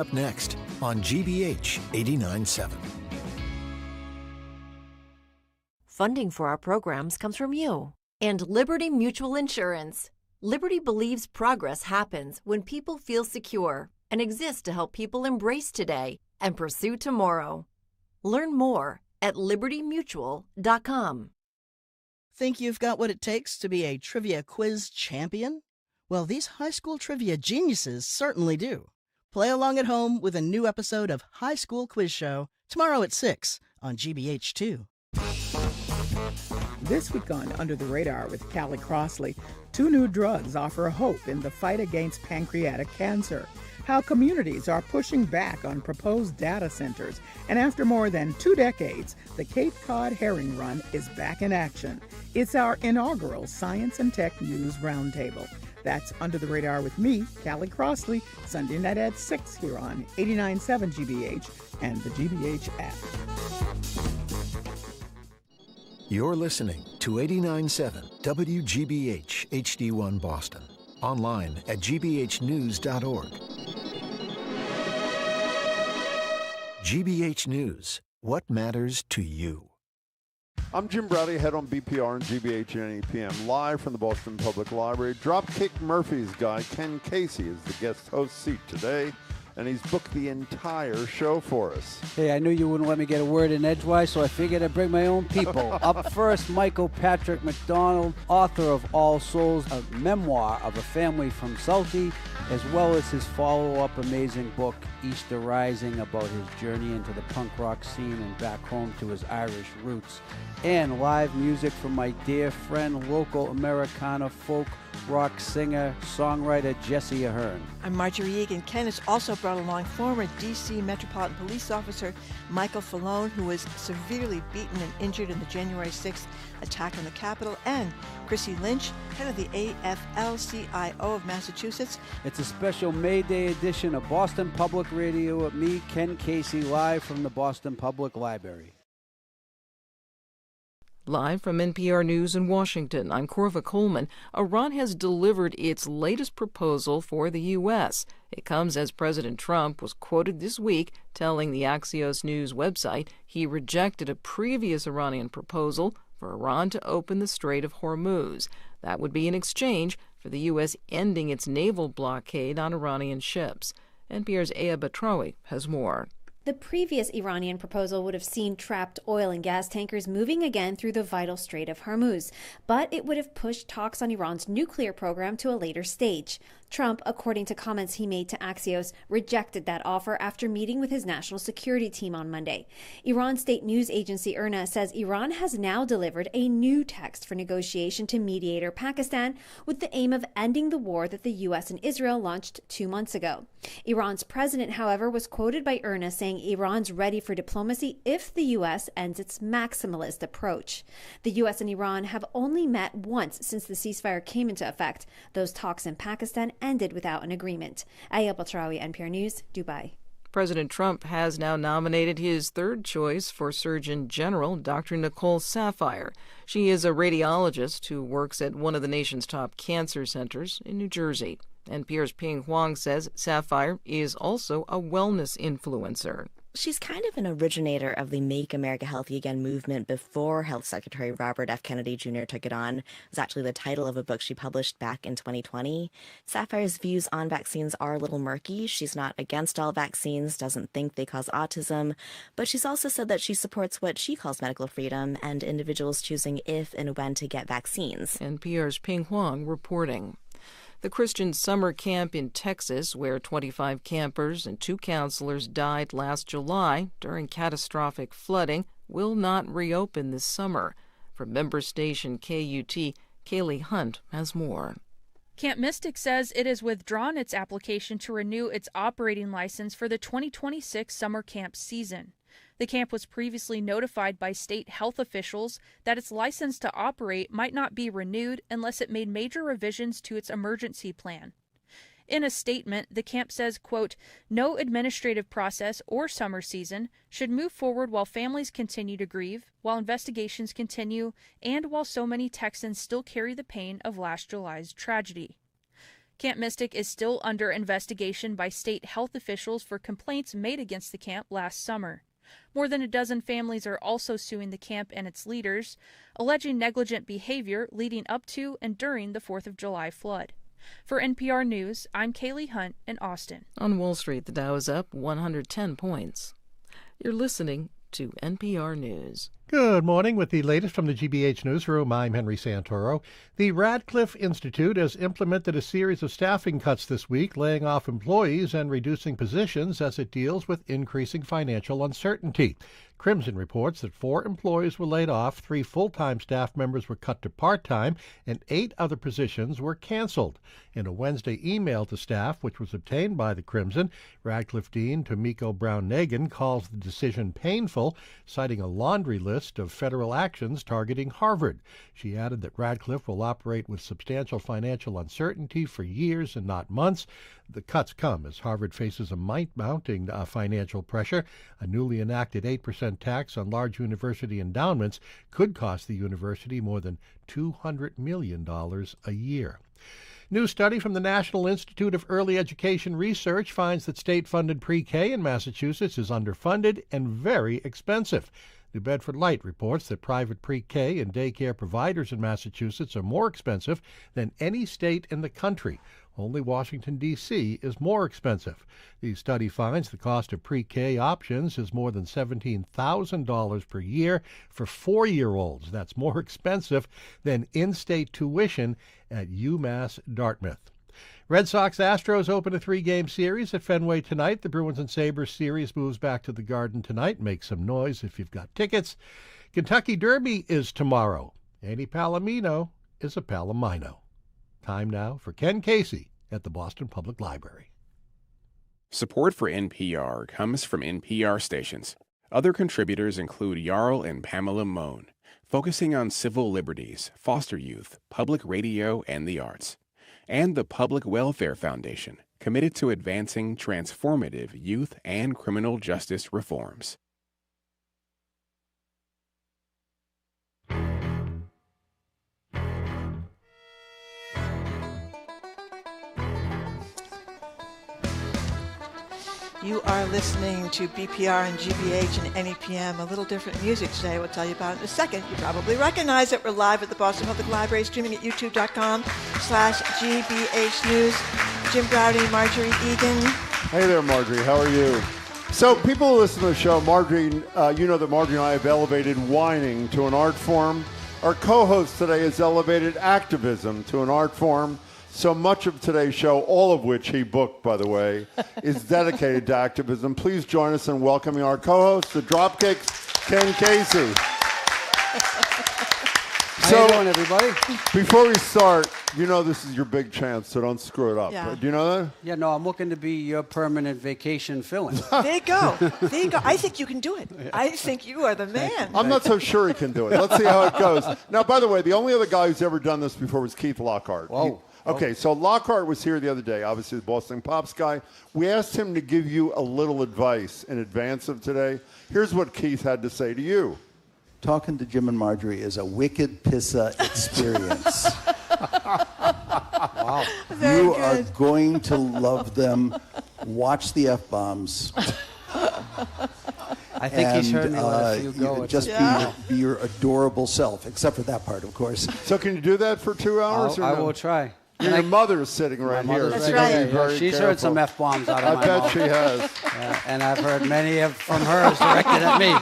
Up next on GBH 89.7. Funding for our programs comes from you and Liberty Mutual Insurance. Liberty believes progress happens when people feel secure and exists to help people embrace today and pursue tomorrow. Learn more at libertymutual.com. Think you've got what it takes to be a trivia quiz champion? Well, these high school trivia geniuses certainly do. Play along at home with a new episode of High School Quiz Show tomorrow at 6 on GBH2. This week on Under the Radar with Callie Crossley, 2 new drugs offer hope in the fight against pancreatic cancer, how communities are pushing back on proposed data centers, and after more than 2 decades, the Cape Cod Herring Run is back in action. It's our inaugural Science and Tech News Roundtable. That's Under the Radar with me, Callie Crossley, Sunday night at 6 here on 89.7 GBH and the GBH app. You're listening to 89.7 WGBH HD1 Boston. Online at gbhnews.org. GBH News. What matters to you? I'm Jim Browdy, head on BPR and GBH at 8 p.m. live from the Boston Public Library. Dropkick Murphys guy Ken Casey is the guest host seat today, and he's booked the entire show for us. Hey, I knew you wouldn't let me get a word in edgewise, so I figured I'd bring my own people. Up first, Michael Patrick MacDonald, author of All Souls, a memoir of a family from Southie, as well as his follow-up amazing book, Easter Rising, about his journey into the punk rock scene and back home to his Irish roots. And live music from my dear friend, local Americana folk rock singer, songwriter Jesse Ahern. I'm Margery Egan. Ken has also brought along former D.C. Metropolitan Police Officer Michael Fanone, who was severely beaten and injured in the January 6th attack on the Capitol, and Chrissy Lynch, head of the AFL-CIO of Massachusetts. It's a special May Day edition of Boston Public Radio with me, Ken Casey, live from the Boston Public Library. Live from NPR News in Washington, I'm Corva Coleman. Iran has delivered its latest proposal for the U.S. It comes as President Trump was quoted this week telling the Axios News website he rejected a previous Iranian proposal for Iran to open the Strait of Hormuz. That would be in exchange for the U.S. ending its naval blockade on Iranian ships. NPR's Aya Batrawi has more. The previous Iranian proposal would have seen trapped oil and gas tankers moving again through the vital Strait of Hormuz, but it would have pushed talks on Iran's nuclear program to a later stage. Trump, according to comments he made to Axios, rejected that offer after meeting with his national security team on Monday. Iran's state news agency IRNA says Iran has now delivered a new text for negotiation to mediator Pakistan with the aim of ending the war that the U.S. and Israel launched 2 months ago. Iran's president, however, was quoted by IRNA saying Iran's ready for diplomacy if the U.S. ends its maximalist approach. The U.S. and Iran have only met once since the ceasefire came into effect. Those talks in Pakistan ended without an agreement. Aya Batrawi, NPR News, Dubai. President Trump has now nominated his third choice for Surgeon General, Dr. Nicole Saphier. She is a radiologist who works at one of the nation's top cancer centers in New Jersey. NPR's Ping Huang says Saphier is also a wellness influencer. She's kind of an originator of the Make America Healthy Again movement before Health Secretary Robert F. Kennedy Jr. took it on. It was actually the title of a book she published back in 2020. Saphier's views on vaccines are a little murky. She's not against all vaccines, doesn't think they cause autism, but she's also said that she supports what she calls medical freedom and individuals choosing if and when to get vaccines. NPR's Ping Huang reporting. The Christian summer camp in Texas, where 25 campers and 2 counselors died last July during catastrophic flooding, will not reopen this summer. From member station KUT, Kaylee Hunt has more. Camp Mystic says it has withdrawn its application to renew its operating license for the 2026 summer camp season. The camp was previously notified by state health officials that its license to operate might not be renewed unless it made major revisions to its emergency plan. In a statement, the camp says, quote, "No administrative process or summer season should move forward while families continue to grieve, while investigations continue, and while so many Texans still carry the pain of last July's tragedy." Camp Mystic is still under investigation by state health officials for complaints made against the camp last summer. More than a dozen families are also suing the camp and its leaders, alleging negligent behavior leading up to and during the 4th of July flood. For NPR News, I'm Kaylee Hunt in Austin. On Wall Street, the Dow is up 110 points. You're listening to NPR News. Good morning. With the latest from the GBH Newsroom, I'm Henry Santoro. The Radcliffe Institute has implemented a series of staffing cuts this week, laying off employees and reducing positions as it deals with increasing financial uncertainty. Crimson reports that 4 employees were laid off, 3 full-time staff members were cut to part-time, and 8 other positions were canceled. In a Wednesday email to staff, which was obtained by the Crimson, Radcliffe Dean Tomiko Brown-Nagin calls the decision painful, citing a laundry list of federal actions targeting Harvard. She added that Radcliffe will operate with substantial financial uncertainty for years and not months. The cuts come as Harvard faces a mounting financial pressure. A newly enacted 8% tax on large university endowments could cost the university more than $200 million a year. New study from the National Institute of Early Education Research finds that state-funded pre-K in Massachusetts is underfunded and very expensive. New Bedford Light reports that private pre-K and daycare providers in Massachusetts are more expensive than any state in the country. Only Washington, D.C. is more expensive. The study finds the cost of pre-K options is more than $17,000 per year for 4-year-olds. That's more expensive than in-state tuition at UMass Dartmouth. Red Sox-Astros open a 3-game series at Fenway tonight. The Bruins and Sabres series moves back to the Garden tonight. Make some noise if you've got tickets. Kentucky Derby is tomorrow. Any Palomino is a Palomino. Time now for Ken Casey at the Boston Public Library. Support for NPR comes from NPR stations. Other contributors include Jarl and Pamela Mohn, focusing on civil liberties, foster youth, public radio, and the arts. And the Public Welfare Foundation, committed to advancing transformative youth and criminal justice reforms. You are listening to BPR and GBH and NEPM. A little different music today. We'll tell you about it in a second. You probably recognize it. We're live at the Boston Public Library, streaming at youtube.com/GBH News. Jim Browdy, Margery Egan. Hey there, Margery. How are you? So people who listen to the show, Margery, you know that Margery and I have elevated whining to an art form. Our co-host today has elevated activism to an art form. So much of today's show, all of which he booked, by the way, is dedicated to activism. Please join us in welcoming our co-host, the Dropkicks, Ken Casey. How you doing, everybody? Before we start, you know this is your big chance, so don't screw it up. Yeah. Do you know that? Yeah, no, I'm looking to be your permanent vacation fill-in. There you go. There you go. I think you can do it. I think you are the man. I'm not so sure he can do it. Let's see how it goes. Now, by the way, the only other guy who's ever done this before was Keith Lockhart. Whoa. Okay, so Lockhart was here the other day, obviously the Boston Pops guy. We asked him to give you a little advice in advance of today. Here's what Keith had to say to you. Talking to Jim and Margery is a wicked pissa experience. Wow. Very You good. are going to love them. Watch the F-bombs. I think he's heard me let a few go. Just be your adorable self, except for that part, of course. So can you do that for 2 hours? I will try. Your mother's sitting right here. That's right. Very She's careful. heard some F-bombs out of my I bet mouth. she has. And I've heard many from hers directed at me.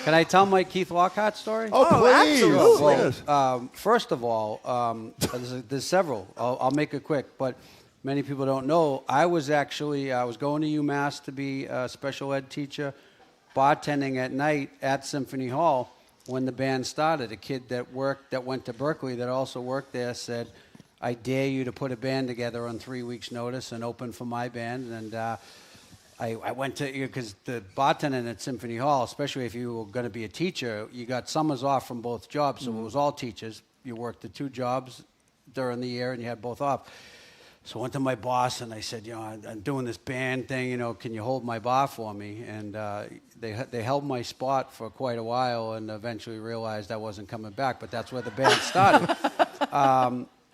Can I tell my Keith Lockhart story? Oh, please. absolutely. Yes. First of all, there's several. I'll make it quick, but many people don't know. I was going to UMass to be a special ed teacher, bartending at night at Symphony Hall when the band started. A kid that went to Berkeley that also worked there said, "I dare you to put a band together on 3 weeks' notice and open for my band." And I went to, because the bartending at Symphony Hall, especially if you were going to be a teacher, you got summers off from both jobs, so it was all teachers. You worked the 2 jobs during the year and you had both off. So I went to my boss and I said, I'm doing this band thing, can you hold my bar for me? And they held my spot for quite a while and eventually realized I wasn't coming back, but that's where the band started.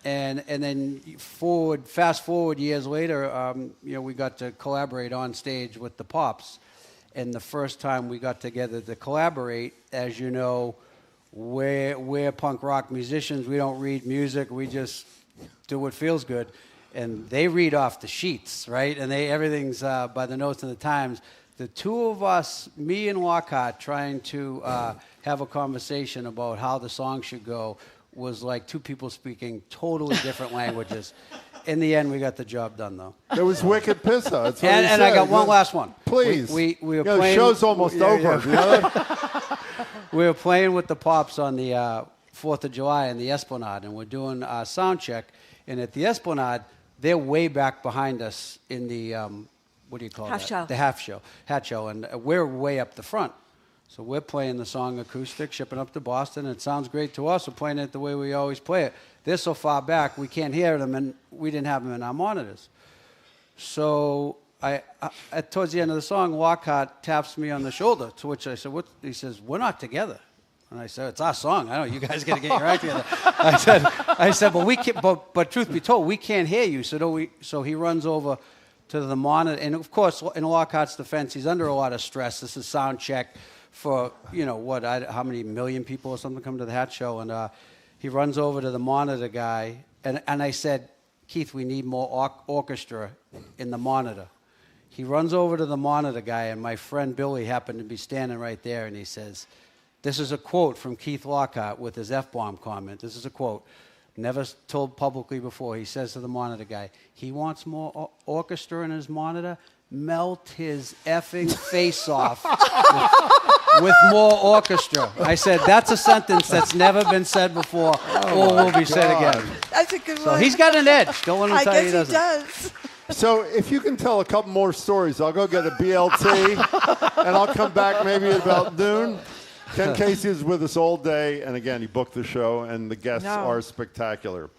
And then fast forward years later, we got to collaborate on stage with the Pops. And the first time we got together to collaborate, as you know, we're punk rock musicians. We don't read music. We just do what feels good. And they read off the sheets, right? And everything's by the notes in the Times. The two of us, me and Lockhart, trying to have a conversation about how the song should go was like two people speaking totally different languages. In the end, we got the job done, though. It was wicked pissa. That's what and I got one last one. Please. We were playing. The show's almost over. Yeah. We were playing with the Pops on the 4th of July in the Esplanade, and we're doing a sound check. And at the Esplanade, they're way back behind us in the, what do you call Half that? show. The hat show, and we're way up the front. So we're playing the song acoustic, shipping up to Boston. It sounds great to us. We're playing it the way we always play it. They're so far back, we can't hear them, and we didn't have them in our monitors. So towards the end of the song, Lockhart taps me on the shoulder, to which I said, "What?" He says, "We're not together." And I said, "It's our song. I know you guys got to get your act together." I said, "But we can't. But truth be told, we can't hear you." So he runs over to the monitor, and of course, in Lockhart's defense, he's under a lot of stress. This is sound check for how many million people or something come to the hat show, and he runs over to the monitor guy, and I said, "Keith, we need more orchestra in the monitor." He runs over to the monitor guy, and my friend Billy happened to be standing right there, and he says, this is a quote from Keith Lockhart with his F-bomb comment. This is a quote, never told publicly before. He says to the monitor guy, he wants more orchestra in his monitor? Melt his effing face off with more orchestra. I said, that's a sentence that's never been said before or will be said again. That's a good one. So he's got an edge. Don't let him tell you he doesn't. I guess he does. So if you can tell a couple more stories, I'll go get a BLT, and I'll come back maybe at about noon. Ken Casey is with us all day, and again, he booked the show, and the guests are spectacular.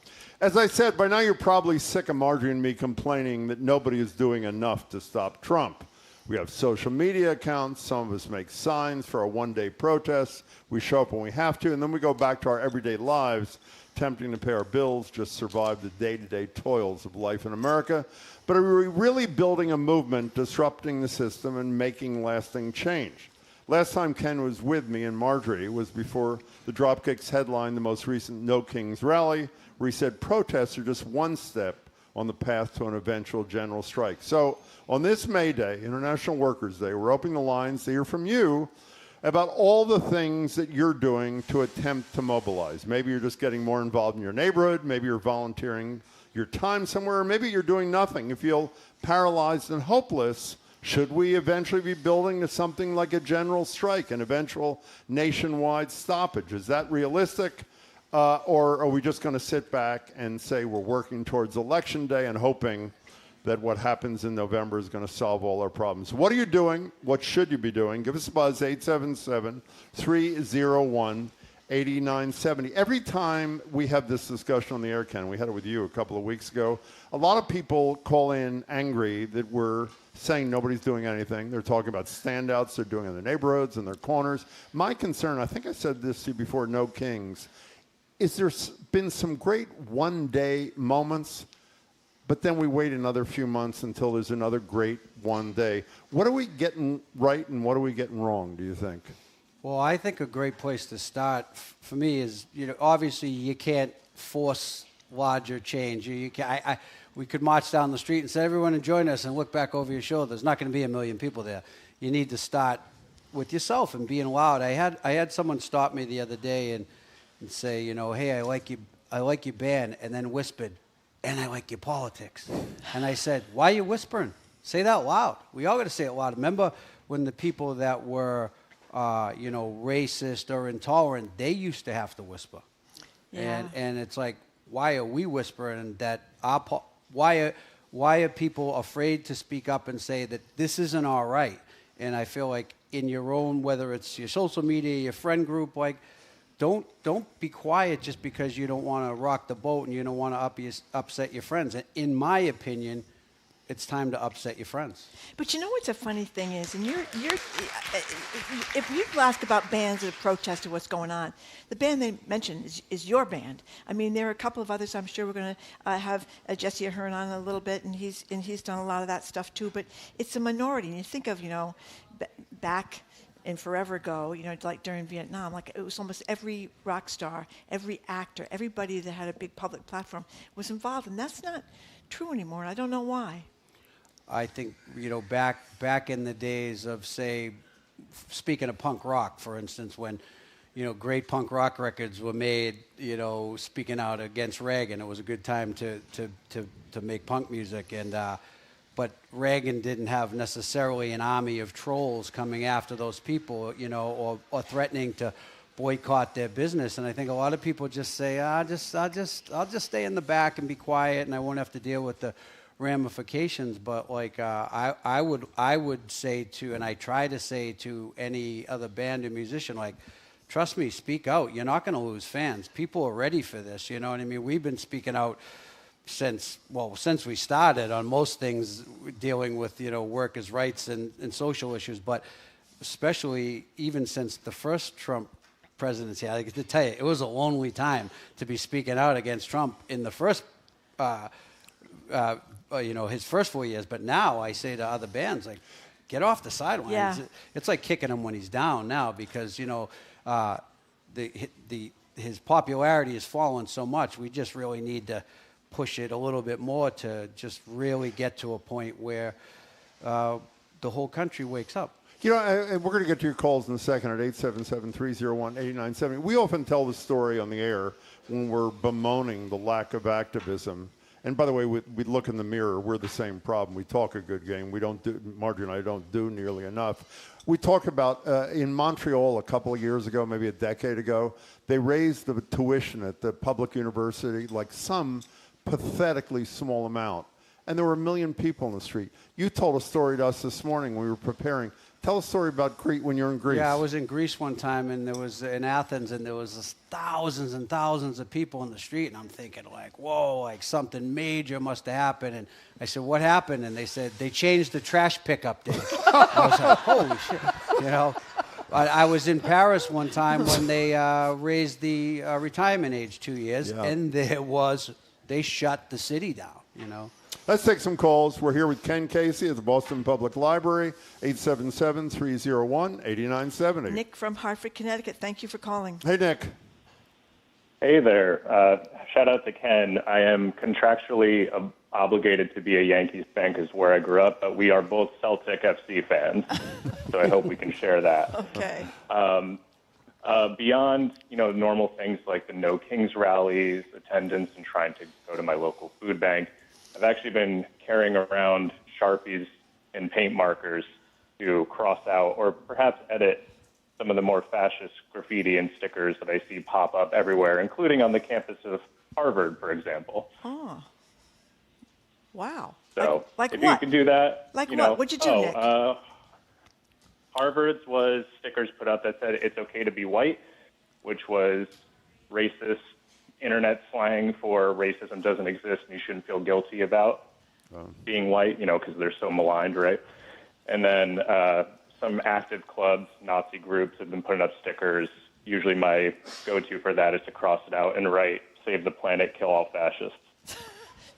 As I said, by now you're probably sick of Margery and me complaining that nobody is doing enough to stop Trump. We have social media accounts. Some of us make signs for our one-day protests. We show up when we have to, and then we go back to our everyday lives, attempting to pay our bills, just survive the day-to-day toils of life in America. But are we really building a movement, disrupting the system, and making lasting change? Last time Ken was with me and Margery was before the Dropkicks headlined the most recent No Kings rally, where he said protests are just one step on the path to an eventual general strike. So on this May Day, International Workers' Day, we're opening the lines to hear from you about all the things that you're doing to attempt to mobilize. Maybe you're just getting more involved in your neighborhood. Maybe you're volunteering your time somewhere. Or maybe you're doing nothing. You feel paralyzed and hopeless. Should we eventually be building to something like a general strike, an eventual nationwide stoppage? Is that realistic? Or are we just going to sit back and say we're working towards Election Day and hoping that what happens in November is going to solve all our problems? What are you doing? What should you be doing? Give us a buzz, 877-301-8970. Every time we have this discussion on the air, Ken, we had it with you a couple of weeks ago, a lot of people call in angry that we're saying nobody's doing anything. They're talking about standouts they're doing in their neighborhoods and their corners. My concern, I think I said this to you before, No Kings, is there's been some great one-day moments, but then we wait another few months until there's another great one day. What are we getting right and what are we getting wrong, do you think? Well, I think a great place to start for me is, obviously you can't force larger change. We could march down the street and say, everyone join us, and look back over your shoulder. There's not going to be 1 million people there. You need to start with yourself and being loud. I had someone stop me the other day and say, hey, I like your band, and then whispered, and I like your politics. And I said, why are you whispering? Say that loud. We all got to say it loud. Remember when the people that were, racist or intolerant, they used to have to whisper. Yeah. And it's like, why are we whispering that why are people afraid to speak up and say that this isn't all right? And I feel like in your own, whether it's your social media, your friend group, like, don't be quiet just because you don't want to rock the boat and you don't want to upset your friends. In my opinion, it's time to upset your friends. But you know what's a funny thing is, and if you ask about bands that have protested what's going on, the band they mentioned is your band. I mean, there are a couple of others. I'm sure we're going to have Jesse Ahern on a little bit, and he's done a lot of that stuff too. But it's a minority. And you think of back and forever ago, like during Vietnam, like it was almost every rock star, every actor, everybody that had a big public platform was involved, and that's not true anymore. And I don't know why. I think, back in the days of, say, speaking of punk rock, for instance, when, great punk rock records were made, speaking out against Reagan, it was a good time to make punk music. But Reagan didn't have necessarily an army of trolls coming after those people, or threatening to boycott their business. And I think a lot of people just say, I'll just stay in the back and be quiet, and I won't have to deal with the ramifications. But I would say to, and I try to say to any other band or musician, trust me, speak out. You're not going to lose fans. People are ready for this. You know what I mean? We've been speaking out since we started on most things dealing with, workers' rights and social issues, but especially even since the first Trump presidency. I can tell you, it was a lonely time to be speaking out against Trump in the first his first 4 years. But now I say to other bands, get off the sidelines. Yeah. It's like kicking him when he's down now, because, his popularity has fallen so much. We just really need to push it a little bit more to just really get to a point where the whole country wakes up. And we're going to get to your calls in a second at 877-301-8970. We often tell the story on the air when we're bemoaning the lack of activism. And by the way, we look in the mirror. We're the same problem. We talk a good game. Margery and I don't do nearly enough. We talk about, in Montreal a couple of years ago, maybe a decade ago, they raised the tuition at the public university like some pathetically small amount. And there were 1 million people in the street. You told a story to us this morning when we were preparing. Tell a story about Crete when you're in Greece. Yeah, I was in Greece one time, and there was in Athens, and there was thousands and thousands of people in the street, and I'm thinking, whoa, something major must have happened. And I said, what happened? And they said, they changed the trash pickup day. I was like, holy shit, I was in Paris one time when they raised the retirement age 2 years, and they shut the city down, Let's take some calls. We're here with Ken Casey at the Boston Public Library, 877-301-8970. Nick from Hartford, Connecticut. Thank you for calling. Hey, Nick. Hey there. Shout out to Ken. I am contractually obligated to be a Yankees fan because where I grew up, but we are both Celtic FC fans, so I hope we can share that. Okay. Beyond, normal things like the No Kings rallies, attendance, and trying to go to my local food bank, I've actually been carrying around Sharpies and paint markers to cross out or perhaps edit some of the more fascist graffiti and stickers that I see pop up everywhere, including on the campus of Harvard, for example. Oh. Wow. So like if what? you can do that. Like what? What'd you do, Nick? Harvard's was stickers put up that said it's okay to be white, which was racist internet slang for racism doesn't exist and you shouldn't feel guilty about being white, because they're so maligned, right? And then some active clubs, Nazi groups have been putting up stickers. Usually my go-to for that is to cross it out and write, save the planet, kill all fascists.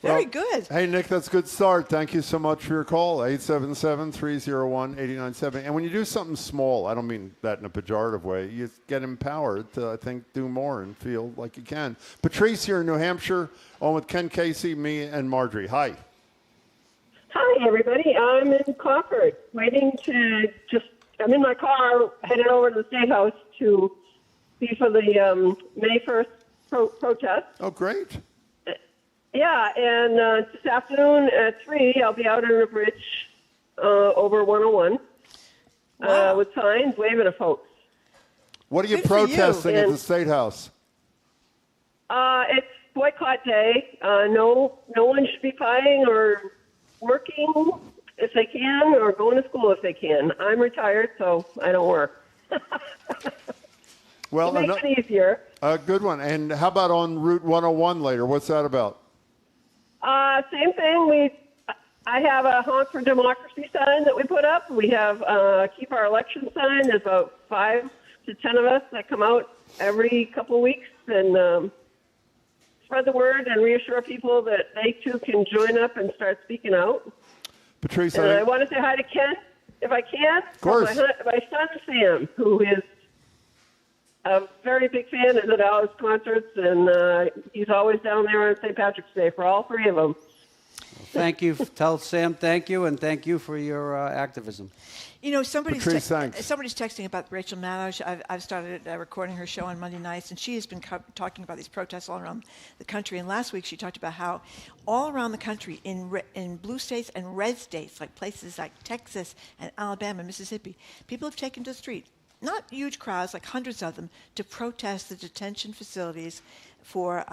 Very good. Hey, Nick, that's a good start. Thank you so much for your call, 877-301-8970. And when you do something small, I don't mean that in a pejorative way, you get empowered to, I think, do more and feel like you can. Patrice here in New Hampshire, on with Ken Casey, me, and Margery. Hi. Hi, everybody. I'm in Concord, waiting I'm in my car, headed over to the State House to be for the May 1st protest. Oh, great. Yeah, and this afternoon at 3, I'll be out on the bridge over 101 with signs, waving at folks. What are you protesting at the State House? It's boycott day. No one should be fighting or working if they can or going to school if they can. I'm retired, so I don't work. Well, it makes it easier. Good one. And how about on Route 101 later? What's that about? Same thing. I have a Honk for Democracy sign that we put up. We have Keep Our Election sign. There's about 5 to 10 of us that come out every couple of weeks and spread the word and reassure people that they too can join up and start speaking out. Patrice, and I want to say hi to Ken, if I can. Of course. My son Sam, who is a very big fan, is at all his concerts, and he's always down there on St. Patrick's Day for all 3 of them. Thank you. Tell Sam thank you, and thank you for your activism. You know, somebody's Patrice, somebody's texting about Rachel Maddow. I've started recording her show on Monday nights, and she has been talking about these protests all around the country. And last week she talked about how all around the country, in blue states and red states, like places like Texas and Alabama and Mississippi, people have taken to the street, not huge crowds, like hundreds of them, to protest the detention facilities for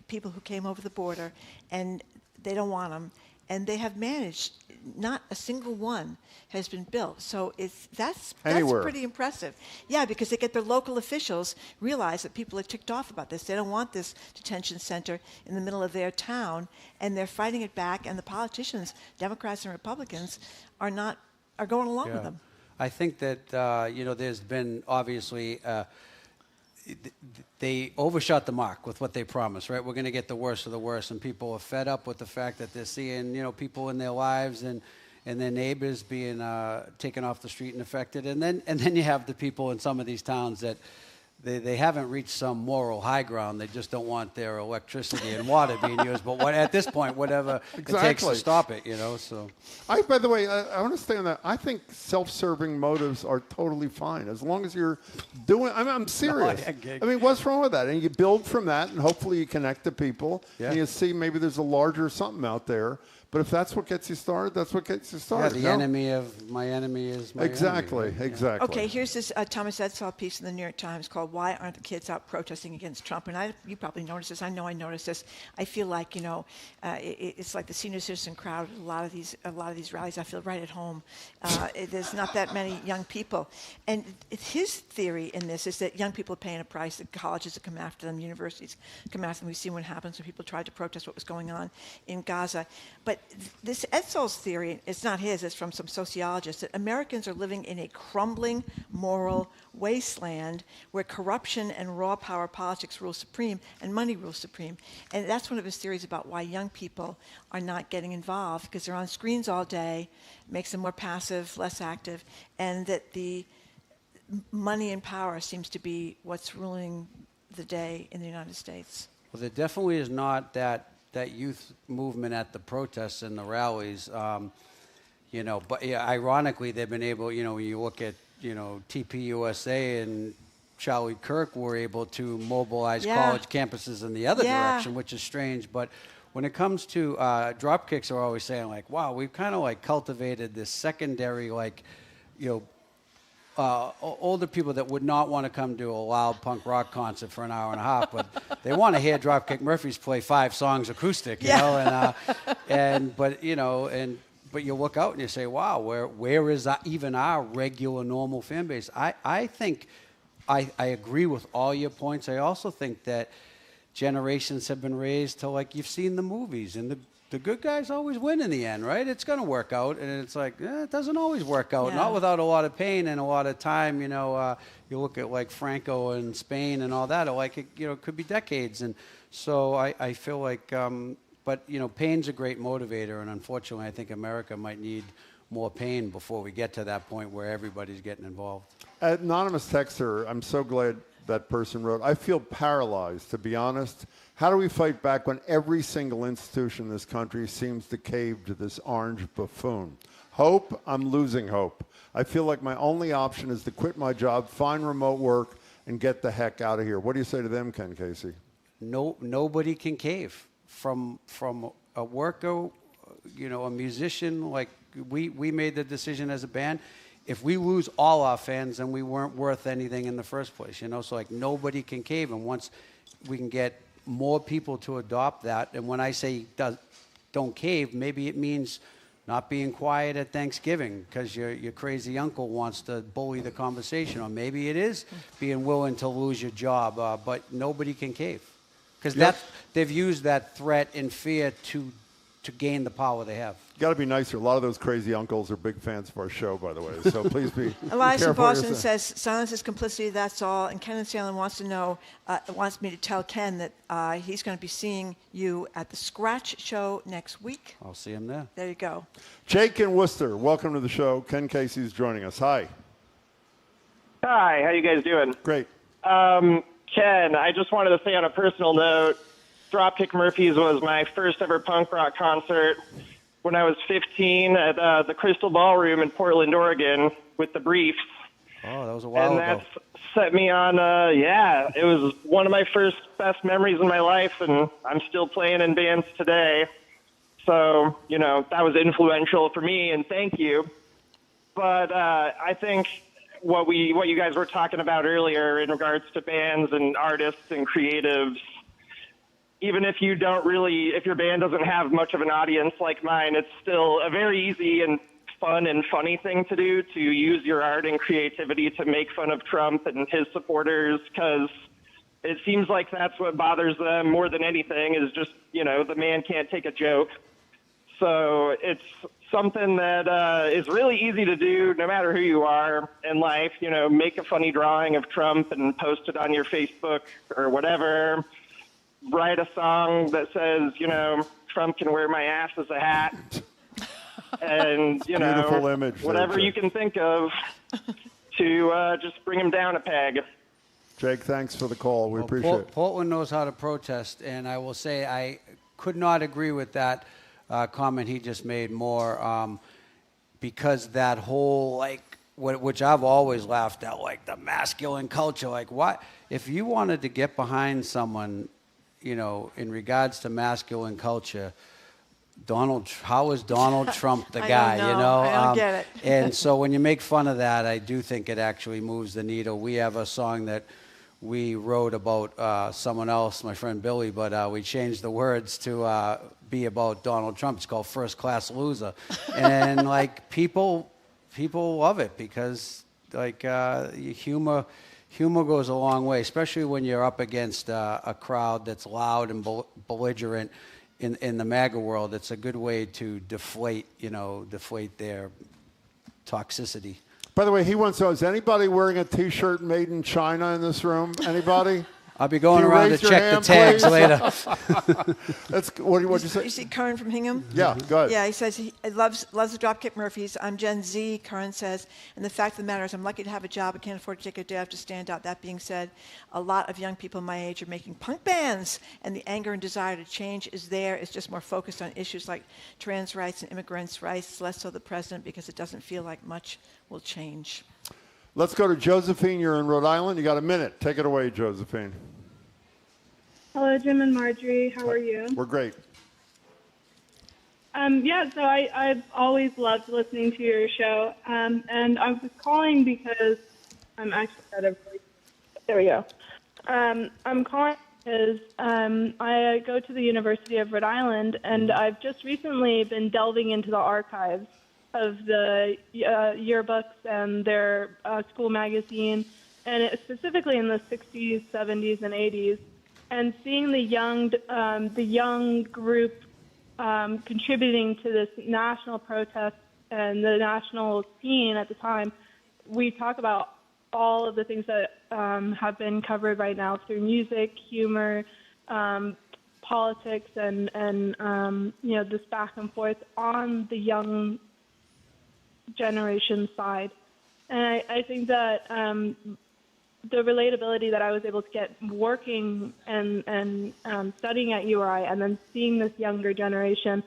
people who came over the border, and they don't want them. And they have managed, not a single one has been built. So that's pretty impressive. Yeah, because they get their local officials realize that people are ticked off about this. They don't want this detention center in the middle of their town, and they're fighting it back. And the politicians, Democrats and Republicans, are going along with them. I think that there's been obviously. They overshot the mark with what they promised, right? We're going to get the worst of the worst, and people are fed up with the fact that they're seeing, people in their lives and their neighbors being taken off the street and affected. And then you have the people in some of these towns that they haven't reached some moral high ground. They just don't want their electricity and water being used. But at this point, whatever it takes to stop it, So, by the way, I want to stay on that. I think self-serving motives are totally fine as long as you're doing. I'm serious. I mean, what's wrong with that? And you build from that, and hopefully you connect to people, and you see maybe there's a larger something out there. But if that's what gets you started, that's what gets you started. Yeah, the enemy of my enemy is my enemy. Right? Exactly. Okay, here's this Thomas Edsall piece in the New York Times called "Why Aren't the Kids Out Protesting Against Trump?" And you probably noticed this. I know I noticed this. I feel like it's like the senior citizen crowd at a lot of these rallies. I feel right at home. There's not that many young people, and his theory in this is that young people are paying a price. That colleges have come after them, universities come after them. We've seen what happens when people tried to protest what was going on in Gaza, but this Edsall's theory, it's not his, it's from some sociologists, that Americans are living in a crumbling moral wasteland where corruption and raw power politics rule supreme and money rules supreme. And that's one of his theories about why young people are not getting involved, because they're on screens all day, makes them more passive, less active, and that the money and power seems to be what's ruling the day in the United States. Well, there definitely is not that youth movement at the protests and the rallies, but ironically, they've been able, when you look at, TPUSA and Charlie Kirk were able to mobilize college campuses in the other direction, which is strange. But when it comes to Dropkicks are always saying like, wow, we've kind of cultivated this secondary, older people that would not want to come to a loud punk rock concert for an hour and a half, but they want to hear Dropkick Murphys play 5 songs acoustic, but you look out and you say, wow, where is even our regular normal fan base? I think I agree with all your points. I also think that generations have been raised to you've seen the movies, and the good guys always win in the end, right? It's going to work out, and it's it doesn't always work out, not without a lot of pain and a lot of time. You look at Franco and Spain and all that, it could be decades. And so I feel like, but pain's a great motivator, and unfortunately, I think America might need more pain before we get to that point where everybody's getting involved. Anonymous texter, I'm so glad that person wrote, I feel paralyzed, to be honest. How do we fight back when every single institution in this country seems to cave to this orange buffoon? Hope? I'm losing hope. I feel like my only option is to quit my job, find remote work, and get the heck out of here. What do you say to them, Ken Casey? Nobody can cave. From a worker, a musician, we made the decision as a band. If we lose all our fans, then we weren't worth anything in the first place, So nobody can cave, and once we can get more people to adopt that, and when I say don't cave, maybe it means not being quiet at Thanksgiving because your crazy uncle wants to bully the conversation, or maybe it is being willing to lose your job, but nobody can cave because they've used that threat and fear to to gain the power they have. Got to be nicer. A lot of those crazy uncles are big fans of our show, by the way. So please be Elias in careful. Boston says, silence is complicity, that's all. And Ken in Salem wants to know, wants me to tell Ken that he's going to be seeing you at the Scratch Show next week. I'll see him there. There you go. Jake in Worcester, welcome to the show. Ken Casey's joining us. Hi. Hi, how you guys doing? Great. Ken, I just wanted to say on a personal note, Dropkick Murphys was my first ever punk rock concert when I was 15 at the Crystal Ballroom in Portland, Oregon with the Briefs. Oh, that was a while ago. And that's set me on, it was one of my first best memories in my life, and I'm still playing in bands today. So, that was influential for me, and thank you. But I think what you guys were talking about earlier in regards to bands and artists and creatives, even if you if your band doesn't have much of an audience like mine, it's still a very easy and fun and funny thing to do, to use your art and creativity to make fun of Trump and his supporters, because it seems like that's what bothers them more than anything, is just, the man can't take a joke. So it's something that is really easy to do no matter who you are in life. Make a funny drawing of Trump and post it on your Facebook or whatever. Write a song that says, Trump can wear my ass as a hat. And, Beautiful image whatever there, you can think of to just bring him down a peg. Jake, thanks for the call. We appreciate it. Portland knows how to protest, and I will say I could not agree with that comment he just made more, because that whole, which I've always laughed at, the masculine culture, what if you wanted to get behind someone, in regards to masculine culture, how is Donald Trump the guy? I don't get it. And so when you make fun of that, I do think it actually moves the needle. We have a song that we wrote about someone else, my friend Billy, but we changed the words to be about Donald Trump. It's called First Class Loser. And people love it because humor goes a long way, especially when you're up against a crowd that's loud and belligerent in the MAGA world. It's a good way to deflate their toxicity. By the way, he wants to know, is anybody wearing a T-shirt made in China in this room? Anybody? I'll be going around to check the tags later. What'd you say? You see Curran from Hingham? Yeah, go ahead. Yeah, he says he loves the Dropkick Murphys. I'm Gen Z, Curran says. And the fact of the matter is I'm lucky to have a job. I can't afford to take a day off to stand out. That being said, a lot of young people my age are making punk bands. And the anger and desire to change is there. It's just more focused on issues like trans rights and immigrants' rights, less so the president, because it doesn't feel like much will change. Let's go to Josephine. You're in Rhode Island. You got a minute. Take it away, Josephine. Hello, Jim and Margery. How are you? We're great. So I've always loved listening to your show. And I was calling because I'm actually out of... There we go. I'm calling because I go to the University of Rhode Island, and I've just recently been delving into the archives of the yearbooks and their school magazine, and specifically in the 60s, 70s, and 80s. And seeing the young group contributing to this national protest and the national scene at the time, we talk about all of the things that have been covered right now through music, humor, politics, and this back and forth on the young generation side. And I think that the relatability that I was able to get working and studying at URI and then seeing this younger generation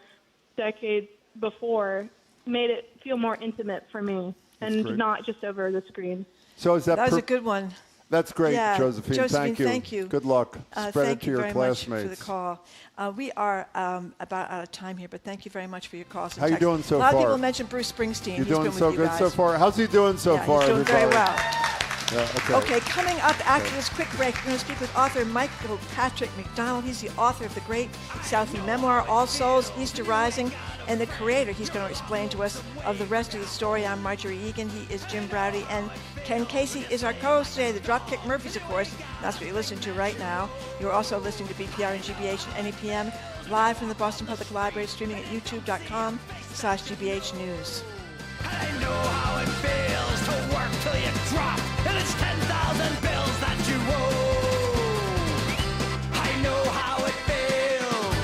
decades before made it feel more intimate for me and not just over the screen. So is that was a good one. That's great, Yeah. Josephine. Thank you. Good luck. Spread it to your classmates. Thank you very much for the call. We are about out of time here, but thank you very much for your calls. How you doing so far? A lot far? of people mentioned Bruce Springsteen. You're He's doing been so with you good guys. so far. How's he doing so far, he's doing everybody? very well. Yeah, Okay, coming up after this quick break, we're going to speak with author Michael Patrick MacDonald. He's the author of the great Southie memoir, All Souls, Easter Rising, and the creator. He's going to explain to us of the rest of the story. I'm Margery Egan. He is Jim Browdy, and Ken Casey is our co-host today. The Dropkick Murphys, of course. That's what you're listening to right now. You're also listening to BPR and GBH and NEPM. live from the Boston Public Library, streaming at youtube.com/GBH News. I know how it feels to work till you drop, and it's 10,000 bills that you owe. I know how it feels.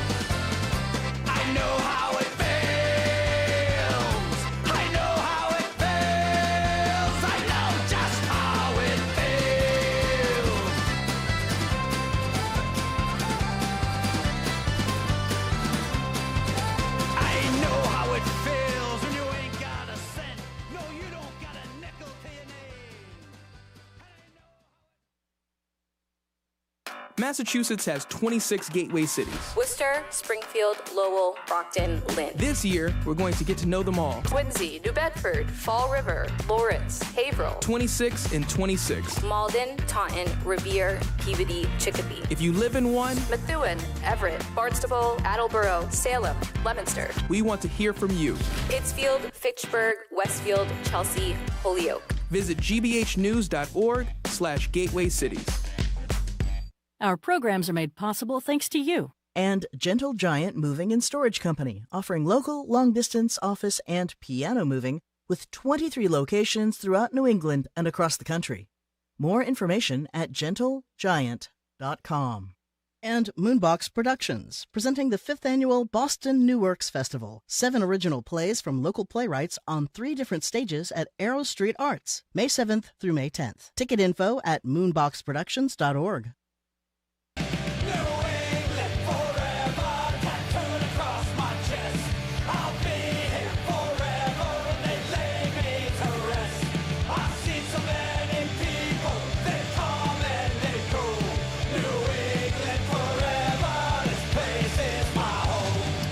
I know how it feels. I know how it feels. I know just how it feels. I know how it feels when you ain't got a cent. No, you don't got a nickel to your name. Massachusetts has 26 gateway cities. Worcester, Springfield, Lowell, Brockton, Lynn. This year, we're going to get to know them all. Quincy, New Bedford, Fall River, Lawrence, Haverhill. 26 and 26. Malden, Taunton, Revere, Peabody, Chicopee. If you live in one, Methuen, Everett, Barnstable, Attleboro, Salem, Leominster. We want to hear from you. Pittsfield, Fitchburg, Westfield, Chelsea, Holyoke. Visit gbhnews.org/gateway cities. Our programs are made possible thanks to you. And Gentle Giant Moving and Storage Company, offering local, long-distance office and piano moving with 23 locations throughout New England and across the country. More information at gentlegiant.com. And Moonbox Productions, presenting the 5th Annual Boston New Works Festival. 7 original plays from local playwrights on 3 different stages at Arrow Street Arts, May 7th through May 10th. Ticket info at moonboxproductions.org.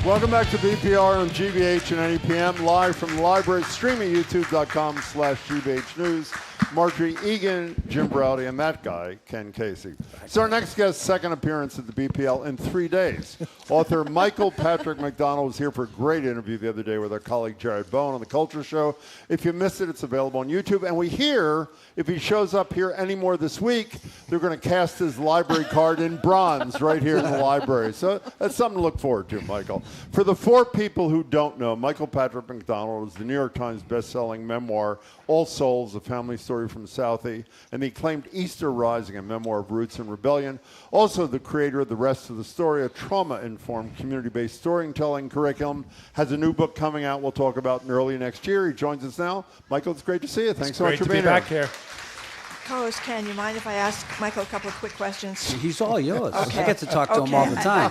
Welcome back to BPR on GBH and NEPM, live from the library, streaming youtube.com/GBH News. Margery Egan, Jim Browdy, and that guy, Ken Casey. So our next guest's second appearance at the BPL in 3 days. Author Michael Patrick MacDonald was here for a great interview the other day with our colleague Jared Bowen on The Culture Show. If you missed it, it's available on YouTube. And we hear if he shows up here anymore this week, they're going to cast his library card in bronze right here in the library. So that's something to look forward to, Michael. For the 4 people who don't know, Michael Patrick MacDonald is the New York Times bestselling memoir, All Souls, A Family Story from Southie, and the acclaimed Easter Rising, a memoir of roots and rebellion. Also the creator of The Rest of the Story, a trauma-informed, community-based storytelling curriculum, has a new book coming out we'll talk about in early next year. He joins us now. Michael, it's great to see you. Thanks so much for being here. Great to be back here. Co-host Ken, you mind if I ask Michael a couple of quick questions? He's all yours. Okay. I get to talk to him all the time.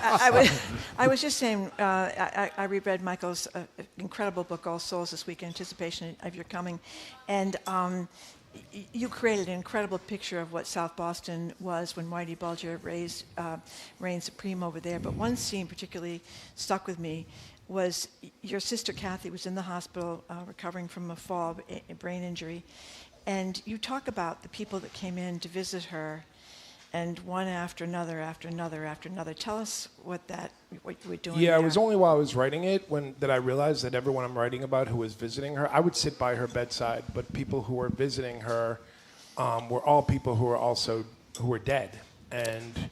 I was just saying, I reread Michael's incredible book, All Souls, this week in anticipation of your coming. And you created an incredible picture of what South Boston was when Whitey Bulger reigned supreme over there. But one scene particularly stuck with me was your sister Kathy was in the hospital recovering from a fall, a brain injury. And you talk about the people that came in to visit her, and one after another, after another, after another. Tell us what you were doing. Yeah, there. it was only while I was writing it that I realized that everyone I'm writing about who was visiting her, I would sit by her bedside, but people who were visiting her were all people who were dead. And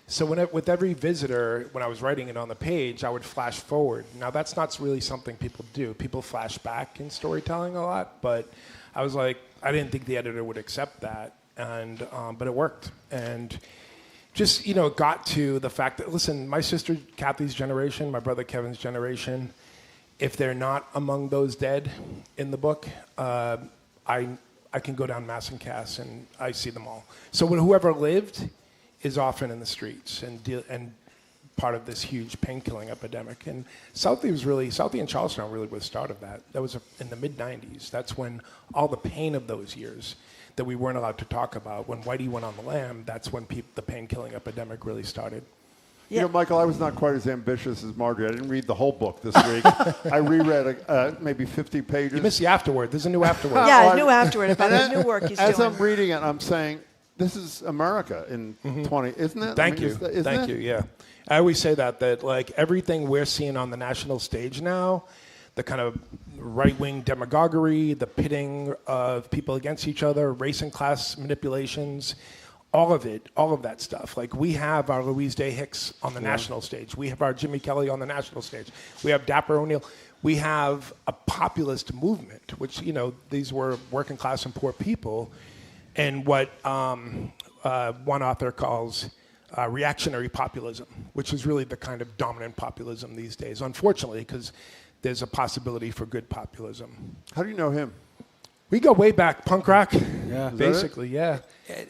so with every visitor, when I was writing it on the page, I would flash forward. Now that's not really something people do. People flash back in storytelling a lot, but I was like, I didn't think the editor would accept that, and but it worked. And just, got to the fact that, listen, my sister Kathy's generation, my brother Kevin's generation, if they're not among those dead in the book, I can go down Mass and Cass and I see them all. So whoever lived is often in the streets and part of this huge pain-killing epidemic. And Southie and Charlestown really was the start of that. That was in the mid-'90s. That's when all the pain of those years that we weren't allowed to talk about, when Whitey went on the lam, that's when the pain-killing epidemic really started. Yeah. You know, Michael, I was not quite as ambitious as Margery. I didn't read the whole book this week. I reread maybe 50 pages. You missed the afterword. There's a new afterword. Yeah, a new afterword about his new work he's doing. As I'm reading it, I'm saying, this is America in 20, isn't it? Thank you. Thank you, yeah. I always say that like everything we're seeing on the national stage now, the kind of right-wing demagoguery, the pitting of people against each other, race and class manipulations, all of it, all of that stuff. Like, we have our Louise Day Hicks on the national stage. We have our Jimmy Kelly on the national stage. We have Dapper O'Neill. We have a populist movement, which, you know, these were working class and poor people, and what one author calls reactionary populism, which is really the kind of dominant populism these days, unfortunately, because there's a possibility for good populism. How do you know him? We go way back, punk rock, basically, yeah.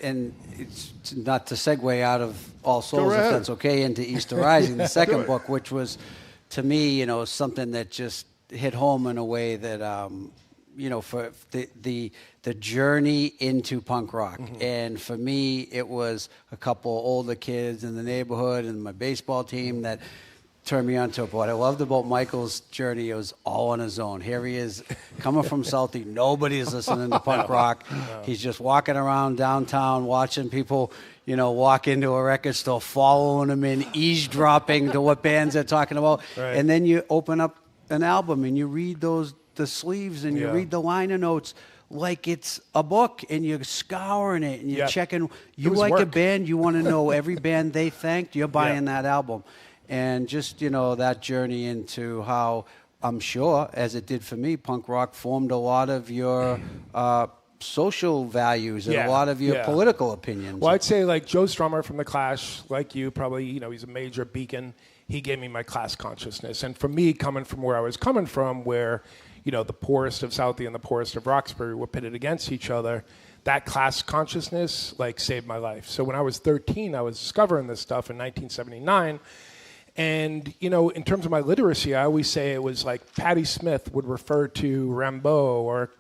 And it's not to segue out of All Souls, right if ahead. that's okay, into Easter Rising, the second book, which was, to me, you know, something that just hit home in a way that, you know, for the journey into punk rock. And for me, it was a couple older kids in the neighborhood and my baseball team that turned me on to it. But what I loved about Michael's journey, it was all on his own. Here he is, coming from Southie. Nobody is listening to punk rock. He's just walking around downtown, watching people, you know, walk into a record store, following them in, eavesdropping to what bands they're talking about. Right. And then you open up an album and you read the sleeves and you read the liner notes like it's a book, and you're scouring it and you're checking. You was like a work. band, you want to know every band they thanked, you're buying that album. And just, you know, that journey into how, I'm sure, as it did for me, punk rock formed a lot of your social values and a lot of your political opinions. Well, I'd say, like, Joe Strummer from The Clash, like you, probably, you know, he's a major beacon. He gave me my class consciousness. And for me, coming from where I was coming from, where, you know, the poorest of Southie and the poorest of Roxbury were pitted against each other, that class consciousness, like, saved my life. So when I was 13, I was discovering this stuff in 1979. And, you know, in terms of my literacy, I always say it was like Patti Smith would refer to Rimbaud, or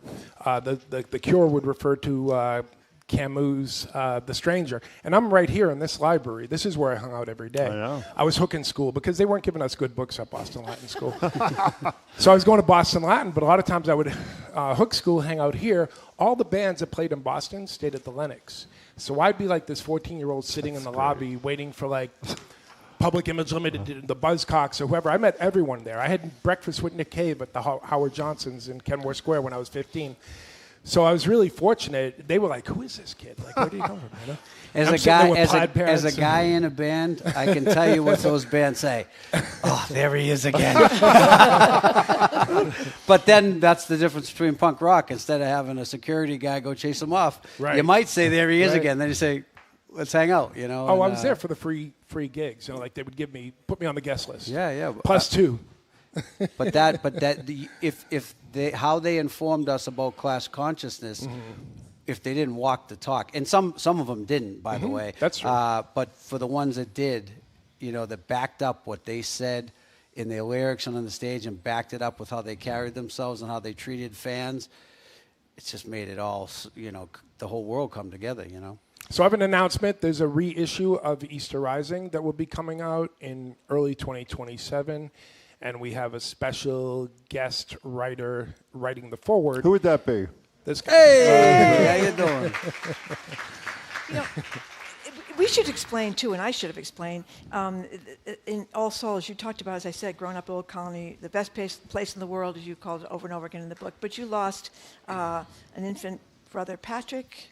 the Cure would refer to Camus' The Stranger. And I'm right here in this library. This is where I hung out every day. I know. I was hooking school because they weren't giving us good books at Boston Latin School. So I was going to Boston Latin, but a lot of times I would hook school, hang out here. All the bands that played in Boston stayed at the Lenox. So I'd be like this 14-year-old sitting in the lobby waiting for, like, Public Image Limited, the Buzzcocks, or whoever. I met everyone there. I had breakfast with Nick Cave at the Howard Johnson's in Kenmore Square when I was 15. So I was really fortunate. They were like, "Who is this kid? Like, where did he come from?" You know? As I'm a sitting there guy, with Plaid as a parents guy in a band, I can tell you what those bands say. Oh, there he is again. But then that's the difference between punk rock. Instead of having a security guy go chase him off, you might say, "There he is again." Then you say, "Let's hang out." You know. Oh, and, I was there for the free gigs. You know, like, they would put me on the guest list. Yeah. Plus two. But how they informed us about class consciousness, if they didn't walk the talk, and some of them didn't, by the way. That's true. But for the ones that did, you know, that backed up what they said in their lyrics and on the stage, and backed it up with how they carried themselves and how they treated fans, it's just made it all, you know, the whole world come together, you know. So I have an announcement. There's a reissue of Easter Rising that will be coming out in early 2027. And we have a special guest writer writing the foreword. Who would that be? This guy. Hey, how you doing? You know, we should explain, too, and I should have explained, in All Souls, you talked about, as I said, growing up in Old Colony, the best place in the world, as you called it over and over again in the book. But you lost an infant brother, Patrick,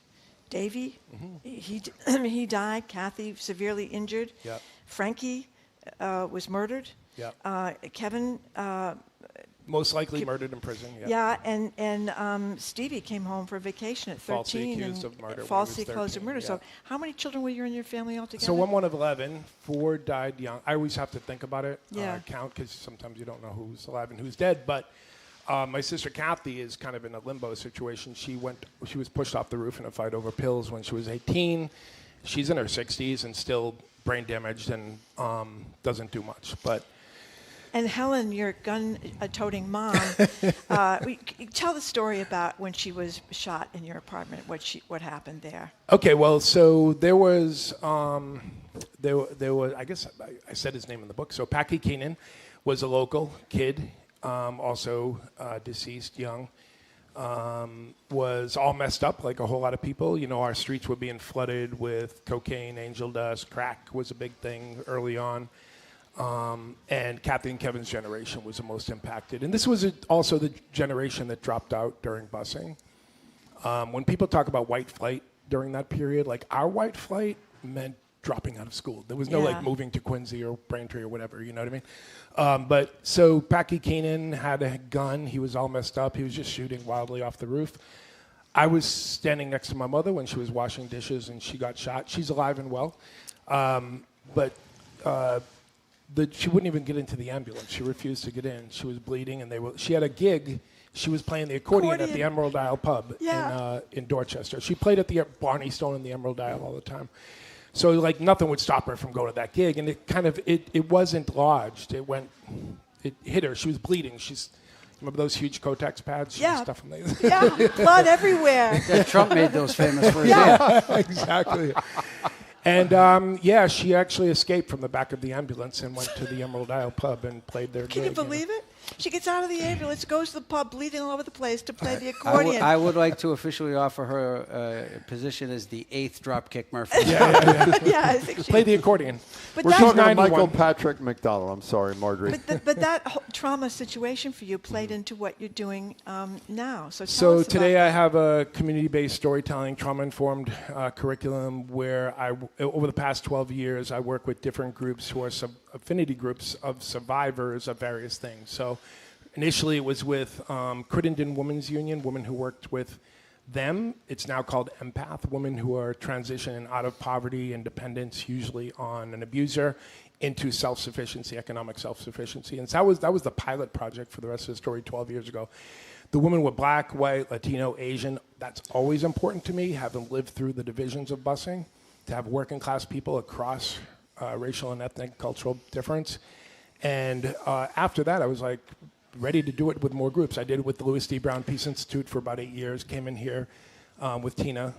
Davey. He died. Kathy, severely injured. Yep. Frankie was murdered. Yep. Kevin... most likely murdered in prison. Yep. Yeah, and Stevie came home for vacation at 13. Falsely accused of murder. Falsely accused of murder. Yeah. So how many children were you in your family altogether? So I'm one of 11. 4 died young. I always have to think about it, count, because sometimes you don't know who's alive and who's dead. But my sister Kathy is kind of in a limbo situation. She was pushed off the roof in a fight over pills when she was 18. She's in her 60s and still brain damaged and doesn't do much. But and Helen, your gun-toting mom, tell the story about when she was shot in your apartment. What happened there? Okay, well, so there was I guess I said his name in the book. So Packy Keenan was a local kid, also deceased, young. Was all messed up like a whole lot of people. You know, our streets were being flooded with cocaine, angel dust, crack was a big thing early on. And Kathy and Kevin's generation was the most impacted. And this was also the generation that dropped out during busing. When people talk about white flight during that period. Like our white flight meant dropping out of school. There was no like moving to Quincy or Braintree or whatever, you know what I mean? But so Packy Keenan had a gun. He was all messed up. He was just shooting wildly off the roof. I was standing next to my mother when she was washing dishes and she got shot. She's alive and well. But she wouldn't even get into the ambulance. She refused to get in. She was bleeding, and she had a gig. She was playing the accordion at the Emerald Isle pub in Dorchester. She played at the Barney Stone in the Emerald Isle all the time. So like nothing would stop her from going to that gig, and it wasn't lodged. It hit her. She was bleeding. Remember those huge Kotex pads? Stuff from these. Yeah, blood everywhere. Yeah, Trump made those famous for his Exactly. And she actually escaped from the back of the ambulance and went to the Emerald Isle pub and played their Can gig. you believe it? She gets out of the ambulance, goes to the pub, bleeding all over the place to play the accordion. I would like to officially offer her a position as the 8th Dropkick Murphys. Yeah, I think play the accordion. But We're that's talking to 91. Michael Patrick MacDonald. I'm sorry, Margery. But that whole trauma situation for you played into what you're doing now. So So us today about I have a community-based storytelling, trauma-informed curriculum where over the past 12 years, I work with different groups who are affinity groups of survivors of various things. So initially it was with Crittenden Women's Union, women who worked with them. It's now called Empath, women who are transitioning out of poverty and dependence, usually on an abuser, into self-sufficiency, economic self-sufficiency. And so that was the pilot project for the rest of the story 12 years ago. The women were black, white, Latino, Asian. That's always important to me, having lived through the divisions of busing, to have working class people across racial and ethnic cultural difference. And after that, I was like ready to do it with more groups. I did it with the Louis D. Brown Peace Institute for about 8 years, came in here with Tina.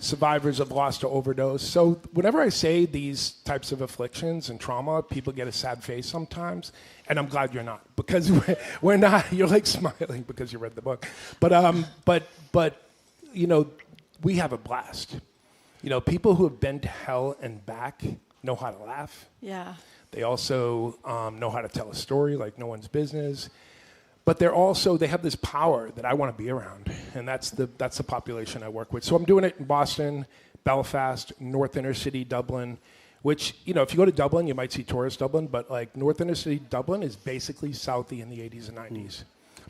Survivors of loss to overdose. So whenever I say these types of afflictions and trauma, people get a sad face sometimes, and I'm glad you're not, because we're not. You're like smiling because you read the book, but you know, we have a blast. You know, people who have been to hell and back know how to laugh. Yeah. They also know how to tell a story like no one's business. But they have this power that I want to be around, and that's the population I work with. So I'm doing it in Boston, Belfast, North Inner City Dublin, which, you know, if you go to Dublin, you might see tourist Dublin, but like North Inner City Dublin is basically Southie in the 80s and 90s.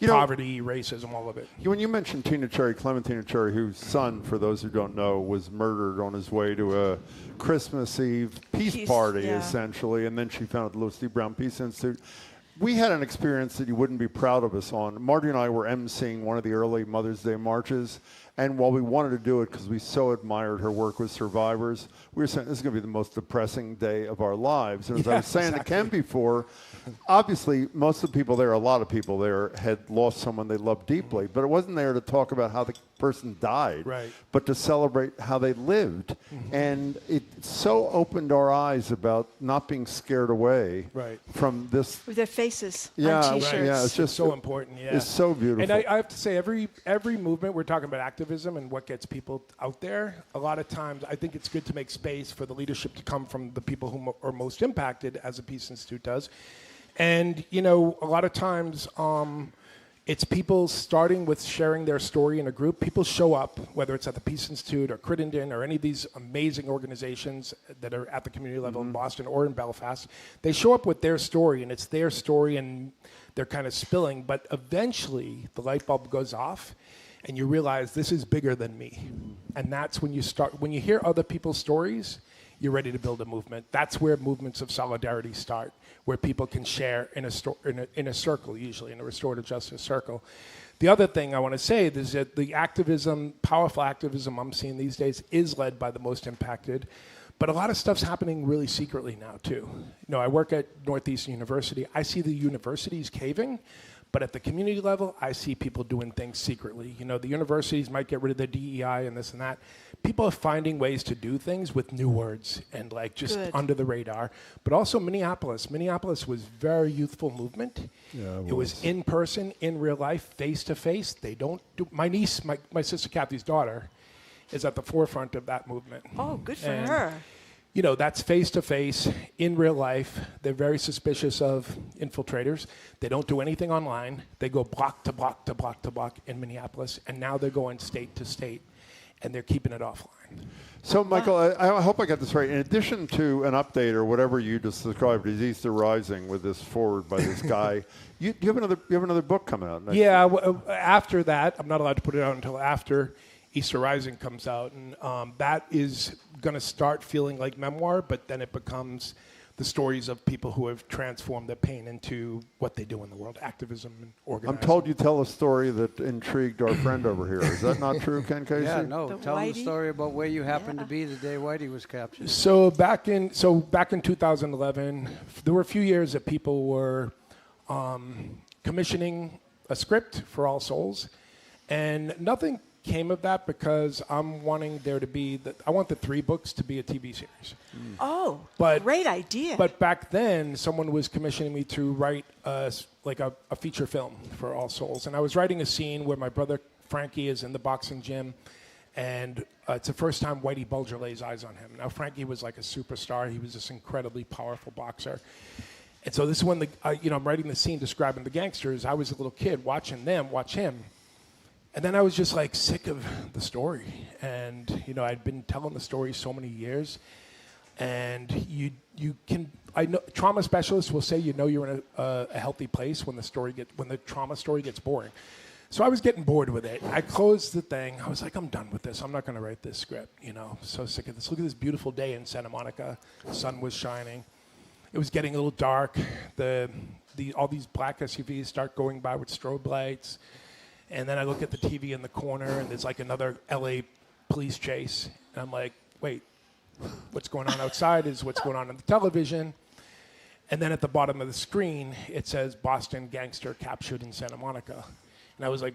Poverty, racism, all of it. When you mentioned Clementina Cherry, whose son, for those who don't know, was murdered on his way to a Christmas Eve peace party, essentially, and then she founded the Louis D. Brown Peace Institute. We had an experience that you wouldn't be proud of us on. Marty and I were emceeing one of the early Mother's Day marches, and while we wanted to do it because we so admired her work with survivors, we were saying this is going to be the most depressing day of our lives. And as I was saying to Ken before, obviously most of the people there, a lot of people there, had lost someone they loved deeply, but it wasn't there to talk about how the person died, but to celebrate how they lived. And it so opened our eyes about not being scared away from this. With their faces on T-shirts. Yeah, it's just so important. Yeah, it's so beautiful. And I have to say, every movement, we're talking about activism and what gets people out there. A lot of times, I think it's good to make space for the leadership to come from the people who are most impacted, as the Peace Institute does. And you know, a lot of times, it's people starting with sharing their story in a group. People show up, whether it's at the Peace Institute or Crittenden or any of these amazing organizations that are at the community level in Boston or in Belfast. They show up with their story, and it's their story, and they're kind of spilling. But eventually, the light bulb goes off, and you realize this is bigger than me. And that's when you hear other people's stories, you're ready to build a movement. That's where movements of solidarity start, where people can share in a circle, usually in a restorative justice circle. The other thing I want to say is that the powerful activism I'm seeing these days is led by the most impacted, but a lot of stuff's happening really secretly now too. You know, I work at Northeastern University. I see the universities caving, but at the community level, I see people doing things secretly. You know, the universities might get rid of their DEI and this and that. People are finding ways to do things with new words and like just under the radar. But also Minneapolis. Minneapolis was very youthful movement. Yeah, it was in person, in real life, face to face. They don't do. My niece, my sister Kathy's daughter, is at the forefront of that movement. Oh, good for her. You know, that's face-to-face, in real life. They're very suspicious of infiltrators. They don't do anything online. They go block to block to block to block in Minneapolis, and now they're going state to state. and they're keeping it offline. So, Michael, I hope I got this right. In addition to an update or whatever you just described as Easter Rising with this forward by this guy, you have another book coming out next Yeah, after that, I'm not allowed to put it out until after Easter Rising comes out, and that is going to start feeling like memoir, but then it becomes the stories of people who have transformed their pain into what they do in the world, activism and organizing. I'm told you tell a story that intrigued our friend over here. Is that not true, Ken Casey? Yeah, no. Tell them the story about where you happened to be the day Whitey was captured. So back in 2011, there were a few years that people were commissioning a script for All Souls, and nothing came of that because I'm wanting there to be I want the 3 books to be a TV series. Oh, But- great idea. But back then, someone was commissioning me to write a feature film for All Souls, and I was writing a scene where my brother Frankie is in the boxing gym, and it's the first time Whitey Bulger lays eyes on him. Now Frankie was like a superstar; he was this incredibly powerful boxer, and so this is when I'm writing the scene describing the gangsters. I was a little kid watching them watch him. And then I was just like sick of the story, and I'd been telling the story so many years, and I know trauma specialists will say you're in a healthy place when the trauma story gets boring. So I was getting bored with it. I closed the thing. I was like, I'm done with this. I'm not going to write this script. So sick of this. Look at this beautiful day in Santa Monica. The sun was shining. It was getting a little dark. All these black SUVs start going by with strobe lights. And then I look at the TV in the corner, and there's like another LA police chase. And I'm like, wait, what's going on outside is what's going on the television. And then at the bottom of the screen, it says Boston gangster captured in Santa Monica. And I was like,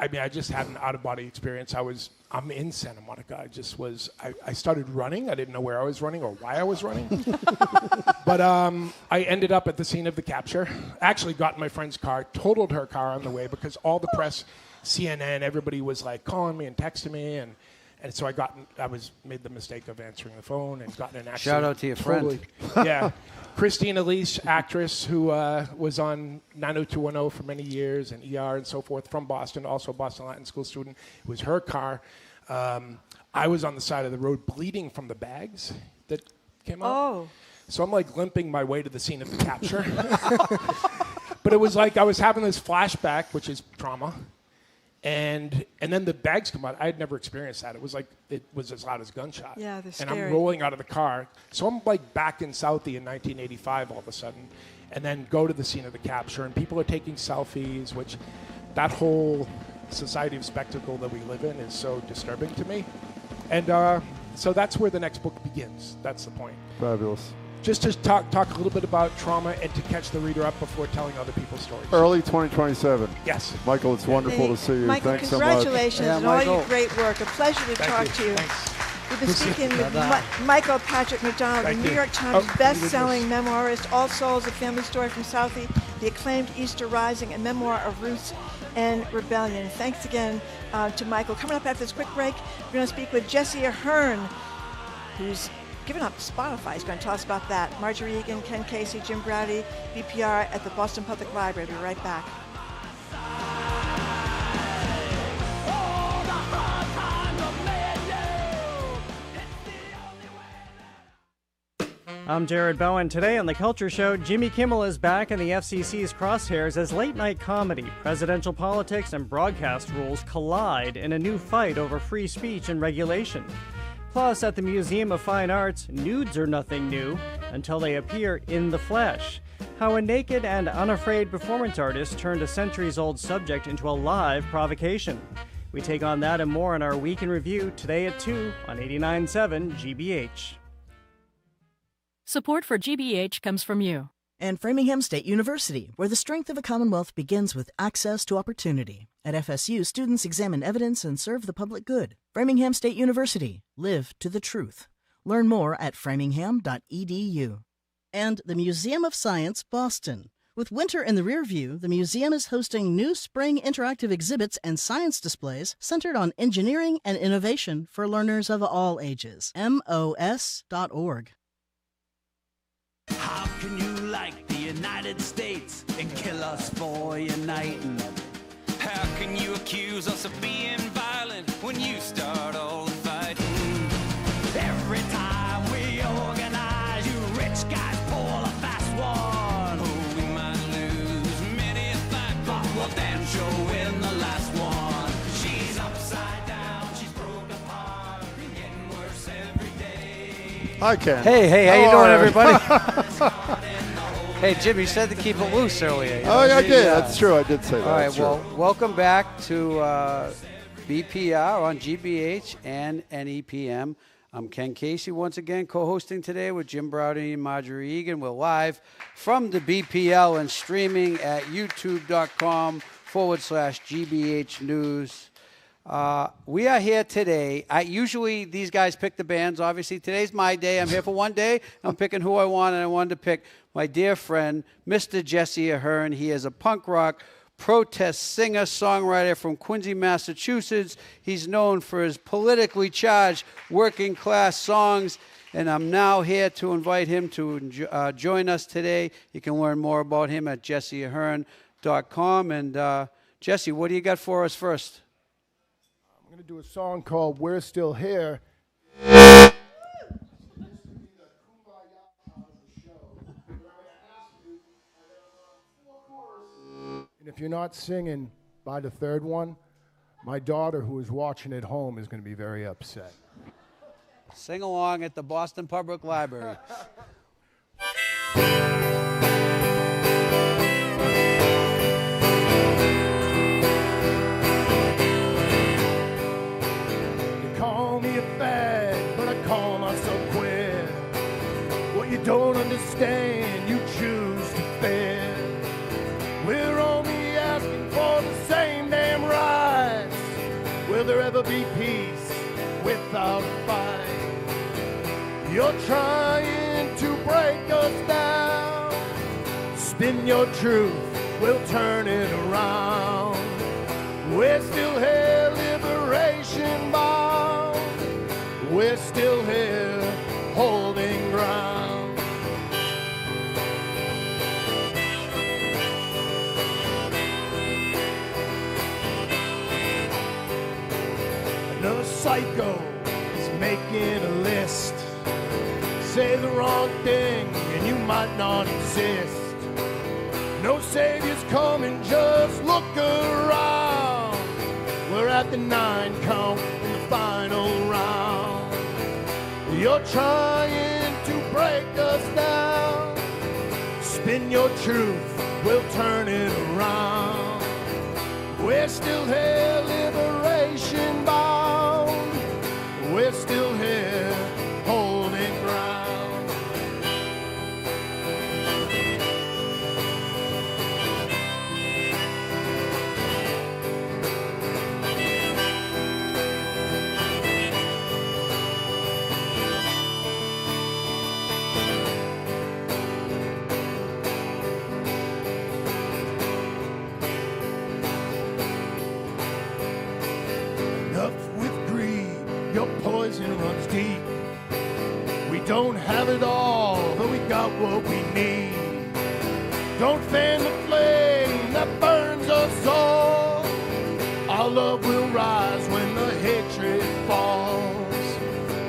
I just had an out-of-body experience. I'm in Santa Monica. I started running. I didn't know where I was running or why I was running. But I ended up at the scene of the capture. Actually got in my friend's car, totaled her car on the way because all the press, CNN, everybody was like calling me and texting me. And so I made the mistake of answering the phone and got in an accident. Shout out to your friend. Yeah. Christine Elise, actress who was on 90210 for many years and ER and so forth from Boston, also Boston Latin School student. It was her car. I was on the side of the road bleeding from the bags that came out. Oh. So I'm like limping my way to the scene of the capture. But it was like I was having this flashback, which is trauma. And then the bags come out. I had never experienced that. It was as loud as gunshots. Yeah, they're and scary. I'm rolling out of the car. So I'm like back in Southie in 1985 all of a sudden, and then go to the scene of the capture, and people are taking selfies, which that whole society of spectacle that we live in is so disturbing to me. And so that's where the next book begins. That's the point. Fabulous. Just to talk a little bit about trauma and to catch the reader up before telling other people's stories. Early 2027. Yes. Michael, it's wonderful to see you. Michael, Thanks so much. congratulations on all your great work. A pleasure to talk to you. We've been speaking with Michael Patrick MacDonald, the New York Times Bestselling memoirist, All Souls, A Family Story from Southie, the acclaimed Easter Rising, a memoir of roots and rebellion. Thanks again to Michael. Coming up after this quick break, we're going to speak with Jesse Ahern, who's given up Spotify. He's going to tell us about that. Margery Egan, Ken Casey, Jim Browdy, BPR at the Boston Public Library. We'll be right back. I'm Jared Bowen. Today on The Culture Show, Jimmy Kimmel is back in the FCC's crosshairs as late-night comedy. Presidential politics and broadcast rules collide in a new fight over free speech and regulation. Plus, at the Museum of Fine Arts, nudes are nothing new until they appear in the flesh. How a naked and unafraid performance artist turned a centuries-old subject into a live provocation. We take on that and more in our Week in Review today at 2 on 89.7 GBH. Support for GBH comes from you. And Framingham State University, where the strength of a Commonwealth begins with access to opportunity. At FSU, students examine evidence and serve the public good. Framingham State University. Live to the truth. Learn more at framingham.edu. And the Museum of Science, Boston. With winter in the rear view, the museum is hosting new spring interactive exhibits and science displays centered on engineering and innovation for learners of all ages. MOS.org. How can you like the United States and kill us for uniting? How can you accuse us of being violent when you start all Hi, Ken. Hey, how you How doing, are everybody? Hey, Jim, you said to keep it loose earlier. Oh, yeah, I did. That's true. I did say that. All right, That's true. well, welcome back to BPR on GBH and NEPM. I'm Ken Casey once again, co-hosting today with Jim Browdy and Margery Egan. We're live from the BPL and streaming at youtube.com/GBH News. We are here today. Usually these guys pick the bands. Obviously, today's my day. I'm here for one day. I'm picking who I want, and I wanted to pick my dear friend, Mr. Jesse Ahern. He is a punk rock protest singer-songwriter from Quincy, Massachusetts. He's known for his politically charged working-class songs, and I'm now here to invite him to join us today. You can learn more about him at jesseahern.com. And Jesse, what do you got for us first? I'm going to do a song called We're Still Here. And if you're not singing by the third one, my daughter, who is watching at home, is going to be very upset. Sing along at the Boston Public Library. Don't understand, you choose to fail. We're only asking for the same damn rights. Will there ever be peace without a fight? You're trying to break us down. Spin your truth, we'll turn it around. We're still here, liberation bound. We're still here, holding ground. Another psycho is making a list. Say the wrong thing and you might not exist. No savior's coming, just look around. We're at the 9 count in the final round. You're trying to break us down. Spin your truth, we'll turn it around. We're still here, liberation bound. We're still here, holding ground. Poison runs deep. We don't have it all, but we got what we need. Don't fan the flame that burns us all. Our love will rise when the hatred falls.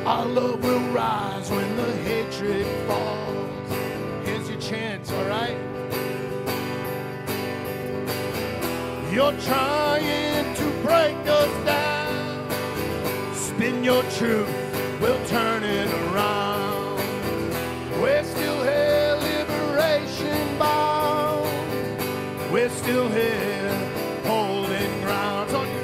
Our love will rise when the hatred falls. Here's your chance, all right? You're trying to break us down. Spin your truth, we'll turn it around. We're still here, liberation bound. We're still here, holding ground. It's on you.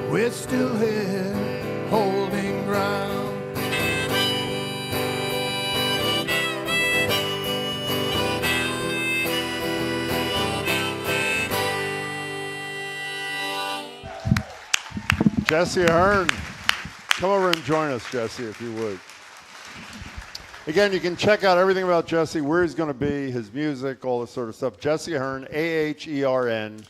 We're still here, holding ground. Jesse Ahern. Come over and join us, Jesse, if you would. Again, you can check out everything about Jesse, where he's going to be, his music, all this sort of stuff. Jesse Ahern, AHERN.com.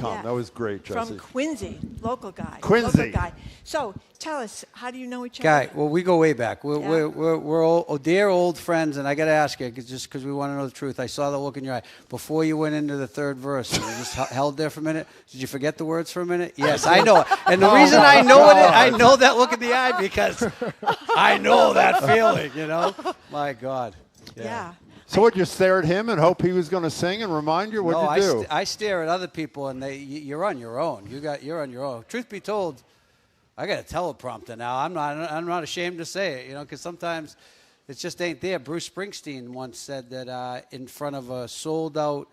com. Yeah. That was great, Jesse. From Quincy, local guy. Quincy. Local guy. So tell us, how do you know each other? Guy, well, we go way back. We're old, dear old friends, and I got to ask you, just because we want to know the truth. I saw the look in your eye before you went into the third verse. You just held there for a minute. Did you forget the words for a minute? Yes, I know. And the reason I know I know that look in the eye because I know that feeling. You know, my God. Yeah. So would you stare at him and hope he was going to sing and remind you? What'd you do? I stare at other people, and you're on your own. You're on your own. Truth be told, I got a teleprompter now. I'm not ashamed to say it, you know, because sometimes it just ain't there. Bruce Springsteen once said that in front of a sold-out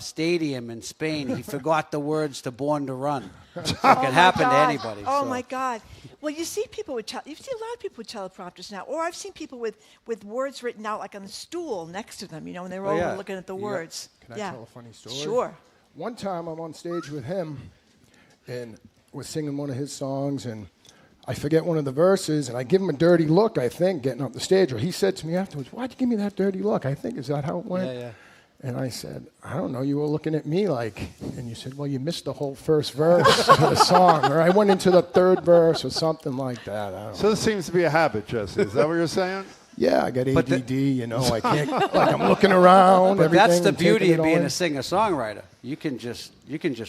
stadium in Spain, he forgot the words to "Born to Run." So it can happen to anybody. Oh so. my God! Well, you see people with you see a lot of people with teleprompters now, or I've seen people with words written out like on a stool next to them. You know, when they're over looking at the words. Can I tell a funny story? Sure. One time I'm on stage with him, and we're singing one of his songs, and I forget one of the verses, and I give him a dirty look, I think, getting up the stage. Or he said to me afterwards, "Why'd you give me that dirty look?" I think, is that how it went? Yeah. And I said, "I don't know, you were looking at me like," and you said, "Well, you missed the whole first verse of the song," or I went into the third verse or something like that. I don't So this seems to be a habit, Jesse. Is that what you're saying? Yeah, I got ADD, you know, I can't, like I'm looking around, But everything. that's the and taking beauty it of being all in. a singer-songwriter. You can just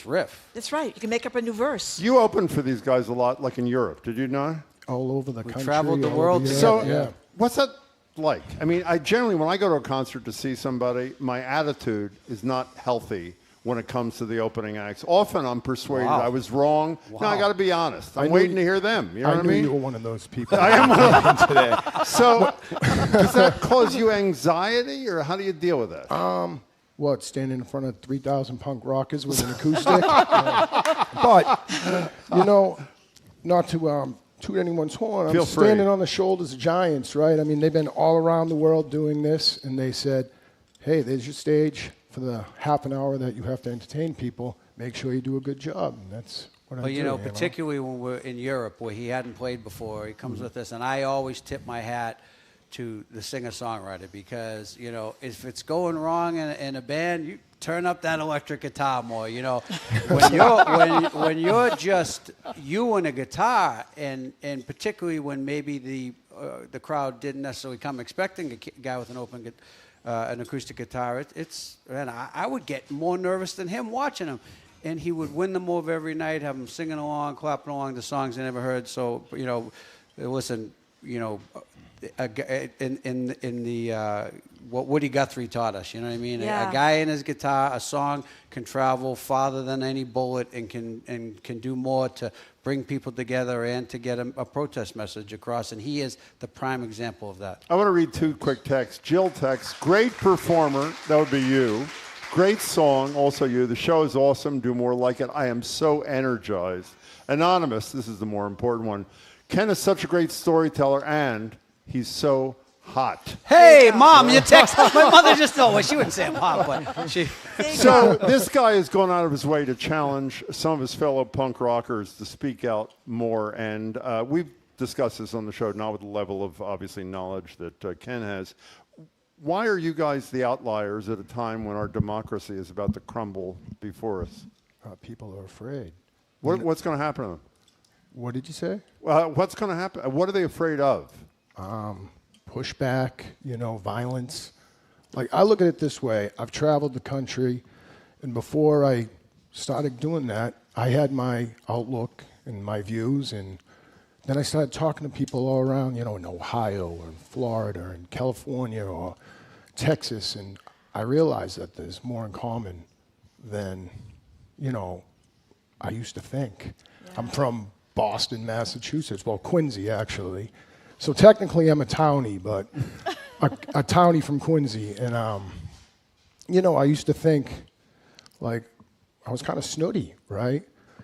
riff. That's right. You can make up a new verse. You opened for these guys a lot, like in Europe. Did you know? All over the country. traveled the all world over together. So, Europe, what's that like? I mean, I generally, when I go to a concert to see somebody, my attitude is not healthy when it comes to the opening acts. Often I'm persuaded I was wrong. No, I got to be honest. I'm waiting to hear them. You know what I mean? I knew you were one of those people. I am one of them today. So, does that cause you anxiety, or how do you deal with that? What, standing in front of 3,000 punk rockers with an acoustic? But, you know, not to toot anyone's horn, Feel I'm free. standing on the shoulders of giants, right? I mean, they've been all around the world doing this, and they said, "Hey, there's your stage for the half an hour that you have to entertain people. Make sure you do a good job." And that's what I But do. you know, particularly when we're in Europe, where he hadn't played before, he comes with us, and I always tip my hat to the singer-songwriter because, you know, if it's going wrong in a band, you turn up that electric guitar more. You know, when you're just you and a guitar, and particularly when maybe the crowd didn't necessarily come expecting a guy with an acoustic guitar, and I would get more nervous than him watching him. And he would win them over every night, have them singing along, clapping along the songs they never heard. So, you know, listen, you know, in the what Woody Guthrie taught us, you know what I mean? Yeah. A guy and his guitar, a song can travel farther than any bullet and can do more to bring people together and to get a protest message across. And he is the prime example of that. I want to read two quick texts. Jill texts, "Great performer," that would be you. "Great song," also you. "The show is awesome. Do more like it. I am so energized." Anonymous, this is the more important one. "Ken is such a great storyteller, and he's so hot." Hey, Mom, you text. My mother just told me. She wouldn't say I'm hot, but she. So this guy has gone out of his way to challenge some of his fellow punk rockers to speak out more, and we've discussed this on the show, not with the level of, obviously, knowledge that Ken has. Why are you guys the outliers at a time when our democracy is about to crumble before us? People are afraid. What's going to happen to them? What did you say? What's going to happen? What are they afraid of? Pushback, you know, violence. Like, I look at it this way. I've traveled the country, and before I started doing that, I had my outlook and my views, and then I started talking to people all around, you know, in Ohio or in Florida or in California or Texas, and I realized that there's more in common than, you know, I used to think. Yeah. I'm from Boston, Massachusetts. Well, Quincy, actually. So technically I'm a townie, but a townie from Quincy. And, you know, I used to think, like, I was kind of snooty, right?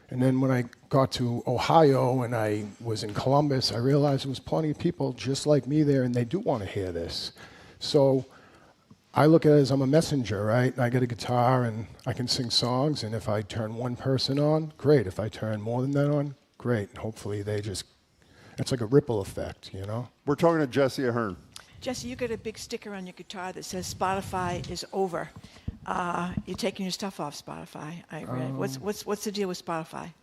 And then when I got to Ohio and I was in Columbus, I realized there was plenty of people just like me there, and they do want to hear this. So I look at it as I'm a messenger, right? And I get a guitar and I can sing songs, and if I turn one person on, great. If I turn more than that on, great. And hopefully it's like a ripple effect, you know? We're talking to Jesse Ahern. Jesse, you got a big sticker on your guitar that says Spotify is over. You're taking your stuff off Spotify. I read. What's the deal with Spotify?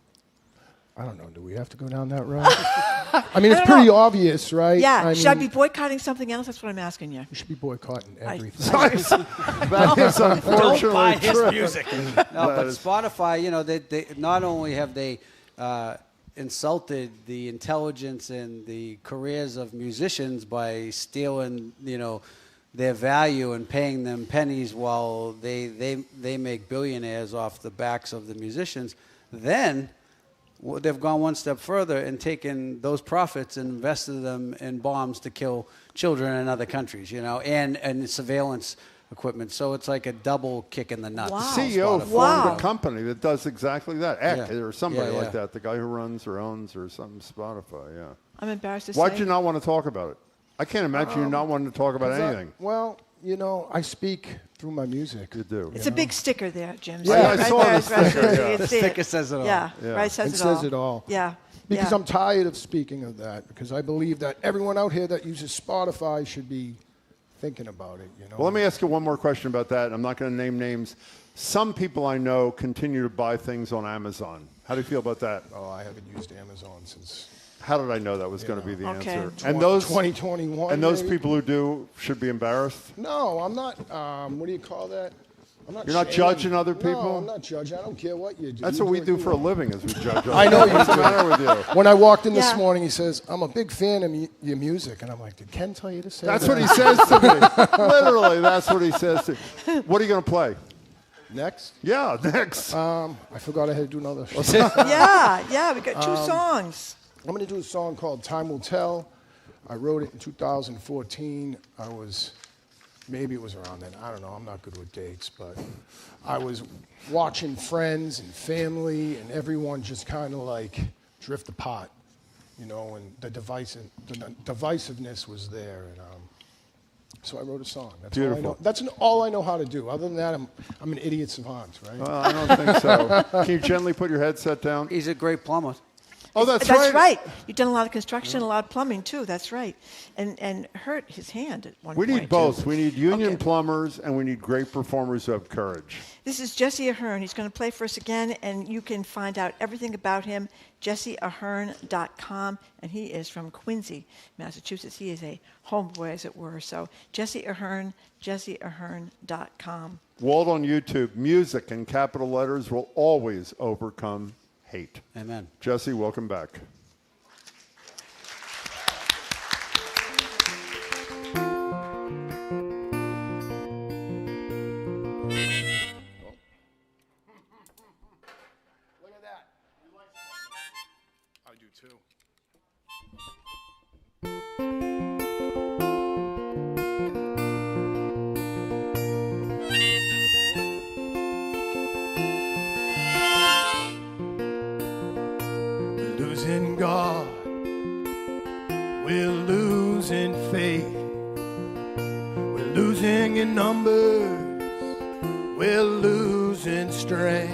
I don't know. Do we have to go down that road? I mean, it's pretty obvious, right? Yeah. Should I be boycotting something else? That's what I'm asking you. We should be boycotting everything. That is unfortunately Don't buy his true. music. No, but Spotify, you know, they not only have they insulted the intelligence and the careers of musicians by stealing, you know, their value and paying them pennies while they make billionaires off the backs of the musicians, then they've gone one step further and taken those profits and invested them in bombs to kill children in other countries, you know, and surveillance equipment. So it's like a double kick in the nuts. Wow. The CEO formed a company that does exactly that. Or somebody like that. The guy who runs or owns or something, Spotify, yeah. I'm embarrassed to say. Why'd you not want to talk about it? I can't imagine you not wanting to talk about anything. Well, you know, I speak through my music. You do. It's a big sticker there, Jim. Yeah, I saw the sticker. The sticker says it all. Yeah, right, it says it all. Yeah. Because I'm tired of speaking of that, because I believe that everyone out here that uses Spotify should be thinking about it, you know. Well, let me ask you one more question about that. I'm not going to name names. Some people I know continue to buy things on Amazon. How do you feel about that? Oh, I haven't used Amazon since... How did I know that was going to be the answer? And those 2021. And those people who do should be embarrassed? No, I'm not. What do you call that? I'm not. You're not judging other people? No, I'm not judging. I don't care what you do. That's what we do for a living, is we judge. I know you do. What's the matter with you? When I walked in this morning, he says, "I'm a big fan of your music," and I'm like, "Did Ken tell you to say that?" That's what he says to me. Literally, that's what he says to me. What are you going to play? Next? Yeah, next. I forgot I had to do another. Yeah, we got 2 songs. I'm going to do a song called Time Will Tell. I wrote it in 2014. Maybe it was around then. I don't know. I'm not good with dates. But I was watching friends and family and everyone just kind of like drift apart, you know, and the divisiveness was there. And so I wrote a song. That's Beautiful. all I know. That's all I know how to do. Other than that, I'm an idiot savant, right? Well, I don't think so. Can you gently put your headset down? He's a great plumber. Oh, that's right. right. You've done a lot of construction, a lot of plumbing, too. That's right. And hurt his hand at one point. We need both. We need union plumbers, and we need great performers who have courage. This is Jesse Ahern. He's going to play for us again, and you can find out everything about him, jesseahern.com, and he is from Quincy, Massachusetts. He is a homeboy, as it were. So Jesse Ahern, jesseahern.com. Walt on YouTube, music in capital letters will always overcome hate. Amen. Jesse, welcome back. Look at that. I do too. Losing God, we're losing faith, we're losing in numbers, we're losing strength,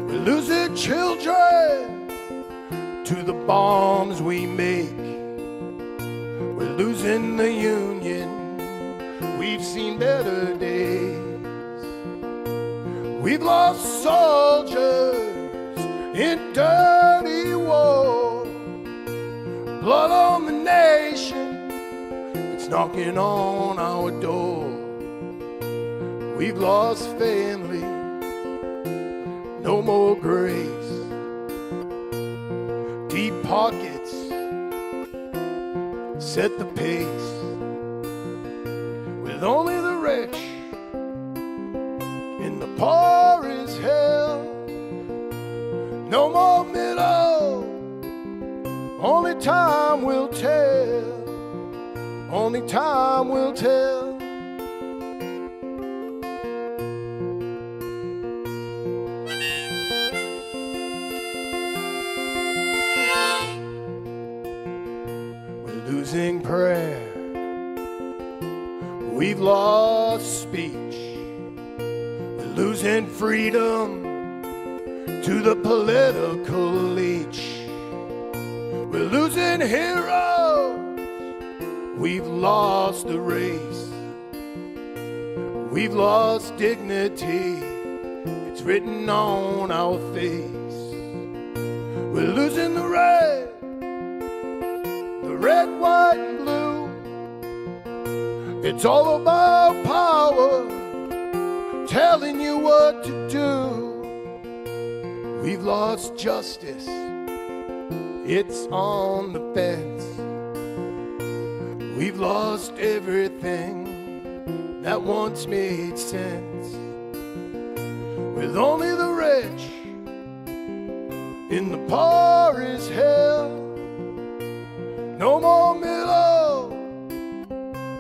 we're losing children to the bombs we make, we're losing the union, we've seen better days, we've lost soldiers in dirty war, blood on the nation, it's knocking on our door. We've lost family, no more grace, deep pockets set the pace, with only the rich and the poor is hell. No more middle, only time will tell, only time will tell. We're losing prayer, we've lost speech, we're losing freedom to the political leech. We're losing heroes, we've lost the race, We've lost dignity, it's written on our face. We're losing the red, white, and blue. It's all about power, telling you what to do. We've lost justice, it's on the fence. We've lost everything that once made sense. With only the rich in the poor is hell. No more middle,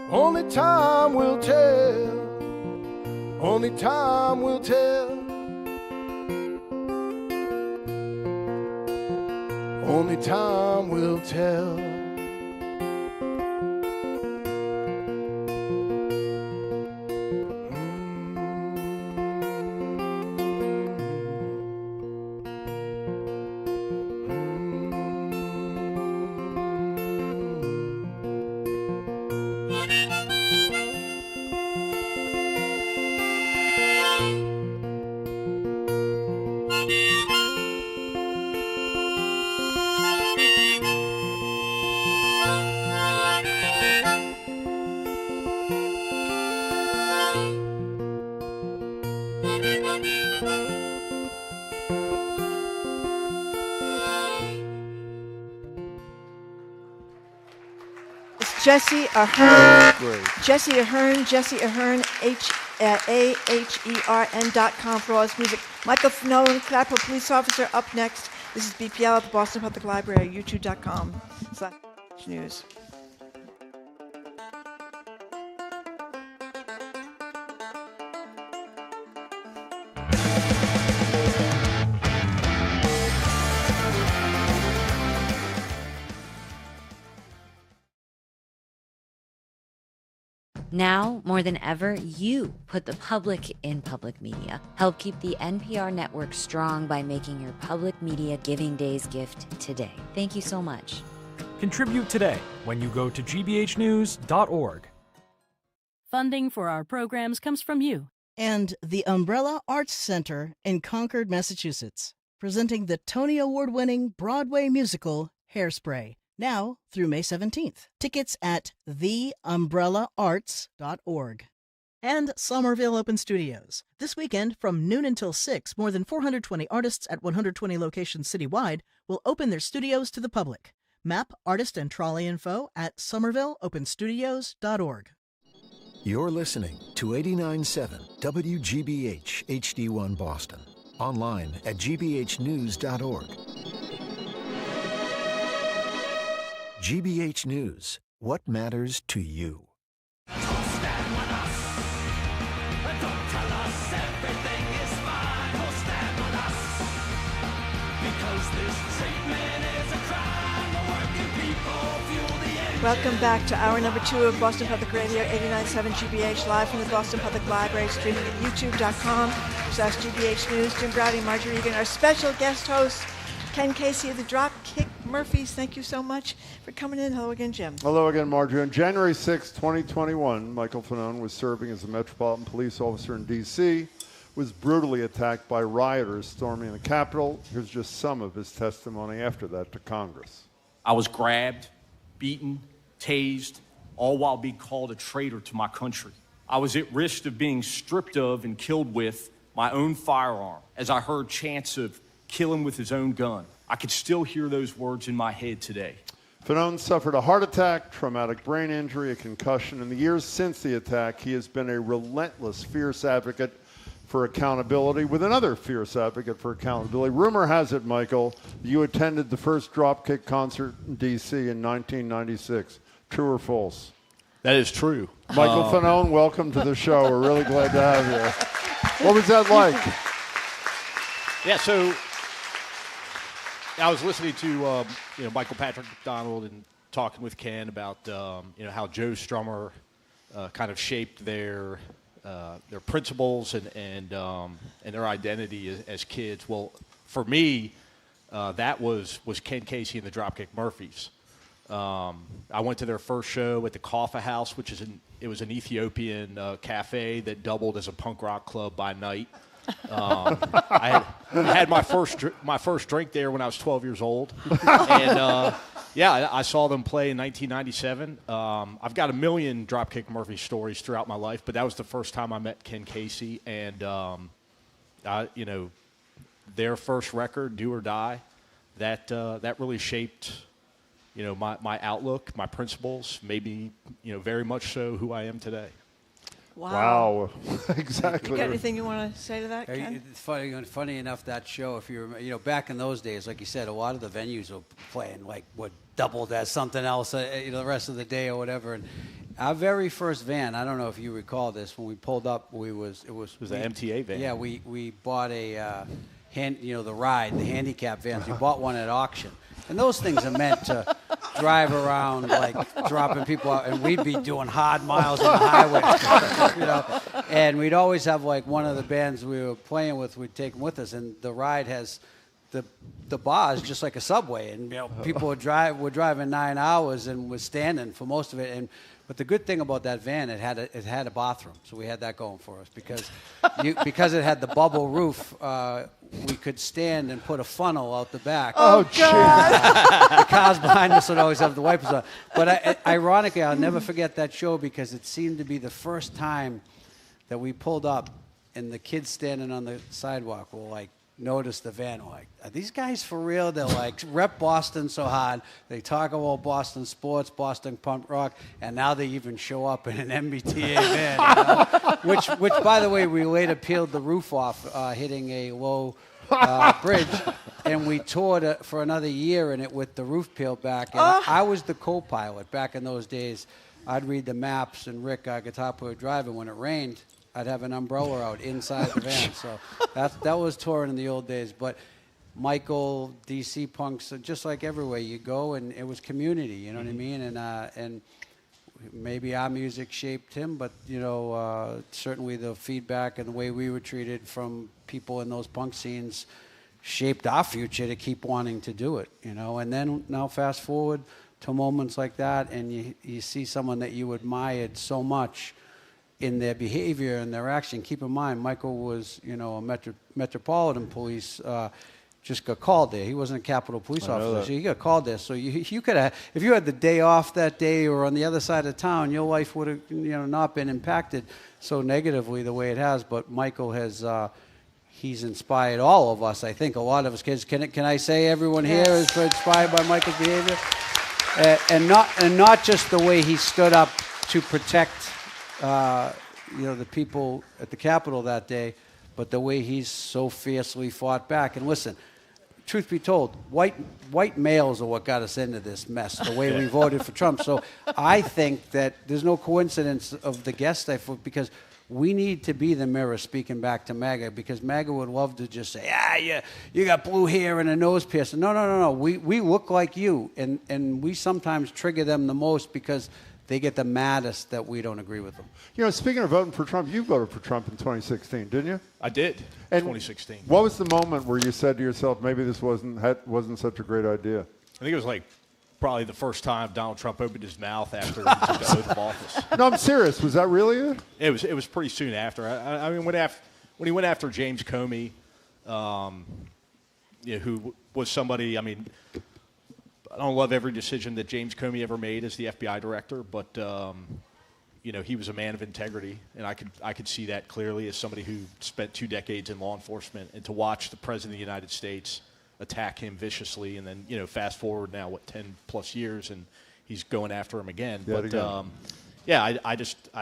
only time will tell. Only time will tell. Only time will tell. Jesse Ahern. Great. Jesse Ahern, AHERN.com for all his music. Michael Fanone, Capitol Police Officer, up next. This is BPL at the Boston Public Library, youtube.com/news. Now, more than ever, you put the public in public media. Help keep the NPR network strong by making your public media Giving Days gift today. Thank you so much. Contribute today when you go to gbhnews.org. Funding for our programs comes from you. And the Umbrella Arts Center in Concord, Massachusetts, presenting the Tony Award-winning Broadway musical Hairspray. Now through May 17th. Tickets at theumbrellaarts.org. And Somerville Open Studios. This weekend, from noon until 6, more than 420 artists at 120 locations citywide will open their studios to the public. Map, artist, and trolley info at somervilleopenstudios.org. You're listening to 89.7 WGBH HD1 Boston. Online at gbhnews.org. GBH News. What matters to you? Welcome back to hour number 2 of Boston Public Radio, 89.7 GBH, live from the Boston Public Library, streaming at youtube.com/GBH News. Jim Browdy, Margery Egan, our special guest host, Ken Casey of the Dropkick Murphys. Thank you so much for coming in. Hello again, Jim. Hello again, Margery. On January 6, 2021, Michael Fanone was serving as a Metropolitan Police officer in D.C., was brutally attacked by rioters storming the Capitol. Here's just some of his testimony after that to Congress. I was grabbed, beaten, tased, all while being called a traitor to my country. I was at risk of being stripped of and killed with my own firearm as I heard chants of kill him with his own gun. I could still hear those words in my head today. Fanone suffered a heart attack, traumatic brain injury, a concussion. In the years since the attack, he has been a relentless, fierce advocate for accountability with another fierce advocate for accountability. Rumor has it, Michael, you attended the first Dropkick concert in D.C. in 1996. True or false? That is true. Michael Fanone, welcome to the show. We're really glad to have you. What was that like? Yeah, so I was listening to Michael Patrick MacDonald and talking with Ken about how Joe Strummer kind of shaped their principles and their identity as kids. Well, for me, that was Ken Casey and the Dropkick Murphys. I went to their first show at the Coffee House, which is it was an Ethiopian cafe that doubled as a punk rock club by night. I had my first drink there when I was 12 years old, and I saw them play in 1997. I've got a million Dropkick Murphys stories throughout my life, but that was the first time I met Ken Casey, and their first record, Do or Die, that really shaped my outlook, my principles, maybe very much so who I am today. Wow. Exactly. You got anything you want to say to that, Ken? It's funny enough, that show, if you remember, back in those days, like you said, a lot of the venues were playing like what doubled as something else, the rest of the day or whatever. And our very first van, I don't know if you recall this, when we pulled up, it was an MTA van. Yeah, we bought the handicap vans. We bought one at auction. And those things are meant to drive around, like dropping people out, and we'd be doing hard miles on the highway, And we'd always have like one of the bands we were playing with, we'd take them with us, and the ride has the bar is just like a subway, and people were driving 9 hours and was standing for most of it. But the good thing about that van, it had a bathroom, so we had that going for us because it had the bubble roof. We could stand and put a funnel out the back. Oh, God. The cars behind us would always have the wipers on. But ironically, I'll never forget that show because it seemed to be the first time that we pulled up and the kids standing on the sidewalk were like, noticed the van, like, are these guys for real? They're like, rep Boston so hard. They talk about Boston sports, Boston punk rock, and now they even show up in an MBTA van, which, by the way, we later peeled the roof off, hitting a low bridge, and we toured it for another year in it with the roof peeled back. And I was the co-pilot back in those days. I'd read the maps, and Rick, our guitar player, would drive, and when it rained, I'd have an umbrella out inside the van. So that was touring in the old days. But Michael, DC punks, just like everywhere you go, and it was community, you know what I mean? And maybe our music shaped him, but certainly the feedback and the way we were treated from people in those punk scenes shaped our future to keep wanting to do it, And then now fast forward to moments like that, and you see someone that you admired so much in their behavior and their action. Keep in mind, Michael was, a Metropolitan Police, just got called there. He wasn't a Capitol Police officer, so he got called there. So you could have, if you had the day off that day or on the other side of town, your life would have, not been impacted so negatively the way it has. But Michael has, he's inspired all of us. I think a lot of us kids. Can I say everyone here is inspired by Michael's behavior, and not just the way he stood up to protect. The people at the Capitol that day, but the way he's so fiercely fought back. And listen, truth be told, white males are what got us into this mess, the way we voted for Trump. So I think that there's no coincidence of the guest because we need to be the mirror speaking back to MAGA, because MAGA would love to just say, you got blue hair and a nose piercing. No. We look like you, and we sometimes trigger them the most because they get the maddest that we don't agree with them. Speaking of voting for Trump, you voted for Trump in 2016, didn't you? I did. And 2016. What was the moment where you said to yourself, maybe this wasn't such a great idea? I think it was like probably the first time Donald Trump opened his mouth after he took the oath of office. No, I'm serious. Was that really it? It was pretty soon after. I mean, when he went after James Comey, who was somebody. I mean, I don't love every decision that James Comey ever made as the FBI director, but he was a man of integrity, and I could see that clearly as somebody who spent 2 decades in law enforcement, and to watch the President of the United States attack him viciously, and then fast forward now 10 plus years, and he's going after him again. I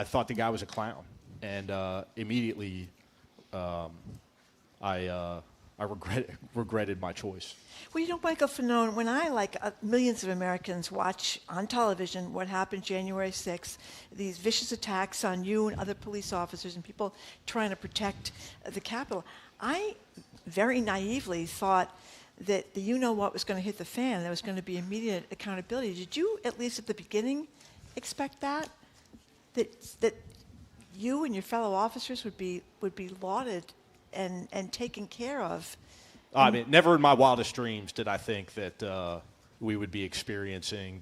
thought the guy was a clown, and immediately I regretted my choice. Well, Michael Fanone, when I, like millions of Americans, watch on television what happened January 6th, these vicious attacks on you and other police officers and people trying to protect the Capitol, I very naively thought that the what was going to hit the fan, there was going to be immediate accountability. Did you, at least at the beginning, expect that? That you and your fellow officers would be lauded and taken care of? I mean, never in my wildest dreams did I think that we would be experiencing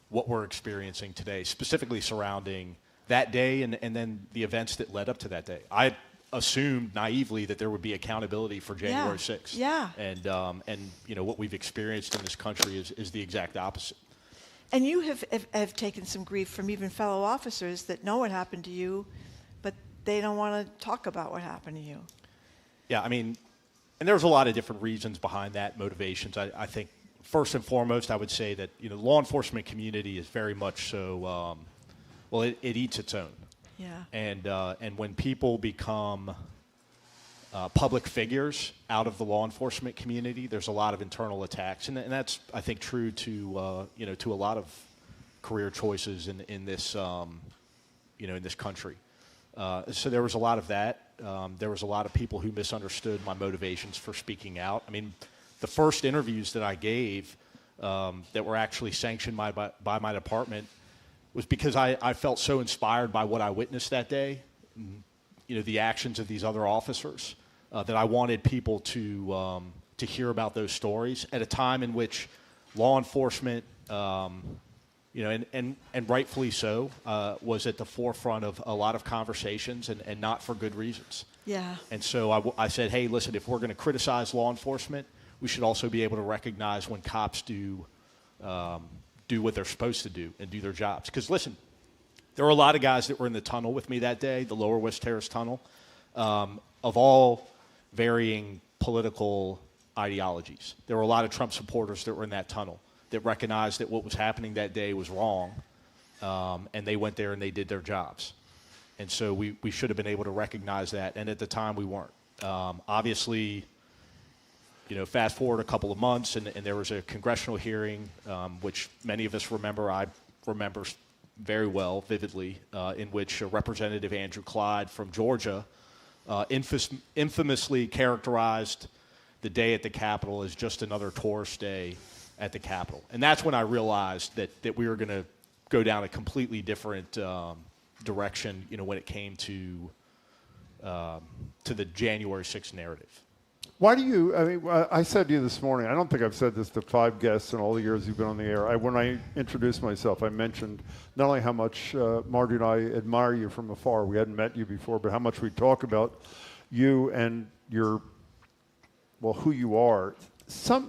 what we're experiencing today, specifically surrounding that day and then the events that led up to that day. I assumed naively that there would be accountability for January 6th. Yeah. And what we've experienced in this country is the exact opposite. And you have taken some grief from even fellow officers that know what happened to you, but they don't want to talk about what happened to you. Yeah, I mean, and there's a lot of different reasons behind that, motivations. I think first and foremost, I would say that law enforcement community is very much so. It eats its own. Yeah. And when people become public figures out of the law enforcement community, there's a lot of internal attacks, and that's, I think, true to to a lot of career choices in this in this country. So there was a lot of that. There was a lot of people who misunderstood my motivations for speaking out. I mean, the first interviews that I gave that were actually sanctioned by my department was because I felt so inspired by what I witnessed that day, the actions of these other officers, that I wanted people to hear about those stories at a time in which law enforcement, and rightfully so, was at the forefront of a lot of conversations and not for good reasons. Yeah. And so I said, hey, listen, if we're going to criticize law enforcement, we should also be able to recognize when cops do what they're supposed to do and do their jobs. Because, listen, there were a lot of guys that were in the tunnel with me that day, the Lower West Terrace Tunnel, of all varying political ideologies. There were a lot of Trump supporters that were in that tunnel that recognized that what was happening that day was wrong, and they went there and they did their jobs. And so we should have been able to recognize that, and at the time we weren't. Obviously, fast forward a couple of months, and there was a congressional hearing, which many of us remember. I remember very well, vividly, in which Representative Andrew Clyde from Georgia infamously characterized the day at the Capitol as just another tourist day at the Capitol. And that's when I realized that we were going to go down a completely different direction, when it came to the January 6th narrative. Why do you, I said to you this morning, I don't think I've said this to 5 guests in all the years you've been on the air. When I introduced myself, I mentioned not only how much Margie and I admire you from afar, we hadn't met you before, but how much we talk about you and who you are.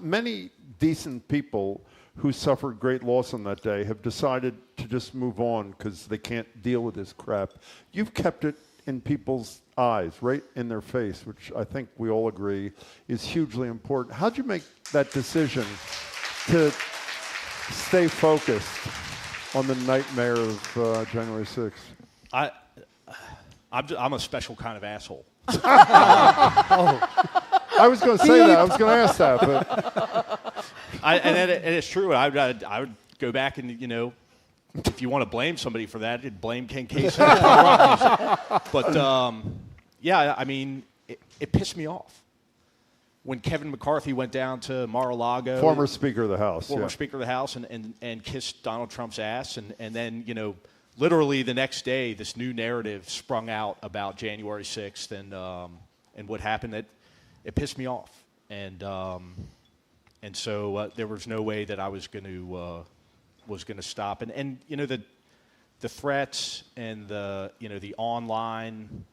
Many decent people who suffered great loss on that day have decided to just move on because they can't deal with this crap. You've kept it in people's eyes, right in their face, which I think we all agree is hugely important. How'd you make that decision to stay focused on the nightmare of January 6th? I'm a special kind of asshole. I was going to say that. I was going to ask that, but and it's true. I would go back and if you want to blame somebody for that, you'd blame Ken Casey. But yeah, I mean, it pissed me off when Kevin McCarthy went down to Mar-a-Lago. Former Speaker of the House. Former Speaker of the House, and kissed Donald Trump's ass, and then literally the next day, this new narrative sprung out about January 6th and what happened. It pissed me off, and so there was no way that I was going to stop. And the threats and the online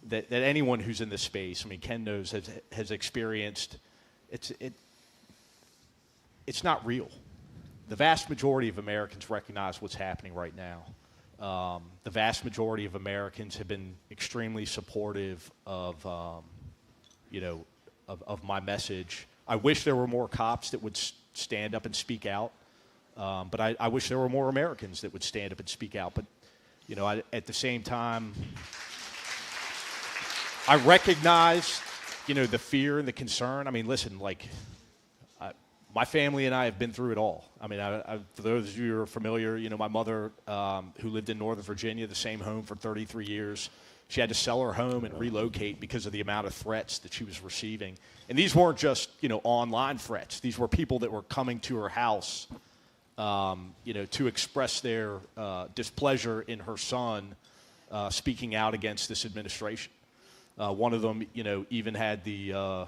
that anyone who's in this space, I mean, Ken knows, has experienced. It's not real. The vast majority of Americans recognize what's happening right now. The vast majority of Americans have been extremely supportive of my message. I wish there were more cops that would stand up and speak out, but I wish there were more Americans that would stand up and speak out. But at the same time, I recognize the fear and the concern. I mean, listen, my family and I have been through it all. I mean, for those of you who are familiar, my mother, who lived in Northern Virginia, the same home for 33 years, she had to sell her home and relocate because of the amount of threats that she was receiving. And these weren't just, online threats. These were people that were coming to her house, to express their displeasure in her son speaking out against this administration. One of them, even had the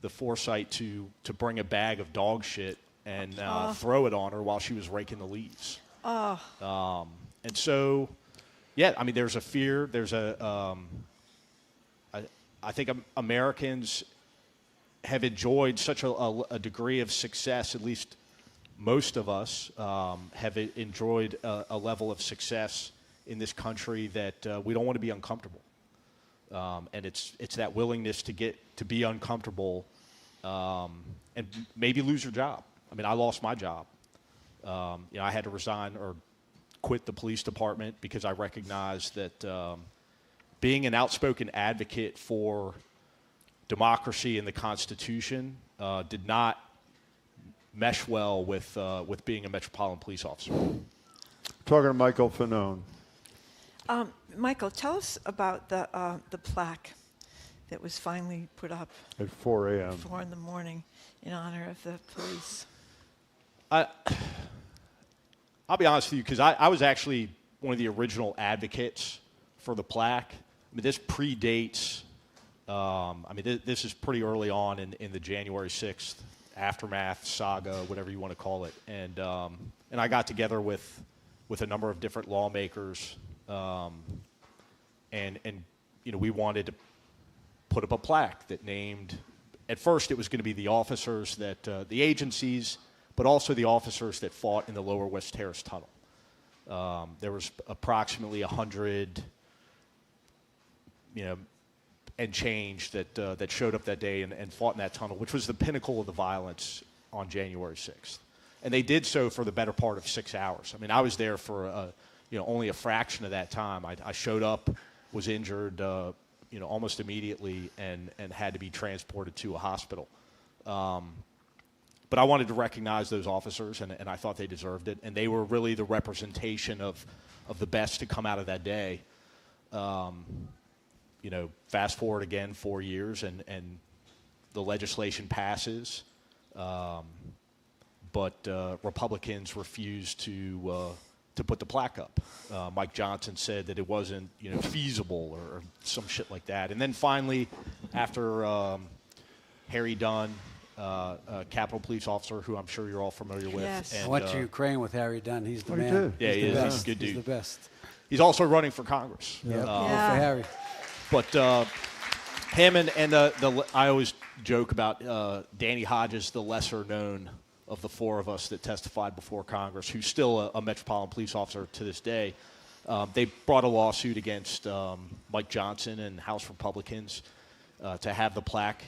foresight to bring a bag of dog shit and throw it on her while she was raking the leaves. Oh. And so, yeah, I mean, there's a fear. There's I think Americans have enjoyed such a degree of success, at least most of us have enjoyed a level of success in this country that we don't want to be uncomfortable. And it's that willingness to be uncomfortable and maybe lose your job. I mean, I lost my job. I had to resign or quit the police department because I recognized that being an outspoken advocate for democracy and the Constitution did not mesh well with being a Metropolitan Police officer. Talking to Michael Fanone. Michael, tell us about the plaque that was finally put up at 4 a.m. 4 in the morning in honor of the police. I'll be honest with you, because I was actually one of the original advocates for the plaque. I mean, this predates. This is pretty early on in the January 6th aftermath saga, whatever you want to call it, and I got together with a number of different lawmakers, and we wanted to put up a plaque that named. At first, it was going to be the officers that the agencies, but also the officers that fought in the Lower West Terrace Tunnel. There was approximately 100, and change that showed up that day and fought in that tunnel, which was the pinnacle of the violence on January 6th. And they did so for the better part of 6 hours. I mean, I was there for only a fraction of that time. I showed up, was injured, almost immediately, and had to be transported to a hospital. But I wanted to recognize those officers, and I thought they deserved it. And they were really the representation of the best to come out of that day. Fast forward again 4 years, and the legislation passes, but Republicans refused to put the plaque up. Mike Johnson said that it wasn't feasible or some shit like that. And then finally, after Harry Dunn, a Capitol Police officer who I'm sure you're all familiar with. Yes. I went to Ukraine with Harry Dunn. He's the man. Did? Yeah, He's he's a good dude. He's the best. He's also running for Congress. Yep. For Harry. But him and I always joke about Danny Hodges, the lesser known of the four of us that testified before Congress, who's still a Metropolitan Police officer to this day. They brought a lawsuit against Mike Johnson and House Republicans to have the plaque,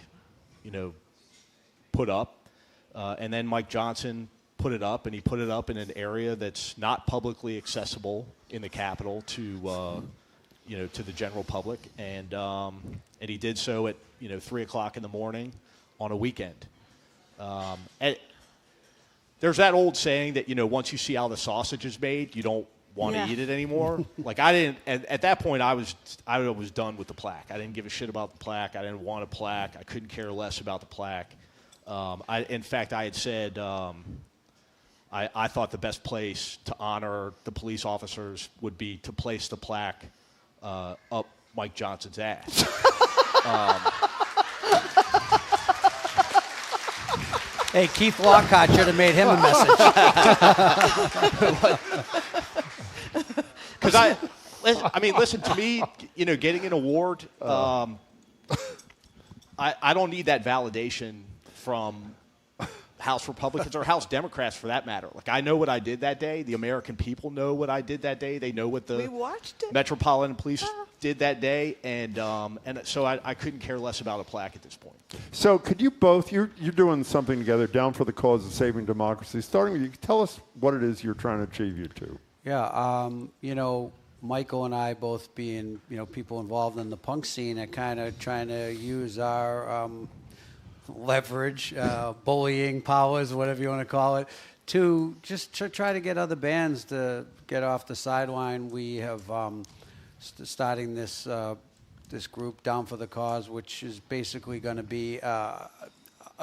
put up. And then Mike Johnson put it up, and he put it up in an area that's not publicly accessible in the Capitol to the general public, and he did so at 3 o'clock in the morning on a weekend. And there's that old saying that once you see how the sausage is made, you don't want to eat it anymore. Like I didn't. At that point, I was done with the plaque. I didn't give a shit about the plaque. I didn't want a plaque. I couldn't care less about the plaque. In fact, I had said I thought the best place to honor the police officers would be to place the plaque up Mike Johnson's ass. Hey, Keith Lockhart should have made him a message. Because listen, to me, getting an award, I don't need that validation from House Republicans or House Democrats for that matter. Like, I know what I did that day. The American people know what I did that day. They know what the Metropolitan Police did that day, and so I couldn't care less about a plaque at this point. So could you both, you're doing something together, Down for the Cause of Saving Democracy. Starting with you, tell us what it is you're trying to achieve, you two. Yeah, Michael and I both being, people involved in the punk scene are kind of trying to use our leverage, bullying powers, whatever you want to call it, to just try to get other bands to get off the sideline. We have starting this group, Down for the Cause, which is basically going to be a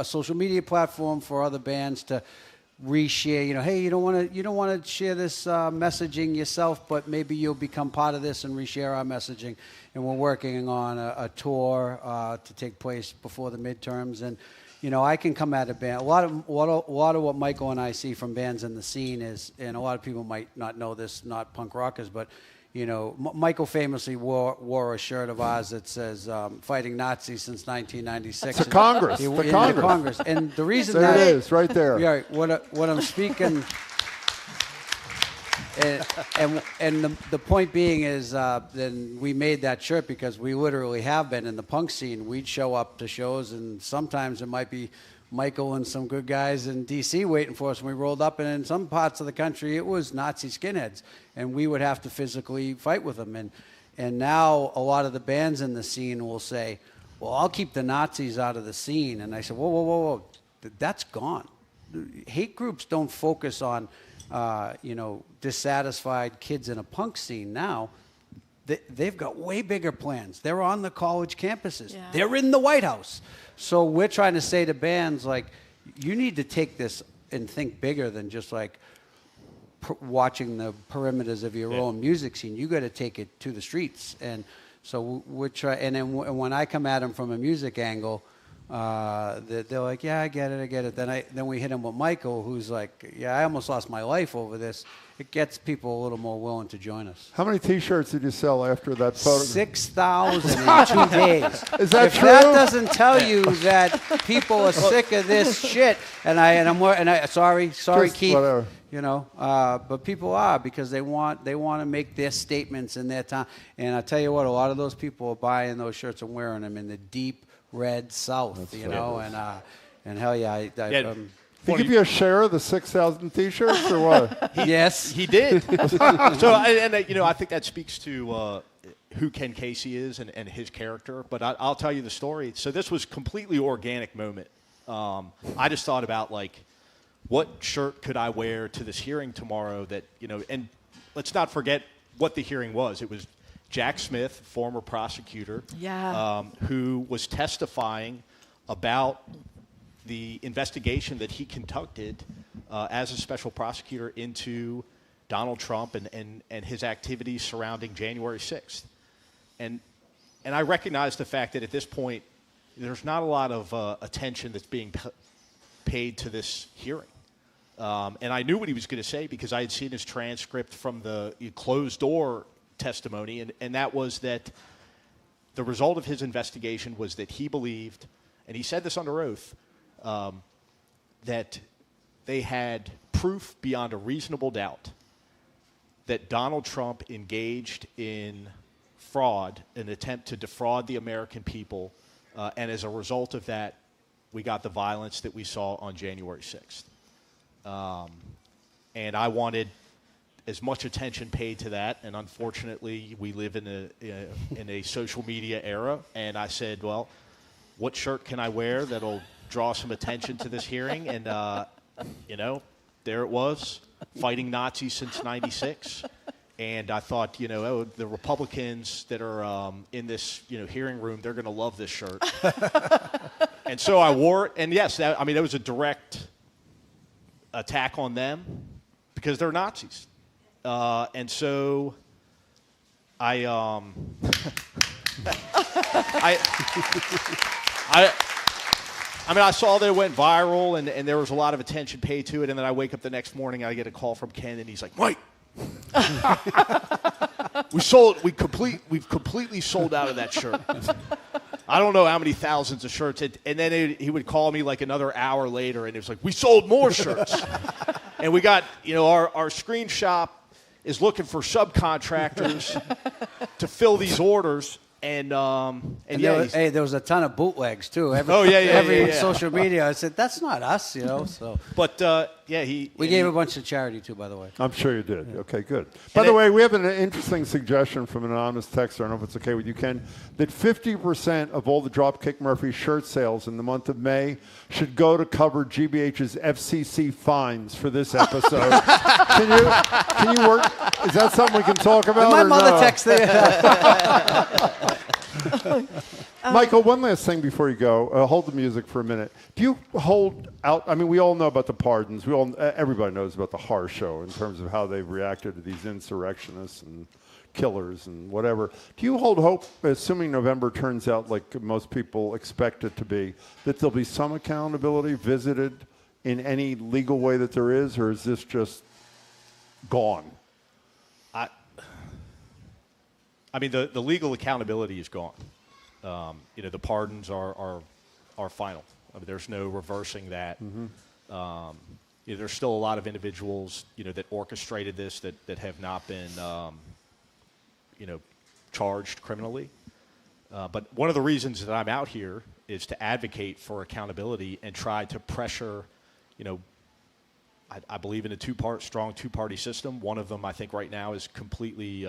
social media platform for other bands to reshare. Hey, you don't want to share this messaging yourself, but maybe you'll become part of this and reshare our messaging. And we're working on a tour to take place before the midterms, and I can come at a band. A lot of what Michael and I see from bands in the scene is, and a lot of people might not know this, not punk rockers, but Michael famously wore a shirt of ours that says "Fighting Nazis since 1996." It's the Congress. The Congress. And the reason there it is, right there. Yeah, what I'm speaking. And the point being is, then we made that shirt because we literally have been in the punk scene. We'd show up to shows, and sometimes it might be Michael and some good guys in D.C. waiting for us when we rolled up. And in some parts of the country, it was Nazi skinheads, and we would have to physically fight with them. And now a lot of the bands in the scene will say, "Well, I'll keep the Nazis out of the scene." And I said, "Whoa, that's gone. Hate groups don't focus on." Dissatisfied kids in a punk scene now, they've got way bigger plans. They're on the college campuses. Yeah. They're in the White House. So we're trying to say to bands, like, you need to take this and think bigger than just like watching the perimeters of your own music scene. You got to take it to the streets. And so we're trying. And then when I come at them from a music angle, they're like, "Yeah, I get it." Then we hit him with Michael, who's like, "Yeah, I almost lost my life over this." It gets people a little more willing to join us. How many T-shirts did you sell after that photo? 6,000 in 2 days. Is that true? If that doesn't tell you that people are sick of this shit, sorry, just Keith. Whatever. But people are, because they want to make their statements in their time. And I tell you what, a lot of those people are buying those shirts and wearing them in the deep red South, and hell yeah, did he give you a share of the 6,000 T-shirts or what? Yes, he did. I think that speaks to who Ken Casey is and his character. But I'll tell you the story. So this was completely organic moment. I just thought about what shirt could I wear to this hearing tomorrow that and let's not forget what the hearing was. It was Jack Smith, former prosecutor, who was testifying about the investigation that he conducted as a special prosecutor into Donald Trump and his activities surrounding January 6th. And I recognize the fact that at this point, there's not a lot of attention that's being paid to this hearing. And I knew what he was going to say because I had seen his transcript from the closed door testimony, and that was that the result of his investigation was that he believed, and he said this under oath, that they had proof beyond a reasonable doubt that Donald Trump engaged in fraud, an attempt to defraud the American people, and as a result of that, we got the violence that we saw on January 6th. And I wanted as much attention paid to that, and unfortunately, we live in a social media era. And I said, "Well, what shirt can I wear that'll draw some attention to this hearing?" And there it was, fighting Nazis since '96. And I thought, the Republicans that are in this hearing room, they're going to love this shirt. And so I wore it, and yes, that was a direct attack on them because they're Nazis. And so I saw that it went viral and there was a lot of attention paid to it. And then I wake up the next morning, I get a call from Ken, and he's like, "Mike, we've completely sold out of that shirt. I don't know how many thousands of shirts." And then he would call me another hour later, and it was like, "We sold more shirts." And we got, our screen shop is looking for subcontractors to fill these orders. And there was a ton of bootlegs too. Every social media, I said, "That's not us," So, but we gave a bunch to charity too, by the way. I'm sure you did. Yeah. Okay, good. By the way, we have an interesting suggestion from an anonymous texter. I don't know if it's okay with you, Ken. That 50% of all the Dropkick Murphys shirt sales in the month of May should go to cover GBH's FCC fines for this episode. Can you work? Is that something we can talk about? My mother texted. Michael, one last thing before you go. Hold the music for a minute. Do you hold out? We all know about the pardons. Everybody knows about the horror show in terms of how they've reacted to these insurrectionists and killers and whatever. Do you hold hope, assuming November turns out like most people expect it to be, that there'll be some accountability visited in any legal way that there is, or is this just gone? I mean, the legal accountability is gone. The pardons are final. I mean, there's no reversing that. There's still a lot of individuals, that orchestrated this that have not been, charged criminally. But one of the reasons that I'm out here is to advocate for accountability and try to pressure, I believe in a strong two-party system. One of them, I think, right now is completely,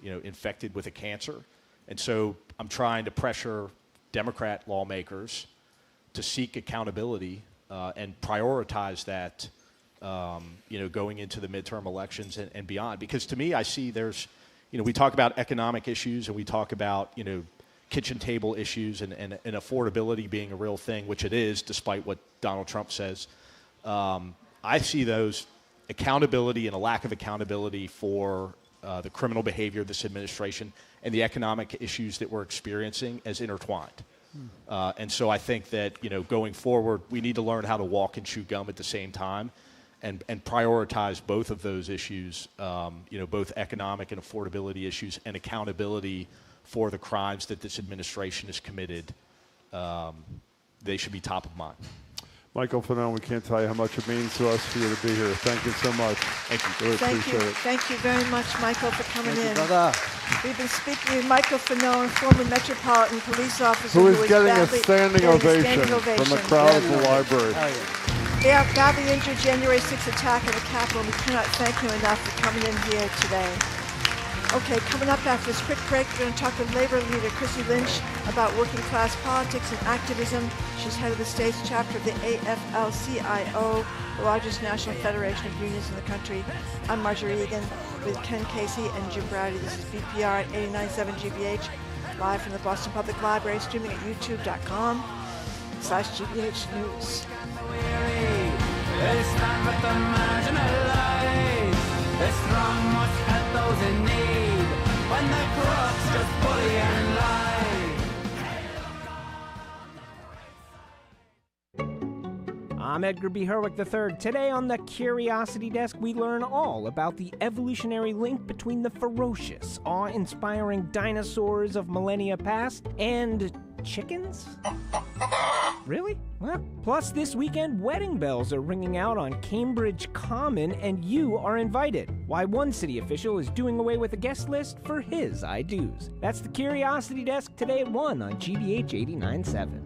infected with a cancer. And so I'm trying to pressure Democrat lawmakers to seek accountability and prioritize that, going into the midterm elections and beyond. Because to me, I see there's, we talk about economic issues and we talk about, kitchen table issues and affordability being a real thing, which it is, despite what Donald Trump says. I see those accountability and a lack of accountability for the criminal behavior of this administration and the economic issues that we're experiencing as intertwined. And so I think that, going forward, we need to learn how to walk and chew gum at the same time and prioritize both of those issues, both economic and affordability issues and accountability for the crimes that this administration has committed. They should be top of mind. Michael Fanone, we can't tell you how much it means to us for you to be here. Thank you so much. Thank you. Really appreciate it. Thank you very much, Michael, for coming in. brother. We've been speaking with Michael Fanone, former Metropolitan Police Officer Who is getting a standing ovation from the crowd at the library. They are badly injured January 6th attack on the Capitol. We cannot thank you enough for coming in here today. Okay, coming up after this quick break, we're going to talk with labor leader Chrissy Lynch about working class politics and activism. She's head of the state's chapter of the AFL-CIO, the largest national federation of unions in the country. I'm Margery Egan with Ken Casey and Jim Browdy. This is BPR at 89.7 GBH, live from the Boston Public Library, streaming at youtube.com/GBH News. It's time with the marginalized. It's strong must help those in need. When the crooks just bully and lie. I'm Edgar B. Herwick III. Today on the Curiosity Desk, we learn all about the evolutionary link between the ferocious, awe-inspiring dinosaurs of millennia past and chickens? Really? Well, plus this weekend, wedding bells are ringing out on Cambridge Common, and you are invited. Why one city official is doing away with a guest list for his I-do's. That's the Curiosity Desk today at 1 on GBH 89.7.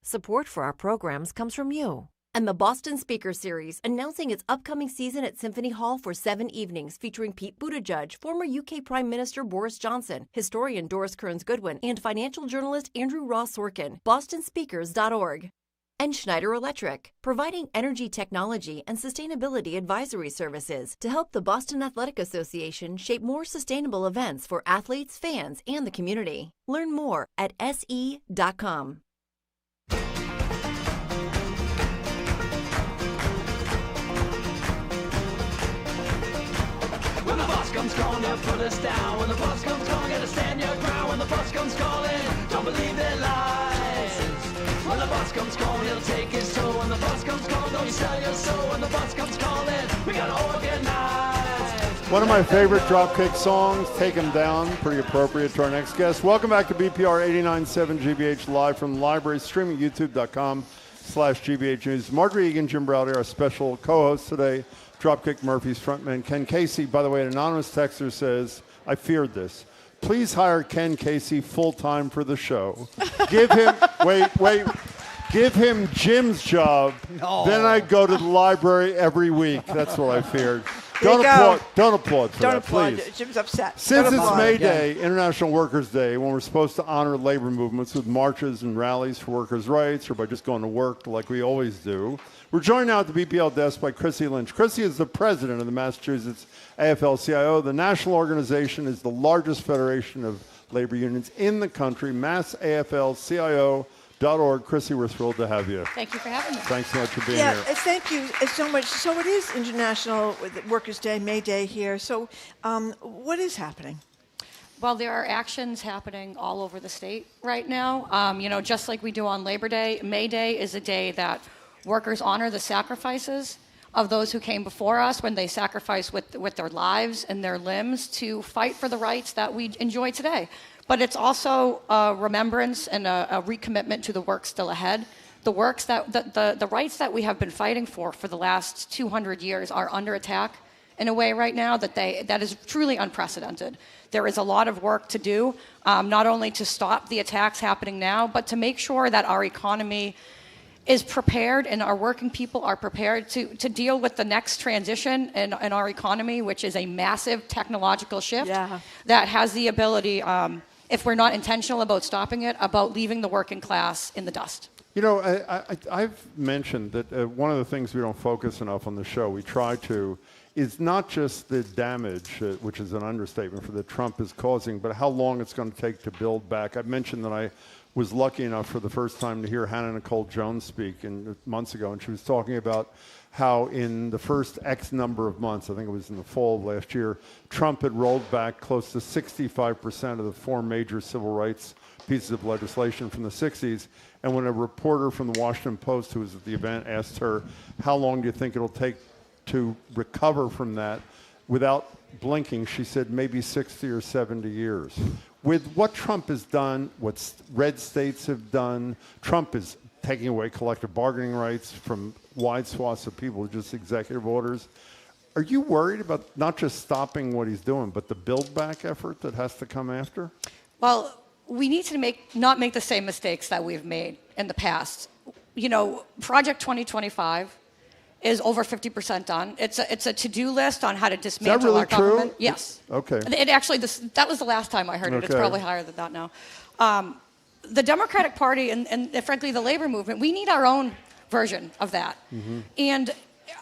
Support for our programs comes from you and the Boston Speaker Series, announcing its upcoming season at Symphony Hall for 7 evenings, featuring Pete Buttigieg, former UK Prime Minister Boris Johnson, historian Doris Kearns-Goodwin, and financial journalist Andrew Ross Sorkin. BostonSpeakers.org. And Schneider Electric, providing energy technology and sustainability advisory services to help the Boston Athletic Association shape more sustainable events for athletes, fans, and the community. Learn more at se.com. When the boss comes calling, they'll put us down. When the boss comes calling, gotta stand your ground. When the boss comes calling, don't believe their lies. When the boss comes calling, he'll take his toll. When the boss comes calling, don't you sell your soul. When the boss comes calling, we gotta organize. One of my favorite Dropkick songs, Take 'Em Down, pretty appropriate to our next guest. Welcome back to BPR 89.7 GBH, live from the library, streaming youtube.com/GBH News. Margery Egan, Jim Browdy, our special co-host today. Dropkick Murphys frontman Ken Casey. By the way, an anonymous texter says, I feared this. Please hire Ken Casey full-time for the show. Give him, give him Jim's job. No. Then I'd go to the library every week. That's what I feared. Don't applaud for that, please. Jim's upset. Since it's May Day, International Workers' Day, when we're supposed to honor labor movements with marches and rallies for workers' rights or by just going to work like we always do, we're joined now at the BPL desk by Chrissy Lynch. Chrissy is the president of the Massachusetts AFL-CIO. The national organization is the largest federation of labor unions in the country. MassAFL-CIO .org. Chrissy, we're thrilled to have you. Thank you for having me. Thanks so much for being Yeah, here. thank you so much. So it is International Workers' Day, May Day here. So what is happening? Well, there are actions happening all over the state right now. Just like we do on Labor Day, May Day is a day that workers honor the sacrifices of those who came before us when they sacrificed with their lives and their limbs to fight for the rights that we enjoy today. But it's also a remembrance and a recommitment to the work still ahead. The works that the rights that we have been fighting for the last 200 years are under attack in a way right now that is truly unprecedented. There is a lot of work to do, not only to stop the attacks happening now, but to make sure that our economy is prepared and our working people are prepared to deal with the next transition in our economy, which is a massive technological shift that has the ability, if we're not intentional about stopping it, about leaving the working class in the dust. You know, I've mentioned that one of the things we don't focus enough on the show, we try to, is not just the damage, which is an understatement, for that Trump is causing, but how long it's going to take to build back. I've mentioned that I was lucky enough for the first time to hear Hannah Nicole Jones speak months ago, and she was talking about how in the first X number of months, I think it was in the fall of last year, Trump had rolled back close to 65% of the 4 major civil rights pieces of legislation from the 60s. And when a reporter from the Washington Post who was at the event asked her, how long do you think it'll take to recover from that, without blinking, she said maybe 60 or 70 years. With what Trump has done, what red states have done, Trump is taking away collective bargaining rights from wide swaths of people with just executive orders. Are you worried about not just stopping what he's doing, but the build back effort that has to come after? Well, we need to not make the same mistakes that we've made in the past. Project 2025 is over 50% done. It's a to-do list on how to dismantle our government. True? Yes. Okay. It actually, that was the last time I heard it. It's probably higher than that now. The Democratic Party and frankly the labor movement, we need our own version of that. Mm-hmm. And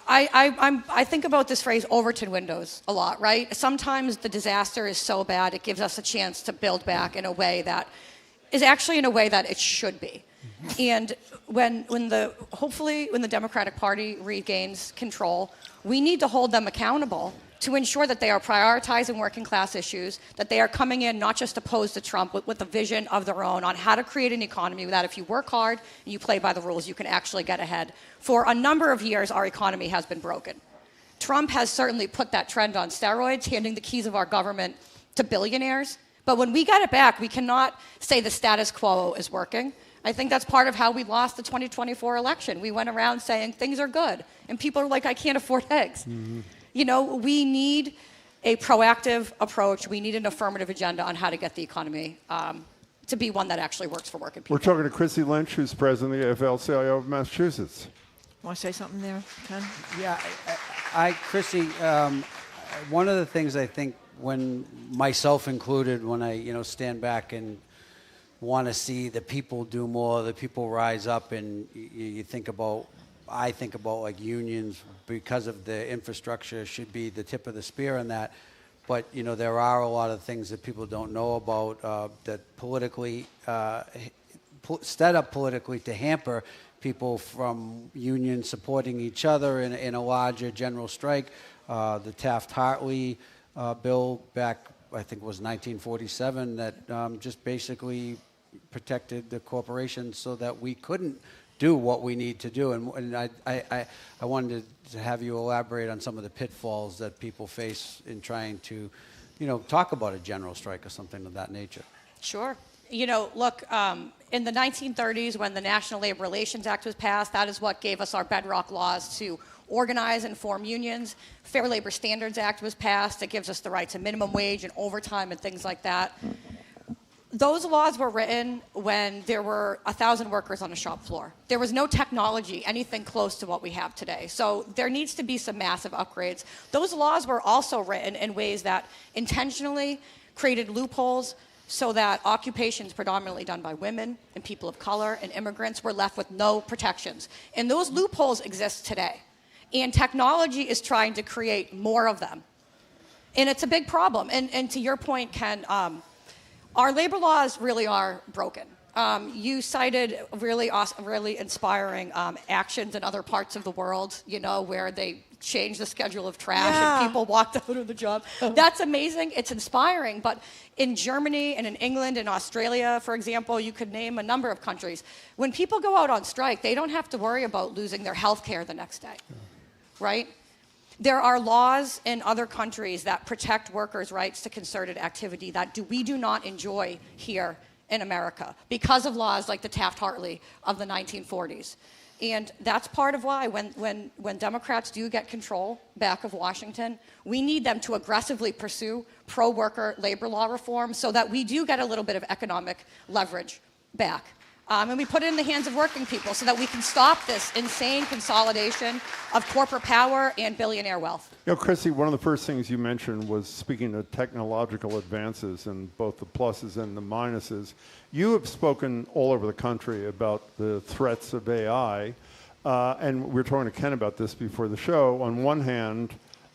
I think about this phrase Overton windows a lot, right? Sometimes the disaster is so bad it gives us a chance to build back in a way that is actually in a way that it should be. And when the Democratic Party regains control, we need to hold them accountable to ensure that they are prioritizing working class issues, that they are coming in not just opposed to Trump, but with a vision of their own on how to create an economy that if you work hard and you play by the rules, you can actually get ahead. For a number of years, our economy has been broken. Trump has certainly put that trend on steroids, handing the keys of our government to billionaires. But when we get it back, we cannot say the status quo is working. I think that's part of how we lost the 2024 election. We went around saying things are good, and people are like, I can't afford eggs. Mm-hmm. We need a proactive approach. We need an affirmative agenda on how to get the economy to be one that actually works for working people. We're talking to Chrissy Lynch, who's president of the AFL-CIO of Massachusetts. Want to say something there, Ken? Yeah, Chrissy, one of the things I think, when myself included, when I stand back and want to see the people do more, the people rise up, and I think about like unions, because of the infrastructure, should be the tip of the spear in that. But there are a lot of things that people don't know about that politically set up politically to hamper people from unions supporting each other in a larger general strike. The Taft-Hartley bill back, I think it was 1947, that just basically protected the corporations so that we couldn't do what we need to do. And I wanted to have you elaborate on some of the pitfalls that people face in trying to, talk about a general strike or something of that nature. Sure. Look, in the 1930s, when the National Labor Relations Act was passed, that is what gave us our bedrock laws to organize and form unions. Fair Labor Standards Act was passed. It gives us the right to minimum wage and overtime and things like that. Those laws were written when there were 1,000 workers on a shop floor. There was no technology, anything close to what we have today. So there needs to be some massive upgrades. Those laws were also written in ways that intentionally created loopholes so that occupations predominantly done by women and people of color and immigrants were left with no protections. And those loopholes exist today. And technology is trying to create more of them. And it's a big problem. And to your point, Ken, our labor laws really are broken. You cited really awesome, really inspiring actions in other parts of the world, you know, where they changed the schedule of trash and people walked out of the job. That's amazing. It's inspiring. But in Germany and in England and Australia, for example, you could name a number of countries. When people go out on strike, they don't have to worry about losing their health care the next day, right? There are laws in other countries that protect workers' rights to concerted activity that we do not enjoy here in America because of laws like the Taft-Hartley of the 1940s. And that's part of why when Democrats do get control back of Washington, we need them to aggressively pursue pro-worker labor law reform so that we do get a little bit of economic leverage back. And we put it in the hands of working people so that we can stop this insane consolidation of corporate power and billionaire wealth. You know, Chrissy, one of the first things you mentioned was speaking of technological advances and both the pluses and the minuses. You have spoken all over the country about the threats of AI, and we were talking to Ken about this before the show. On one hand,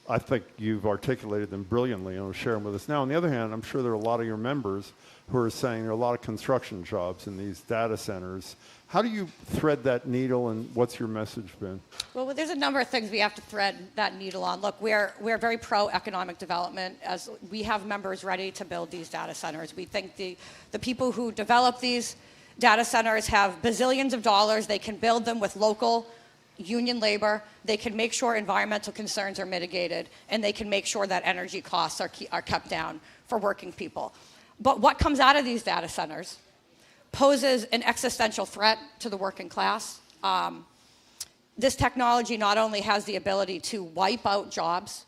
I think you've articulated them brilliantly and will share them with us now. On the other hand, I'm sure there are a lot of your members who are saying there are a lot of construction jobs in these data centers. How do you thread that needle, and what's your message been? Well, there's a number of things we have to thread that needle on. Look, we're very pro-economic development, as we have members ready to build these data centers. We think the people who develop these data centers have bazillions of dollars. They can build them with local union labor. They can make sure environmental concerns are mitigated, and they can make sure that energy costs are kept down for working people. But what comes out of these data centers poses an existential threat to the working class. This technology not only has the ability to wipe out jobs,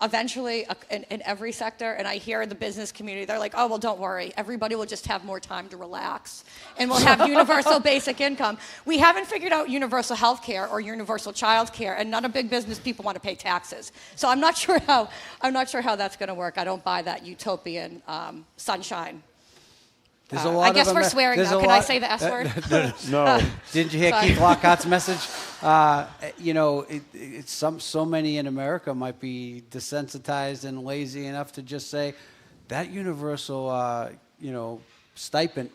eventually in every sector, and I hear the business community, they're like, oh, well, don't worry. Everybody will just have more time to relax, and we'll have universal basic income. We haven't figured out universal health care or universal child care, and none of big business people want to pay taxes. So I'm not sure how that's going to work. I don't buy that utopian sunshine. There's a lot I guess we're swearing now. Can I say the S word? No. Didn't you hear Keith Lockhart's message? You know, so many in America might be desensitized and lazy enough to just say that universal, stipend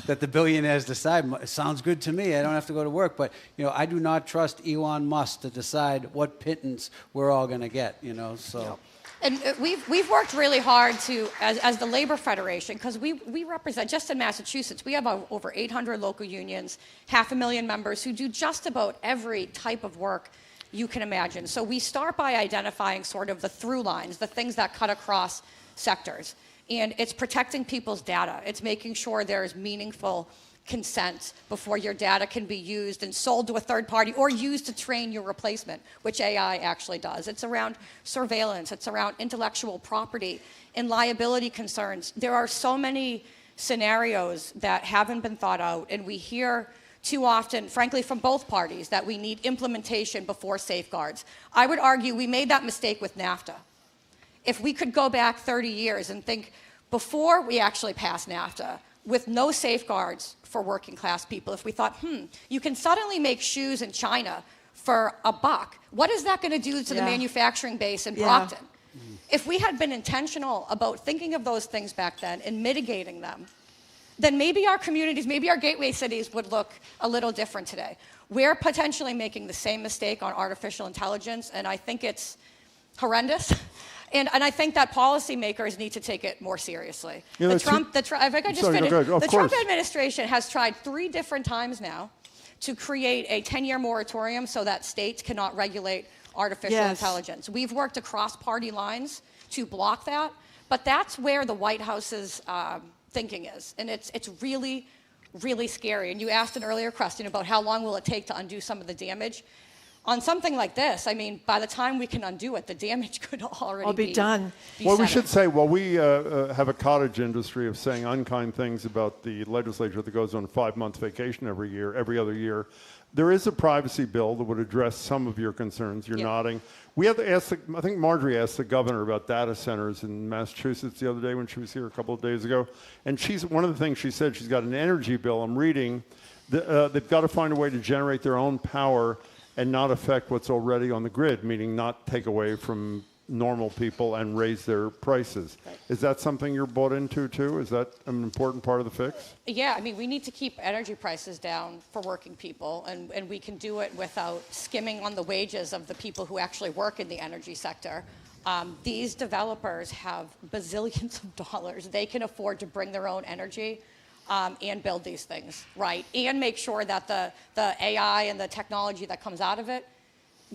that the billionaires decide sounds good to me. I don't have to go to work. But, I do not trust Elon Musk to decide what pittance we're all going to get, so. Yep. And we've worked really hard to, as the Labor Federation, because we represent, just in Massachusetts, we have over 800 local unions, 500,000 members who do just about every type of work you can imagine. So we start by identifying sort of the through lines, the things that cut across sectors. And it's protecting people's data. It's making sure there's meaningful consent before your data can be used and sold to a third party or used to train your replacement, which AI actually does. It's around surveillance. It's around intellectual property and liability concerns. There are so many scenarios that haven't been thought out, and we hear too often, frankly, from both parties, that we need implementation before safeguards. I would argue we made that mistake with NAFTA. If we could go back 30 years and think before we actually passed NAFTA, with no safeguards for working class people, if we thought, you can suddenly make shoes in China for $1, what is that going to do to the manufacturing base in Brockton? If we had been intentional about thinking of those things back then and mitigating them, then maybe our communities, maybe our gateway cities would look a little different today. We're potentially making the same mistake on artificial intelligence, and I think it's horrendous. And I think that policymakers need to take it more seriously. The Trump administration has tried 3 different times now to create a 10-year moratorium so that states cannot regulate artificial intelligence. We've worked across party lines to block that, but that's where the White House's thinking is, and it's really, really scary. And you asked an earlier question about how long will it take to undo some of the damage. On something like this, I mean, by the time we can undo it, the damage could already be done. Well, we should say, we have a cottage industry of saying unkind things about the legislature that goes on a 5-month vacation every other year. There is a privacy bill that would address some of your concerns. You're nodding. We have to ask, I think Margery asked the governor about data centers in Massachusetts the other day when she was here a couple of days ago. And one of the things she said, she's got an energy bill. I'm reading, they've got to find a way to generate their own power and not affect what's already on the grid, meaning not take away from normal people and raise their prices. Right. Is that something you're bought into too? Is that an important part of the fix? Yeah, I mean, we need to keep energy prices down for working people, and we can do it without skimming on the wages of the people who actually work in the energy sector. These developers have bazillions of dollars. They can afford to bring their own energy and build these things, right? And make sure that the AI and the technology that comes out of it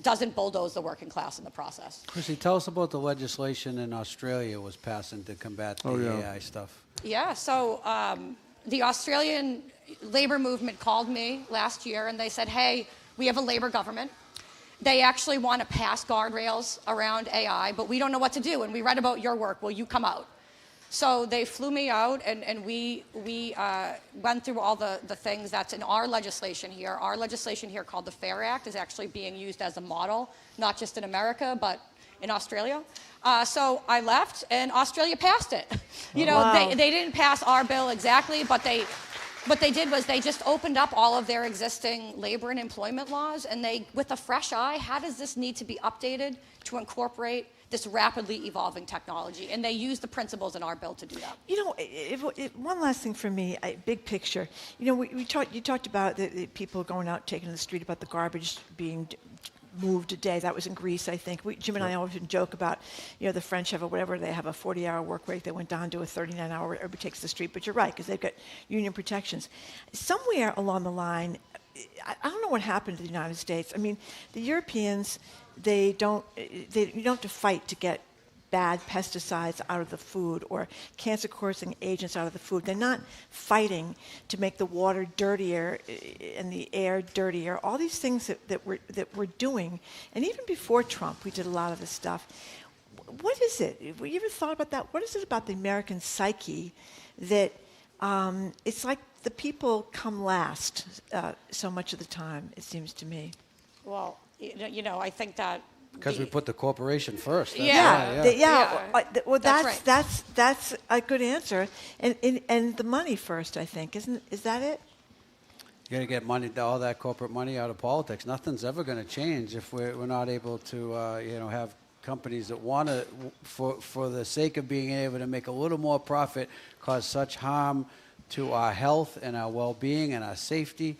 doesn't bulldoze the working class in the process. Chrissy, tell us about the legislation in Australia was passing to combat the AI stuff. Yeah, so the Australian labor movement called me last year and they said, hey, we have a labor government. They actually want to pass guardrails around AI, but we don't know what to do. And we read about your work. Will you come out? So they flew me out, and we went through all the things that's in our legislation here. Our legislation here called the FAIR Act is actually being used as a model, not just in America, but in Australia. So I left, and Australia passed it. You know, Wow. they didn't pass our bill exactly, but what they did was they just opened up all of their existing labor and employment laws, and they, with a fresh eye, how does this need to be updated to incorporate this rapidly evolving technology? And they use the principles in our bill to do that. You know, one last thing for me, big picture. You know, you talked about the people going out, taking to the street about the garbage being moved a day. That was in Greece, I think. Jim and I always joke about, you know, the French have they have a 40-hour work week. They went down to a 39-hour where everybody takes the street. But you're right, because they've got union protections. Somewhere along the line, I don't know what happened to the United States. I mean, the Europeans, you don't have to fight to get bad pesticides out of the food or cancer-causing agents out of the food. They're not fighting to make the water dirtier and the air dirtier. All these things that we're doing, and even before Trump, we did a lot of this stuff. What is it? Have you ever thought about that? What is it about the American psyche that it's like the people come last so much of the time, it seems to me? Well, you know, I think that because we put the corporation first. Well, That's right. that's a good answer, and the money first. I think is that it? You got to get money, all that corporate money, out of politics. Nothing's ever going to change if we're not able to, have companies that want to, for the sake of being able to make a little more profit, cause such harm to our health and our well-being and our safety.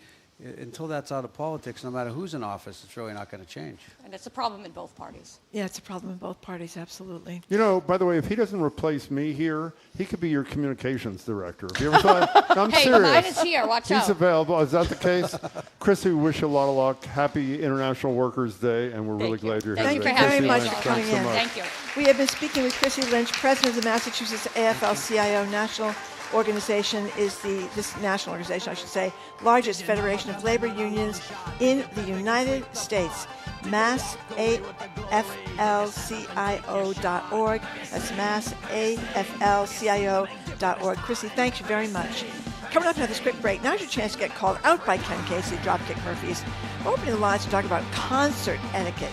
Until that's out of politics, no matter who's in office, it's really not going to change. And it's a problem in both parties. Yeah, it's a problem in both parties, absolutely. You know, by the way, if he doesn't replace me here, he could be your communications director. Have you ever thought? No, I'm serious. Mine is here. Watch out. He's available. Is that the case? Chrissy, we wish you a lot of luck. Happy International Workers' Day, and we're really glad you're here Thank today. you very much Lynch, for coming in. Thank you. We have been speaking with Chrissy Lynch, president of the Massachusetts AFL-CIO National Organization. Is this national organization, I should say, largest federation of labor unions in the United States. MassAFLCIO.org. That's MassAFLCIO.org. Chrissy, thank you very much. Coming up after this quick break, now's your chance to get called out by Ken Casey, Dropkick Murphys. We're opening the lines to talk about concert etiquette.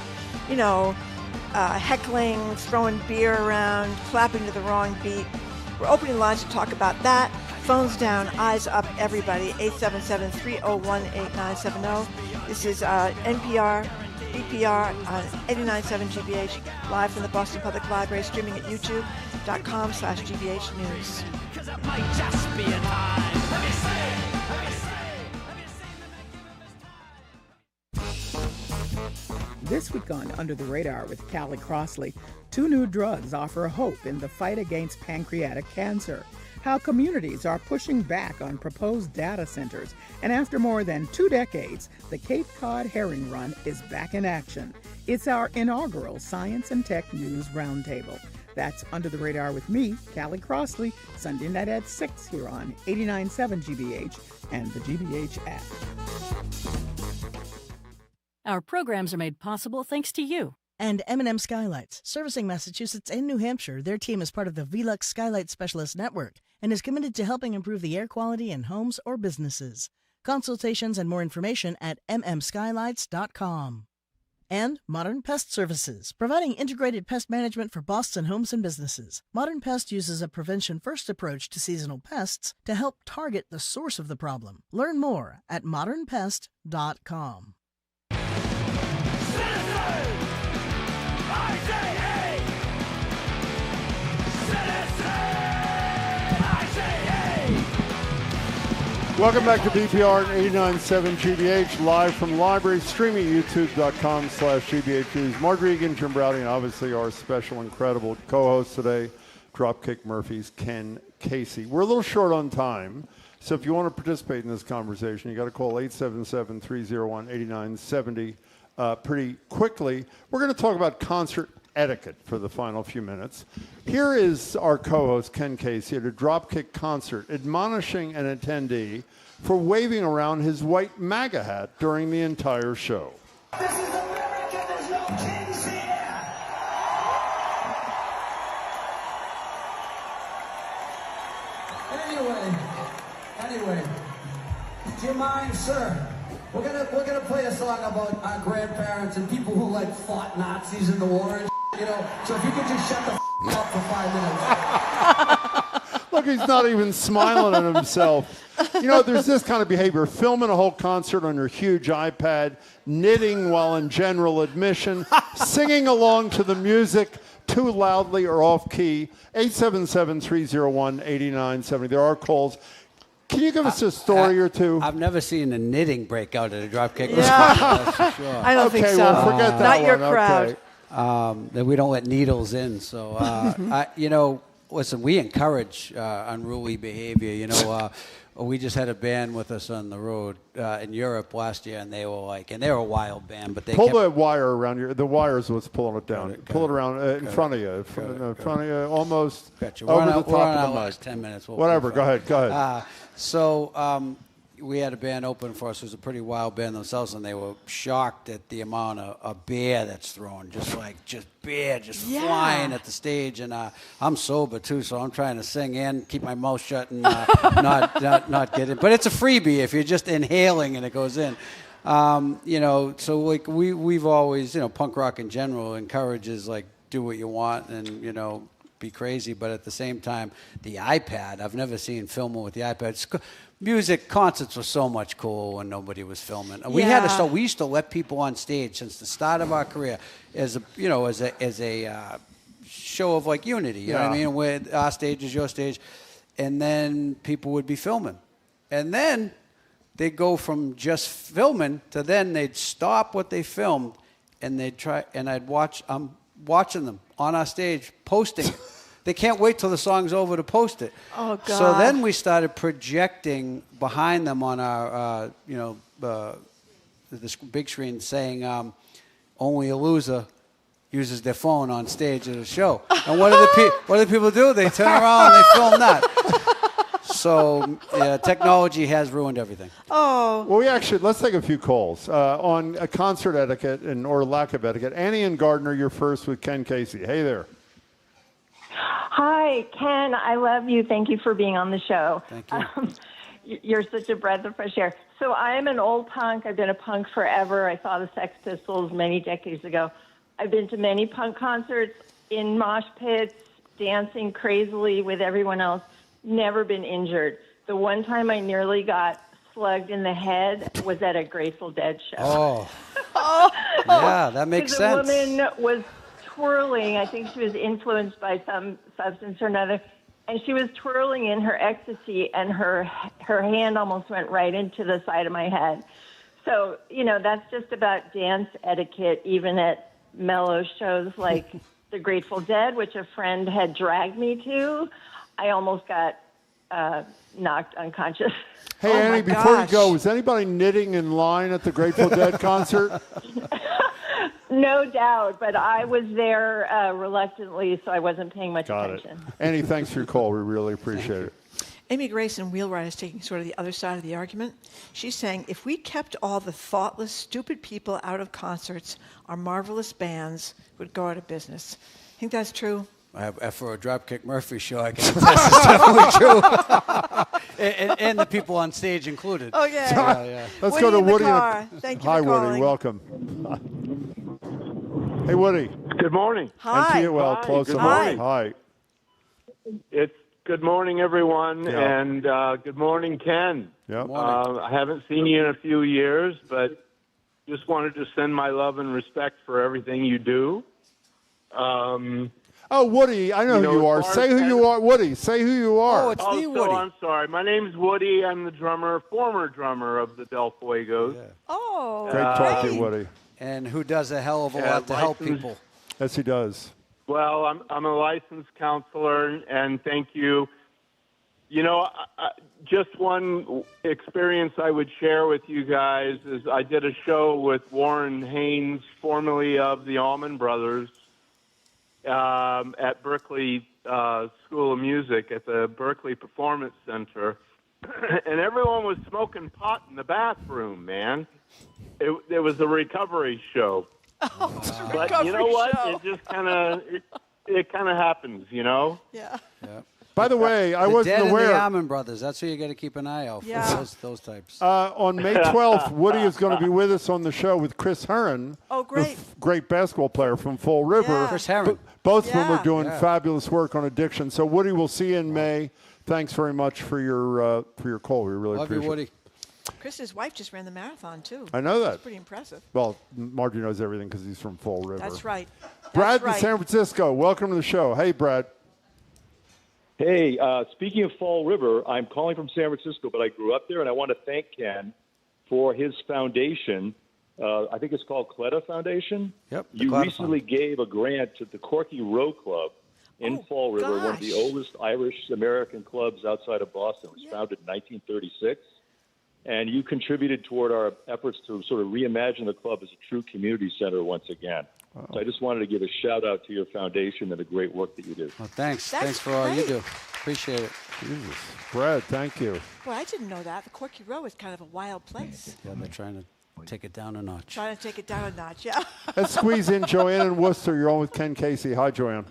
You know, heckling, throwing beer around, clapping to the wrong beat. We're opening the lines to talk about that. Phones down, eyes up, everybody. 877-301-8970. This is NPR, BPR on 89.7 GBH, live from the Boston Public Library, streaming at youtube.com/GBH News. This week on Under the Radar with Callie Crossley, 2 new drugs offer hope in the fight against pancreatic cancer, how communities are pushing back on proposed data centers, and after more than 2 decades, the Cape Cod Herring Run is back in action. It's our inaugural Science and Tech News Roundtable. That's Under the Radar with me, Callie Crossley, Sunday night at 6 here on 89.7 GBH and the GBH app. Our programs are made possible thanks to you. And M&M Skylights. Servicing Massachusetts and New Hampshire, their team is part of the Velux Skylight Specialist Network and is committed to helping improve the air quality in homes or businesses. Consultations and more information at mmskylights.com. And Modern Pest Services, providing integrated pest management for Boston homes and businesses. Modern Pest uses a prevention-first approach to seasonal pests to help target the source of the problem. Learn more at modernpest.com. I say hey! Welcome back to BPR and 89.7 GBH, live from the library, streaming youtube.com/GBH News. Margery, Jim Browdy, and obviously our special, incredible co-host today, Dropkick Murphys, Ken Casey. We're a little short on time, so if you want to participate in this conversation, you got to call 877-301-8970 pretty quickly. We're going to talk about concert etiquette for the final few minutes. Here is our co-host, Ken Casey, at a Dropkick concert, admonishing an attendee for waving around his white MAGA hat during the entire show. This is America, there's no kings here. Anyway, do you mind, sir? We're gonna play a song about our grandparents and people who like fought Nazis in the war and you know. So if you could just shut the up for 5 minutes. Look, he's not even smiling at himself. You know, there's this kind of behavior. Filming a whole concert on your huge iPad, knitting while in general admission, singing along to the music too loudly or off-key. 877-301-8970. There are calls. Can you give us a story or two? I've never seen a knitting breakout at a Dropkick. Yeah. That's for sure. I don't think so. Well, forget that Not your one. crowd. Okay. That we don't let needles in. So, listen, we encourage unruly behavior. You know, we just had a band with us on the road in Europe last year, and they were a wild band, but they pull kept... the wire around your. The wire is what's pulling it down. Pull it around in front of you. In front of you, almost over the top we're on of our the mic. last 10 minutes. Whatever. Go ahead. We had a band open for us. It was a pretty wild band themselves, and they were shocked at the amount of beer that's thrown, just beer flying at the stage. And I'm sober too, so I'm trying to sing and keep my mouth shut and not get it. But it's a freebie if you're just inhaling and it goes in. So like we've always, punk rock in general encourages like do what you want and be crazy, but at the same time, the iPad. I've never seen filming with the iPad. Music concerts were so much cooler when nobody was filming. We used to let people on stage since the start of our career as a show of like unity. You know what I mean? Where our stage is your stage, and then people would be filming, and then they'd go from just filming to then they'd stop what they filmed, and they'd try. And I'm watching them on our stage posting it. They can't wait till the song's over to post it. Oh, God. So then we started projecting behind them on our, this big screen saying, only a loser uses their phone on stage at a show. And what do the people do? They turn around and they film that. So technology has ruined everything. Oh. Well, let's take a few calls on concert etiquette or lack of etiquette. Annie and Gardner, you're first with Ken Casey. Hey there. Hi, Ken. I love you. Thank you for being on the show. Thank you. You're such a breath of fresh air. So I am an old punk. I've been a punk forever. I saw the Sex Pistols many decades ago. I've been to many punk concerts, in mosh pits, dancing crazily with everyone else. Never been injured. The one time I nearly got slugged in the head was at a Grateful Dead show. Yeah, that makes sense. The woman was twirling. I think she was influenced by some substance or another, and she was twirling in her ecstasy, and her hand almost went right into the side of my head. So, that's just about dance etiquette, even at mellow shows like the Grateful Dead, which a friend had dragged me to. I almost got knocked unconscious. Hey, Annie, before you go, was anybody knitting in line at the Grateful Dead concert? No doubt, but I was there reluctantly, so I wasn't paying much attention. Got it. Annie, thanks for your call. We really appreciate it. Amy Grace in Wheelwright is taking sort of the other side of the argument. She's saying, if we kept all the thoughtless, stupid people out of concerts, our marvelous bands would go out of business. Think that's true? For a Dropkick Murphys show, I can attest it's definitely true. and the people on stage included. Oh, yeah. Let's Woody go to in the Woody. car. Thank you Hi, for calling. Woody. Welcome. Hey, Woody. Good morning. Hi. And to you, well, Hi. close Good enough. morning. Hi. It's good morning, everyone, and good morning, Ken. Yep. I haven't seen you in a few years, but just wanted to send my love and respect for everything you do. Oh, Woody, I know who you are. Say who you are, Woody. Say who you are. Oh, it's the Woody. I'm sorry. My name's Woody. I'm the former drummer of the Del Fuegos. Yeah. Oh, great talk to you, Woody. And who does a hell of a lot to help people. Yes, he does. Well, I'm a licensed counselor, and thank you. You know, just one experience I would share with you guys is I did a show with Warren Haynes, formerly of the Allman Brothers, at Berkeley School of Music at the Berkeley Performance Center, and everyone was smoking pot in the bathroom, man. It was a recovery show. Oh, but you know what? It just kind of happens, you know? Yeah. By the way, I wasn't Dead aware. And the Allman Brothers. That's who you got to keep an eye out for. Those types. On May 12th, Woody is going to be with us on the show with Chris Ahern. Oh, great. Great basketball player from Fall River. Yeah. Chris Ahern. Both of them are doing fabulous work on addiction. So, Woody, we'll see you in May. Thanks very much for your call. We really appreciate it. Love you, Woody. Chris's wife just ran the marathon, too. I know that. That's pretty impressive. Well, Margie knows everything because he's from Fall River. That's right. Brad in San Francisco, welcome to the show. Hey, Brad. Hey, speaking of Fall River, I'm calling from San Francisco, but I grew up there, and I want to thank Ken for his foundation. I think it's called Cleta Foundation. Yep. You recently gave a grant to the Corky Row Club in Fall River, one of the oldest Irish-American clubs outside of Boston. It was founded in 1936. And you contributed toward our efforts to sort of reimagine the club as a true community center once again. So I just wanted to give a shout-out to your foundation and the great work that you do. Well, thanks. Thanks for all you do. Appreciate it. Jesus. Brad, thank you. Well, I didn't know that. The Corky Row is kind of a wild place. Yeah, they're trying to take it down a notch. Trying to take it down a notch, yeah. Let's squeeze in Joanne in Worcester. You're on with Ken Casey. Hi, Joanne.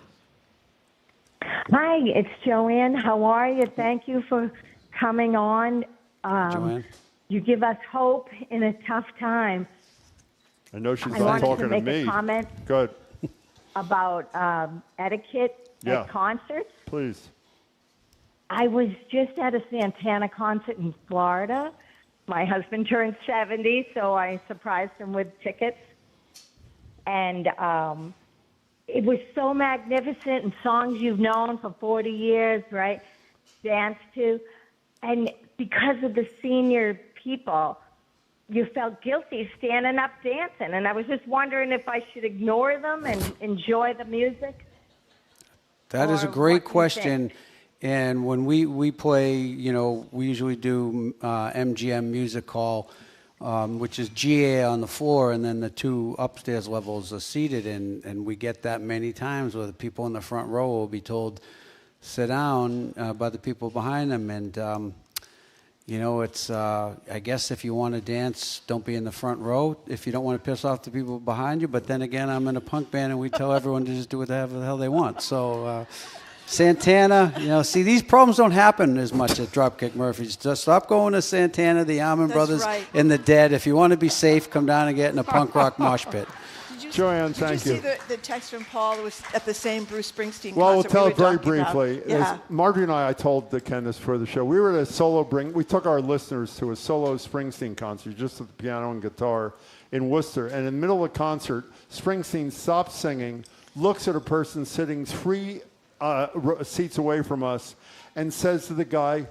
Hi, it's Joanne. How are you? Thank you for coming on. Joanne. You give us hope in a tough time. I know she's I not wanted talking to make me. a comment Good. about etiquette Yeah. at concerts. Please. I was just at a Santana concert in Florida. My husband turned 70, so I surprised him with tickets. And it was so magnificent, and songs you've known for 40 years, right? Dance to. And because of the senior people, you felt guilty standing up dancing. And I was just wondering if I should ignore them and enjoy the music. That is a Or great what do you question. think? And when we play, you know, we usually do MGM Music Hall, which is GA on the floor, and then the two upstairs levels are seated. And we get that many times where the people in the front row will be told, sit down by the people behind them. And, you know, it's, I guess if you want to dance, don't be in the front row if you don't want to piss off the people behind you. But then again, I'm in a punk band, and we tell everyone to just do whatever the hell they want. So Santana, you know, see, these problems don't happen as much at Dropkick Murphys. Just stop going to Santana, the Allman Brothers, and the Dead. If you want to be safe, come down and get in a punk rock mosh pit. Joanne, thank Did you. you see the text from Paul was at the same Bruce Springsteen Well, we'll concert tell we it very were talking about? briefly. Yeah. As Margery and I told Ken this for the show. We were at a solo we took our listeners to a solo Springsteen concert, just with the piano and guitar in Worcester. And in the middle of the concert, Springsteen stops singing, looks at a person sitting 3 seats away from us, and says to the guy,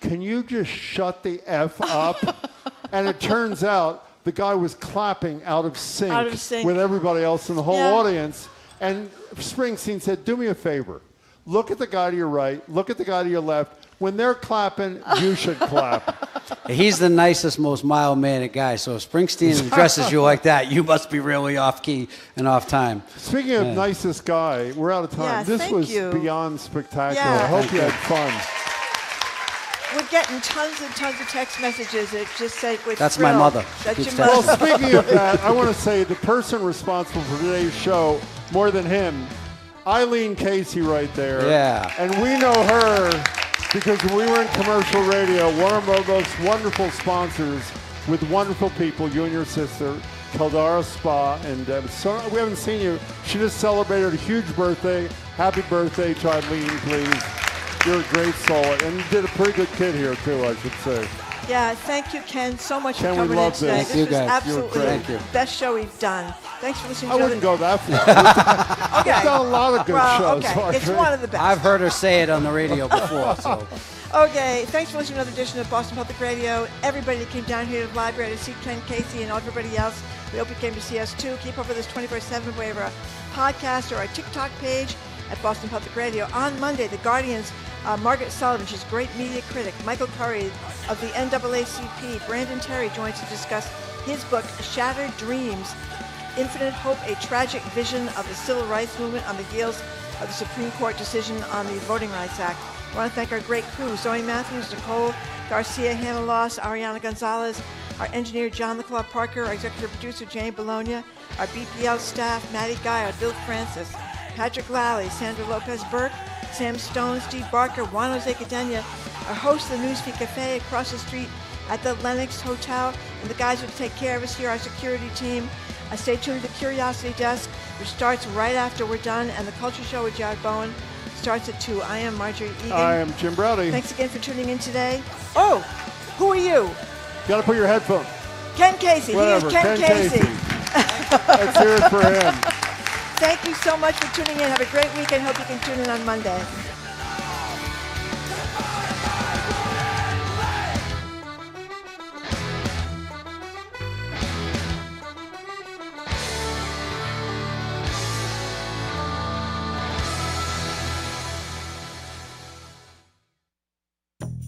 "Can you just shut the F up?" And it turns out the guy was clapping out of sync with everybody else in the whole audience. And Springsteen said, "Do me a favor. Look at the guy to your right. Look at the guy to your left. When they're clapping, you should clap." He's the nicest, most mild-mannered guy. So if Springsteen addresses you like that, you must be really off-key and off-time. Speaking of nicest guy, we're out of time. Yeah, this thank was you. beyond spectacular. Yeah. I hope Thank you you. had fun. We're getting tons and tons of text messages that just say we're That's my thrilled mother. that Keeps your Well, mother- speaking of that, I want to say the person responsible for today's show, more than him, Eileen Casey right there. Yeah. And we know her because when we were in commercial radio, one of our most wonderful sponsors with wonderful people, you and your sister, Caldara Spa. And so we haven't seen you. She just celebrated a huge birthday. Happy birthday to Eileen, please. You're a great soul. And you did a pretty good kid here, too, I should say. Yeah, thank you, Ken, so much Ken, for we coming in love today. this. This You was guys. absolutely Thank you. the best show we've done. Thanks for listening I to wouldn't go that far. Okay. We've done a lot of good shows. Okay, Margery. it's one of the best. I've heard her say it on the radio before, so. Okay, thanks for listening to another edition of Boston Public Radio. Everybody that came down here to the library to see Ken Casey and everybody else, we hope you came to see us too. Keep up with us 24/7 by our podcast or our TikTok page at Boston Public Radio. On Monday, The Guardian's Margaret Sullivan, she's a great media critic. Michael Curry of the NAACP. Brandon Terry joins to discuss his book, Shattered Dreams, Infinite Hope, a Tragic Vision of the Civil Rights Movement on the heels of the Supreme Court decision on the Voting Rights Act. I want to thank our great crew, Zoe Matthews, Nicole Garcia, Hannah Loss, Ariana Gonzalez, our engineer, John LeClaw Parker, our executive producer, Jane Bologna, our BPL staff, Maddie Guy, Bill Francis, Patrick Lally, Sandra Lopez-Burke, Sam Stone, Steve Barker, Juan Jose Cadena, our host of the Newsfeed Cafe across the street at the Lenox Hotel, and the guys who take care of us here, our security team. Stay tuned to the Curiosity Desk, which starts right after we're done, and the Culture Show with Jared Bowen starts at 2. I am Margery Egan. I am Jim Browdy. Thanks again for tuning in today. Oh, who are you? Got to put your headphones. Ken Casey. Whatever. He is Ken Casey. Let's hear it for him. Thank you so much for tuning in. Have a great weekend. Hope you can tune in on Monday.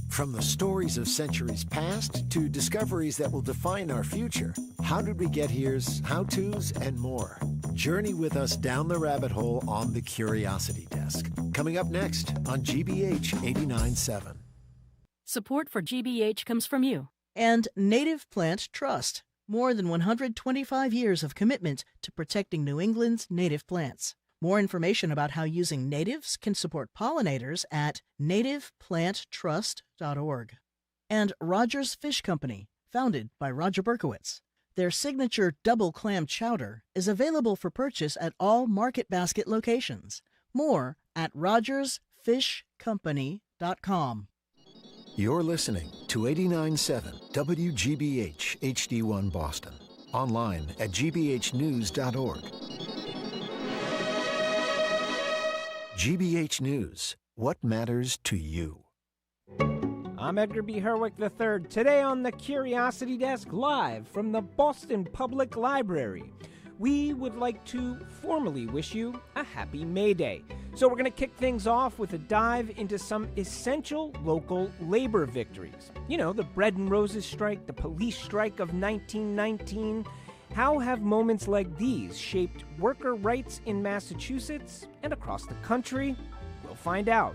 From the stories of centuries past to discoveries that will define our future, How Did We Get Here's, how-tos, and more. Journey with us down the rabbit hole on the Curiosity Desk. Coming up next on GBH 89.7. Support for GBH comes from you. And Native Plant Trust. More than 125 years of commitment to protecting New England's native plants. More information about how using natives can support pollinators at nativeplanttrust.org. And Rogers Fish Company, founded by Roger Berkowitz. Their signature double clam chowder is available for purchase at all Market Basket locations. More at rogersfishcompany.com. You're listening to 89.7 WGBH HD1 Boston. Online at gbhnews.org. GBH News, what matters to you? I'm Edgar B. Herwick III, today on the Curiosity Desk, live from the Boston Public Library. We would like to formally wish you a happy May Day. So we're going to kick things off with a dive into some essential local labor victories. You know, the Bread and Roses strike, the police strike of 1919. How have moments like these shaped worker rights in Massachusetts and across the country? We'll find out.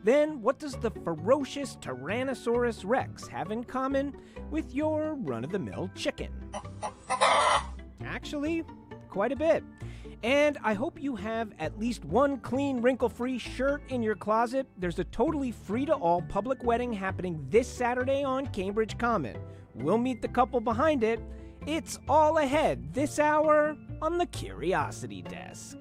Then, what does the ferocious Tyrannosaurus Rex have in common with your run-of-the-mill chicken? Actually, quite a bit. And I hope you have at least one clean, wrinkle-free shirt in your closet. There's a totally free-to-all public wedding happening this Saturday on Cambridge Common. We'll meet the couple behind it. It's all ahead this hour on the Curiosity Desk.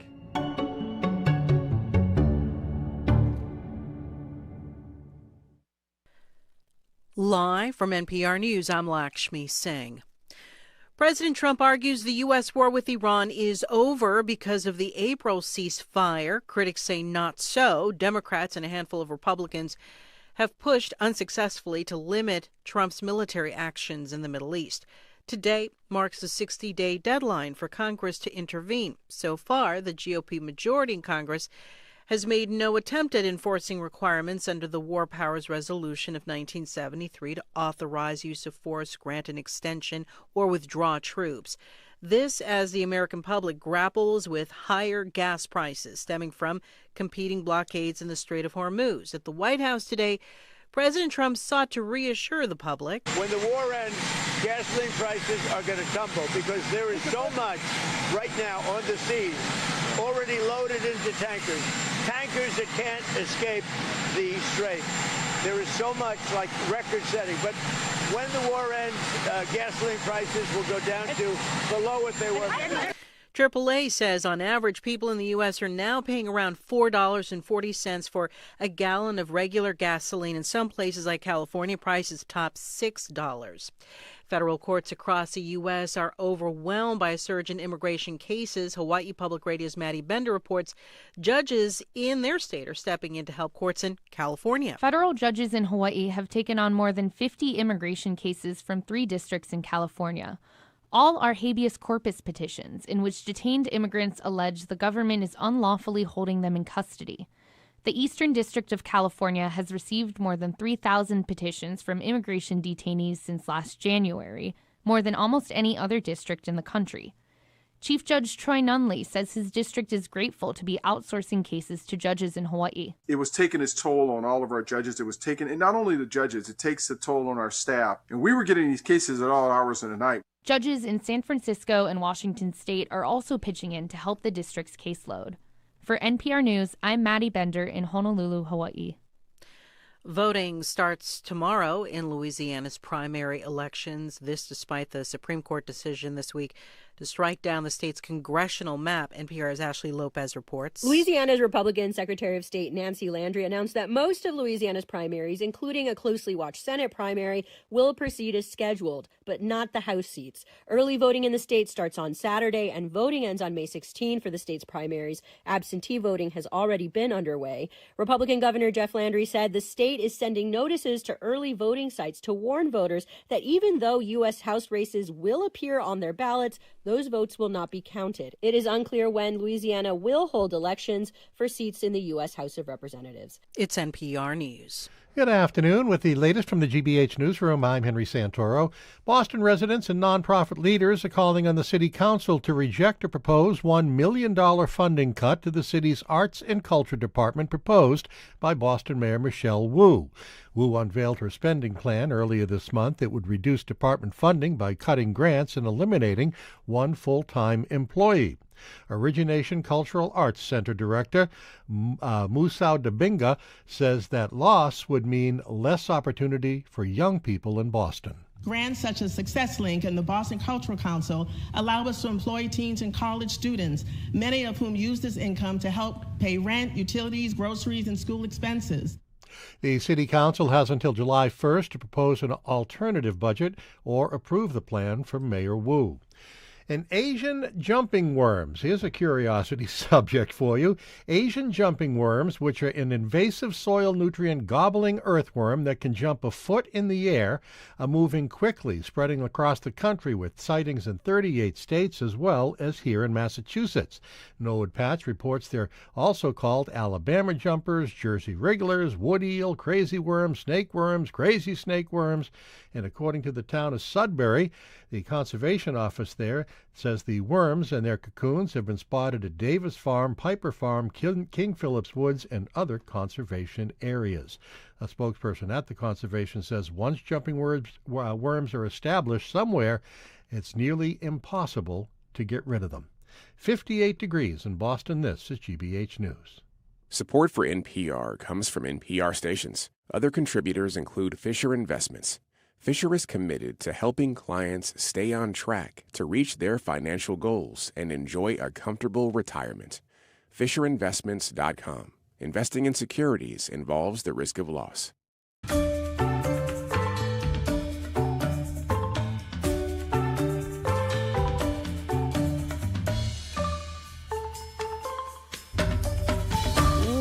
Live from NPR News, I'm Lakshmi Singh. President Trump argues the U.S. war with Iran is over because of the April ceasefire. Critics say not so. Democrats and a handful of Republicans have pushed unsuccessfully to limit Trump's military actions in the Middle East. Today marks the 60-day deadline for Congress to intervene. So far, the GOP majority in Congress has made no attempt at enforcing requirements under the War Powers Resolution of 1973 to authorize use of force, grant an extension, or withdraw troops. This as the American public grapples with higher gas prices stemming from competing blockades in the Strait of Hormuz. At the White House today, President Trump sought to reassure the public. When the war ends, gasoline prices are going to tumble because there is so much right now on the seas already loaded into tankers that can't escape the strait. There is so much, like record-setting. But when the war ends, gasoline prices will go down to below what they were. AAA says on average, people in the U.S. are now paying around $4.40 for a gallon of regular gasoline. In some places like California, prices top $6. Federal courts across the U.S. are overwhelmed by a surge in immigration cases. Hawaii Public Radio's Maddie Bender reports judges in their state are stepping in to help courts in California. Federal judges in Hawaii have taken on more than 50 immigration cases from 3 districts in California. All are habeas corpus petitions in which detained immigrants allege the government is unlawfully holding them in custody. The Eastern District of California has received more than 3,000 petitions from immigration detainees since last January, more than almost any other district in the country. Chief Judge Troy Nunley says his district is grateful to be outsourcing cases to judges in Hawaii. It was taking its toll on all of our judges. And not only the judges, it takes a toll on our staff. And we were getting these cases at all hours of the night. Judges in San Francisco and Washington State are also pitching in to help the district's caseload. For NPR News, I'm Maddie Bender in Honolulu, Hawaii. Voting starts tomorrow in Louisiana's primary elections. This despite the Supreme Court decision this week to strike down the state's congressional map. NPR's Ashley Lopez reports. Louisiana's Republican Secretary of State Nancy Landry announced that most of Louisiana's primaries, including a closely watched Senate primary, will proceed as scheduled, but not the House seats. Early voting in the state starts on Saturday, and voting ends on May 16 for the state's primaries. Absentee voting has already been underway. Republican Governor Jeff Landry said the state is sending notices to early voting sites to warn voters that even though U.S. House races will appear on their ballots, those votes will not be counted. It is unclear when Louisiana will hold elections for seats in the U.S. House of Representatives. It's NPR News. Good afternoon. With the latest from the GBH Newsroom, I'm Henry Santoro. Boston residents and nonprofit leaders are calling on the City Council to reject a proposed $1 million funding cut to the city's Arts and Culture Department proposed by Boston Mayor Michelle Wu. Wu unveiled her spending plan earlier this month. It would reduce department funding by cutting grants and eliminating one full-time employee. Origination Cultural Arts Center Director Musau Dabinga says that loss would mean less opportunity for young people in Boston. Grants such as Success Link and the Boston Cultural Council allow us to employ teens and college students, many of whom use this income to help pay rent, utilities, groceries, and school expenses. The City Council has until July 1st to propose an alternative budget or approve the plan from Mayor Wu. And Asian jumping worms. Here's a curiosity subject for you. Asian jumping worms, which are an invasive soil nutrient gobbling earthworm that can jump a foot in the air, are moving quickly, spreading across the country with sightings in 38 states as well as here in Massachusetts. Norwood Patch reports they're also called Alabama jumpers, Jersey wrigglers, wood eel, crazy worms, snake worms, crazy snake worms. And according to the town of Sudbury, the conservation office there says the worms and their cocoons have been spotted at Davis Farm, Piper Farm, King Phillips Woods, and other conservation areas. A spokesperson at the conservation says once jumping worms are established somewhere, it's nearly impossible to get rid of them. 58 degrees in Boston. This is GBH News. Support for NPR comes from NPR stations. Other contributors include Fisher Investments. Fisher is committed to helping clients stay on track to reach their financial goals and enjoy a comfortable retirement. FisherInvestments.com. Investing in securities involves the risk of loss.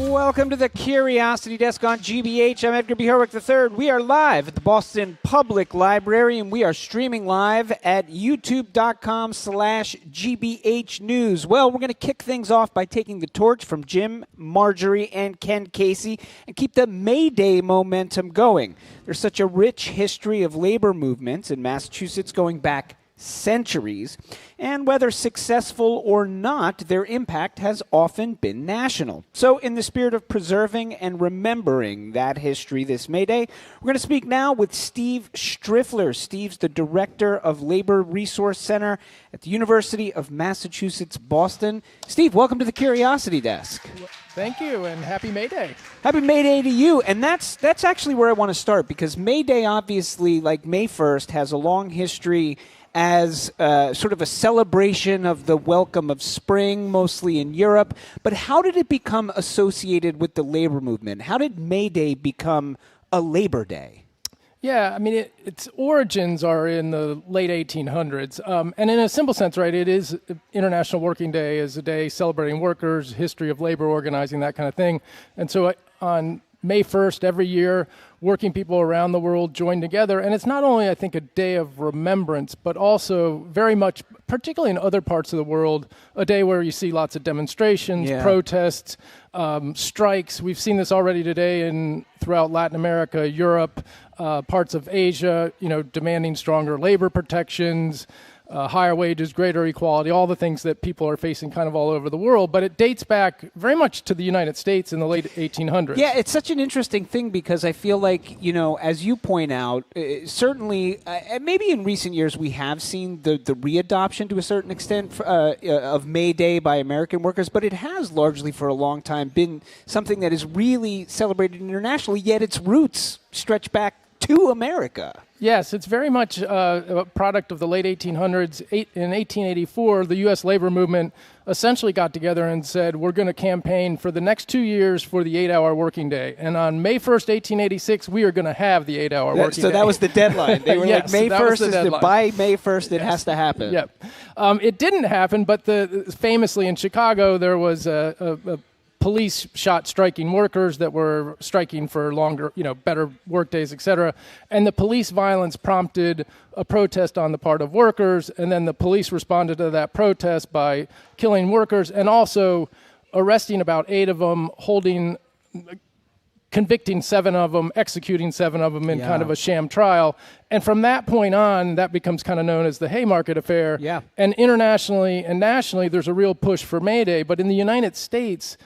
Welcome to the Curiosity Desk on GBH. I'm Edgar B. Herwick III. We are live at the Boston Public Library, and we are streaming live at youtube.com/GBH News. Well, we're going to kick things off by taking the torch from Jim, Margery, and Ken Casey and keep the May Day momentum going. There's such a rich history of labor movements in Massachusetts going back centuries, and whether successful or not, their impact has often been national. So in the spirit of preserving and remembering that history this May Day, we're going to speak now with Steve Striffler. Steve's the Director of Labor Resource Center at the University of Massachusetts, Boston. Steve, welcome to the Curiosity Desk. Thank you, and happy May Day. Happy May Day to you. And that's actually where I want to start, because May Day, obviously, like May 1st, has a long history as sort of a celebration of the welcome of spring, mostly in Europe. But how did it become associated with the labor movement? How did May Day become a Labor Day? Yeah, I mean, its origins are in the late 1800s. And in a simple sense, right, it is International Working Day is a day celebrating workers, history of labor organizing, that kind of thing. And so on May 1st every year, working people around the world join together. And it's not only, I think, a day of remembrance, but also very much, particularly in other parts of the world, a day where you see lots of demonstrations, protests, strikes. We've seen this already today throughout Latin America, Europe, parts of Asia, demanding stronger labor protections, higher wages, greater equality, all the things that people are facing kind of all over the world. But it dates back very much to the United States in the late 1800s. Yeah, it's such an interesting thing because I feel like, as you point out, certainly, maybe in recent years we have seen the readoption to a certain extent of May Day by American workers, but it has largely for a long time been something that is really celebrated internationally, yet its roots stretch back to America. Yes, it's very much a product of the late 1800s. In 1884, the U.S. labor movement essentially got together and said, we're going to campaign for the next 2 years for the 8-hour working day. And on May 1st, 1886, we are going to have the 8-hour working day. So that was the deadline. They were yes, like, May 1st, by May 1st, it has to happen. Yep. It didn't happen, but famously in Chicago, there was a police shot striking workers that were striking for longer, better work days, et cetera. And the police violence prompted a protest on the part of workers, and then the police responded to that protest by killing workers and also arresting about 8 of them, convicting 7 of them, executing 7 of them in kind of a sham trial. And from that point on, that becomes kind of known as the Haymarket Affair. Yeah. And internationally and nationally, there's a real push for May Day. But in the United States,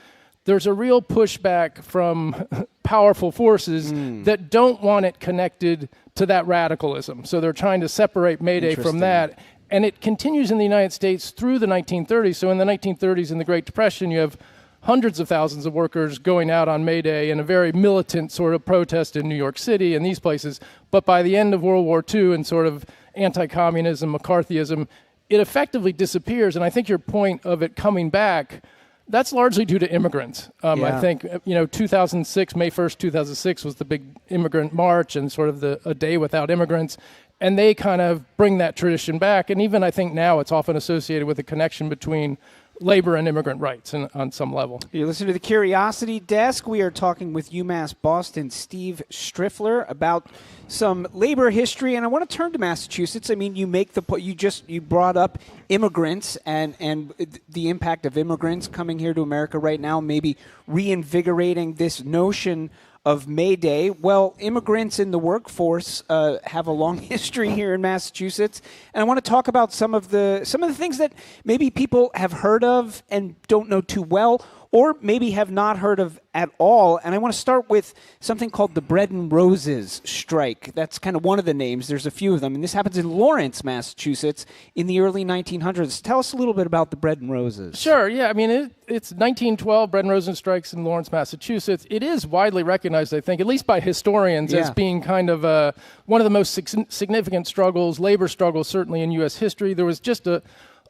there's a real pushback from powerful forces that don't want it connected to that radicalism. So they're trying to separate May Day from that. And it continues in the United States through the 1930s. So in the 1930s, in the Great Depression, you have hundreds of thousands of workers going out on May Day in a very militant sort of protest in New York City and these places. But by the end of World War II and sort of anti-communism, McCarthyism, it effectively disappears. And I think your point of it coming back, that's largely due to immigrants. I think, 2006, May 1st, 2006 was the big immigrant march and sort of a day without immigrants. And they kind of bring that tradition back. And even I think now it's often associated with a connection between labor and immigrant rights on some level. You listen to the Curiosity Desk. We are talking with UMass Boston Steve Striffler about some labor history, and I want to turn to Massachusetts. I mean, you brought up immigrants and the impact of immigrants coming here to America right now, maybe reinvigorating this notion of May Day. Well, immigrants in the workforce have a long history here in Massachusetts, and I want to talk about some of the things that maybe people have heard of and don't know too well, or maybe have not heard of at all. And I want to start with something called the Bread and Roses strike. That's kind of one of the names. There's a few of them, and this happens in Lawrence, Massachusetts, in the early 1900s. Tell us a little bit about the Bread and Roses. Sure, yeah. I mean, it's 1912, Bread and Roses strikes in Lawrence, Massachusetts. It is widely recognized, I think, at least by historians, as being kind of one of the most significant struggles, labor struggles, certainly in U.S. history. There was just a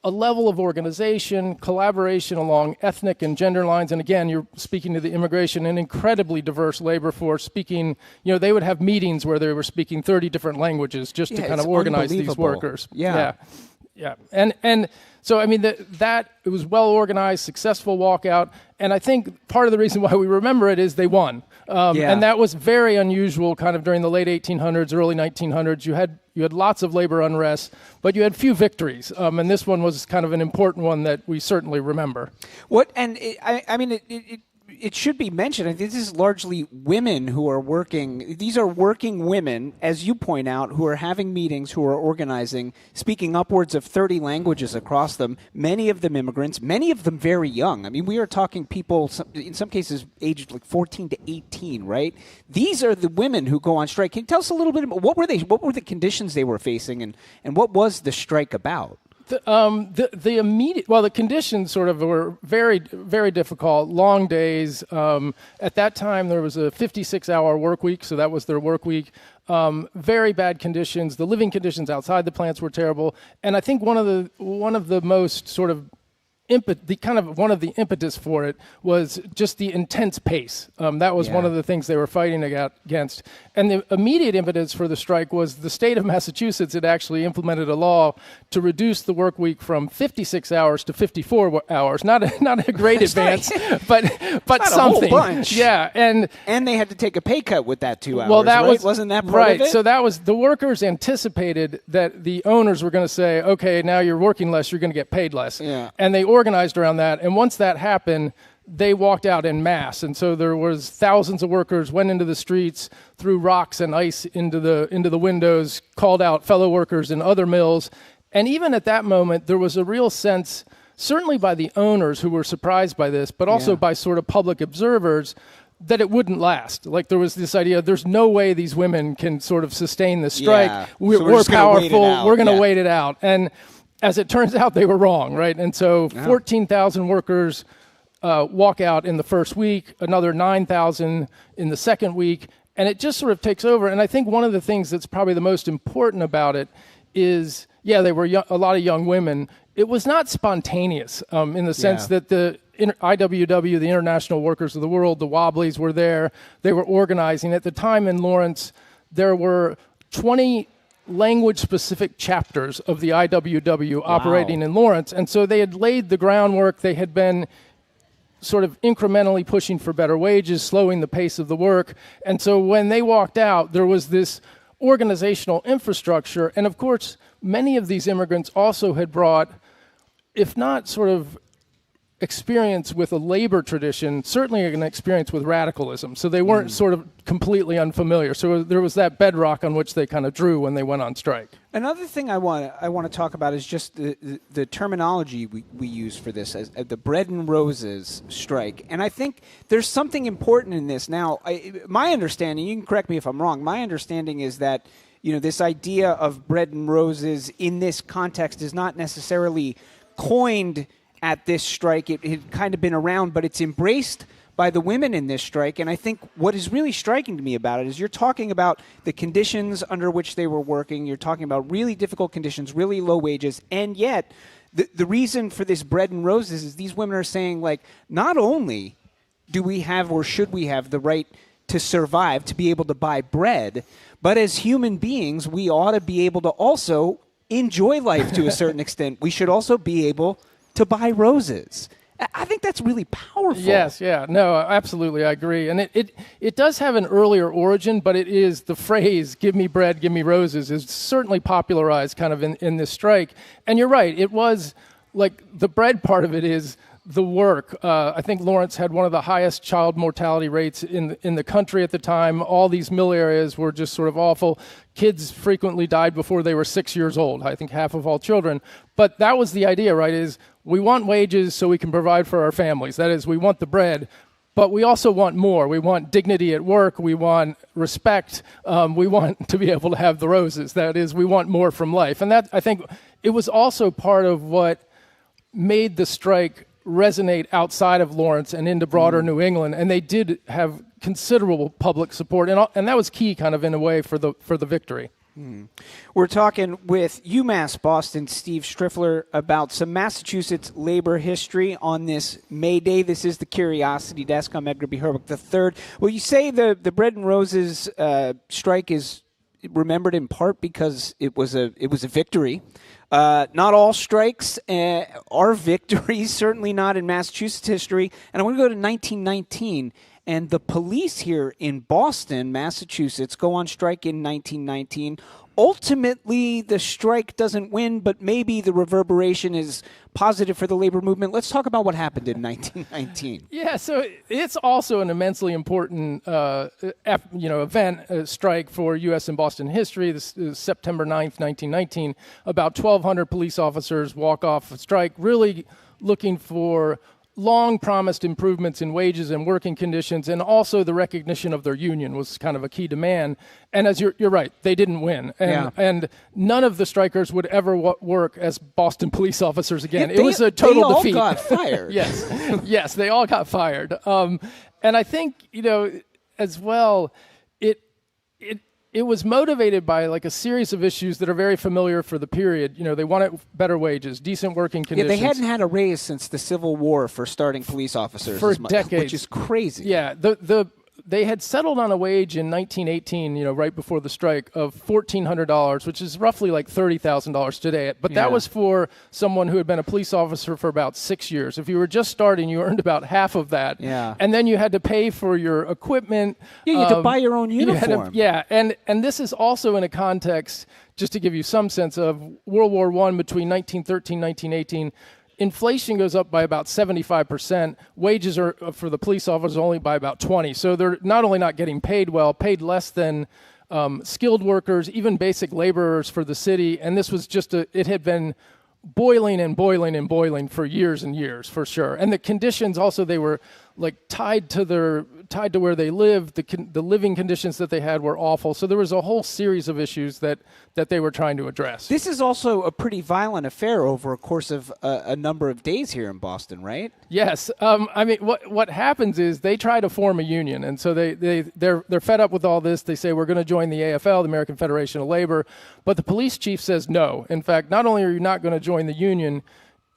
level of organization, collaboration along ethnic and gender lines. And again, you're speaking to the immigration, an incredibly diverse labor force speaking, they would have meetings where they were speaking 30 different languages just to kind of organize these workers. Yeah. And so, I mean, that it was well organized, successful walkout. And I think part of the reason why we remember it is they won. And that was very unusual kind of during the late 1800s, early 1900s. You had lots of labor unrest, but you had few victories. And this one was kind of an important one that we certainly remember. It should be mentioned, I think this is largely women who are working. These are working women, as you point out, who are having meetings, who are organizing, speaking upwards of 30 languages across them, many of them immigrants, many of them very young. I mean, we are talking people, in some cases, aged like 14 to 18, right? These are the women who go on strike. Can you tell us a little bit about what were the conditions they were facing, and what was the strike about? The immediate, the conditions sort of were very, very difficult, long days. At that time, there was a 56-hour work week, so that was their work week. Very bad conditions. The living conditions outside the plants were terrible. And I think one of the most sort of one of the impetus for it was just the intense pace. That was one of the things they were fighting against. And the immediate impetus for the strike was the state of Massachusetts had actually implemented a law to reduce the work week from 56 hours to 54 hours. Not a great advance, but something. A whole bunch. Yeah, and they had to take a pay cut with that 2 hours. Well, that wasn't that part of it? So that was the workers anticipated that the owners were going to say, okay, now you're working less, you're going to get paid less. Yeah. And they organized around that. And once that happened, they walked out en masse. And so there was thousands of workers went into the streets, threw rocks and ice into the windows, called out fellow workers in other mills. And even at that moment, there was a real sense, certainly by the owners who were surprised by this, but also by sort of public observers, that it wouldn't last. Like there was this idea, there's no way these women can sort of sustain the strike. Yeah. We're powerful. We're going to wait it out. And as it turns out, they were wrong, right? And so 14,000 workers walk out in the first week, another 9,000 in the second week, and it just sort of takes over. And I think one of the things that's probably the most important about it is, they were a lot of young women. It was not spontaneous in the sense that the IWW, the International Workers of the World, the Wobblies were there. They were organizing. At the time in Lawrence, there were 20 language-specific chapters of the IWW operating in Lawrence. And so they had laid the groundwork. They had been sort of incrementally pushing for better wages, slowing the pace of the work. And so when they walked out, there was this organizational infrastructure. And of course, many of these immigrants also had brought, if not sort of experience with a labor tradition, certainly an experience with radicalism. So they weren't sort of completely unfamiliar. So there was that bedrock on which they kind of drew when they went on strike. Another thing I want to talk about is just the terminology we use for this, as the bread and roses strike. And I think there's something important in this. Now, my understanding, you can correct me if I'm wrong, my understanding is that this idea of bread and roses in this context is not necessarily coined at this strike. It had kind of been around, but it's embraced by the women in this strike. And I think what is really striking to me about it is you're talking about the conditions under which they were working. You're talking about really difficult conditions, really low wages. And yet the reason for this bread and roses is these women are saying, like, not only do we have or should we have the right to survive, to be able to buy bread, but as human beings, we ought to be able to also enjoy life to a certain extent. We should also be able to buy roses. I think that's really powerful. Yes, no, absolutely, I agree. And it does have an earlier origin, but it is the phrase, give me bread, give me roses, is certainly popularized kind of in this strike. And you're right, it was like the bread part of it is the work. I think Lawrence had one of the highest child mortality rates in the country at the time. All these mill areas were just sort of awful. Kids frequently died before they were 6 years old, I think half of all children. But that was the idea, right, is we want wages so we can provide for our families. That is, we want the bread, but we also want more. We want dignity at work. We want respect. We want to be able to have the roses. That is, we want more from life. And that, I think, it was also part of what made the strike resonate outside of Lawrence and into broader New England, and they did have considerable public support, and that was key, kind of in a way, for the victory. We're talking with UMass Boston Steve Striffler about some Massachusetts labor history on this May Day. This is the Curiosity Desk. I'm Edgar B. Herwick III. Well, you say the Bread and Roses strike is remembered in part because it was a victory. Not all strikes are victories, certainly not in Massachusetts history. And I want to go to 1919. And the police here in Boston, Massachusetts, go on strike in 1919. Ultimately, the strike doesn't win, but maybe the reverberation is positive for the labor movement. Let's talk about what happened in 1919. Yeah, so it's also an immensely important event, strike for U.S. and Boston history. This is September 9th, 1919. About 1,200 police officers walk off a strike, really looking for long promised improvements in wages and working conditions, and also the recognition of their union was kind of a key demand. And as you're right, they didn't win. And none of the strikers would ever work as Boston police officers again. It was a total defeat. They all got fired. Yes, they all got fired. And I think, as well, it was motivated by like a series of issues that are very familiar for the period. They wanted better wages, decent working conditions. Yeah, they hadn't had a raise since the Civil War for starting police officers for decades, which is crazy. Yeah, they had settled on a wage in 1918, right before the strike, of $1,400, which is roughly like $30,000 today. But that was for someone who had been a police officer for about 6 years. If you were just starting, you earned about half of that. Yeah. And then you had to pay for your equipment. Yeah, you had to buy your own uniform. And this is also in a context, just to give you some sense of World War I between 1913 1918. Inflation goes up by about 75%. Wages are for the police officers only by about 20%. So they're not only not getting paid well, paid less than skilled workers, even basic laborers for the city. And this was it had been boiling and boiling and boiling for years and years, for sure. And the conditions also, they were like tied to where they lived. The living conditions that they had were awful. So there was a whole series of issues that they were trying to address. This is also a pretty violent affair over a course of a number of days here in Boston, right? Yes. I mean, what happens is they try to form a union, and so they're fed up with all this. They say, we're going to join the AFL, the American Federation of Labor, but the police chief says no. In fact, not only are you not going to join the union,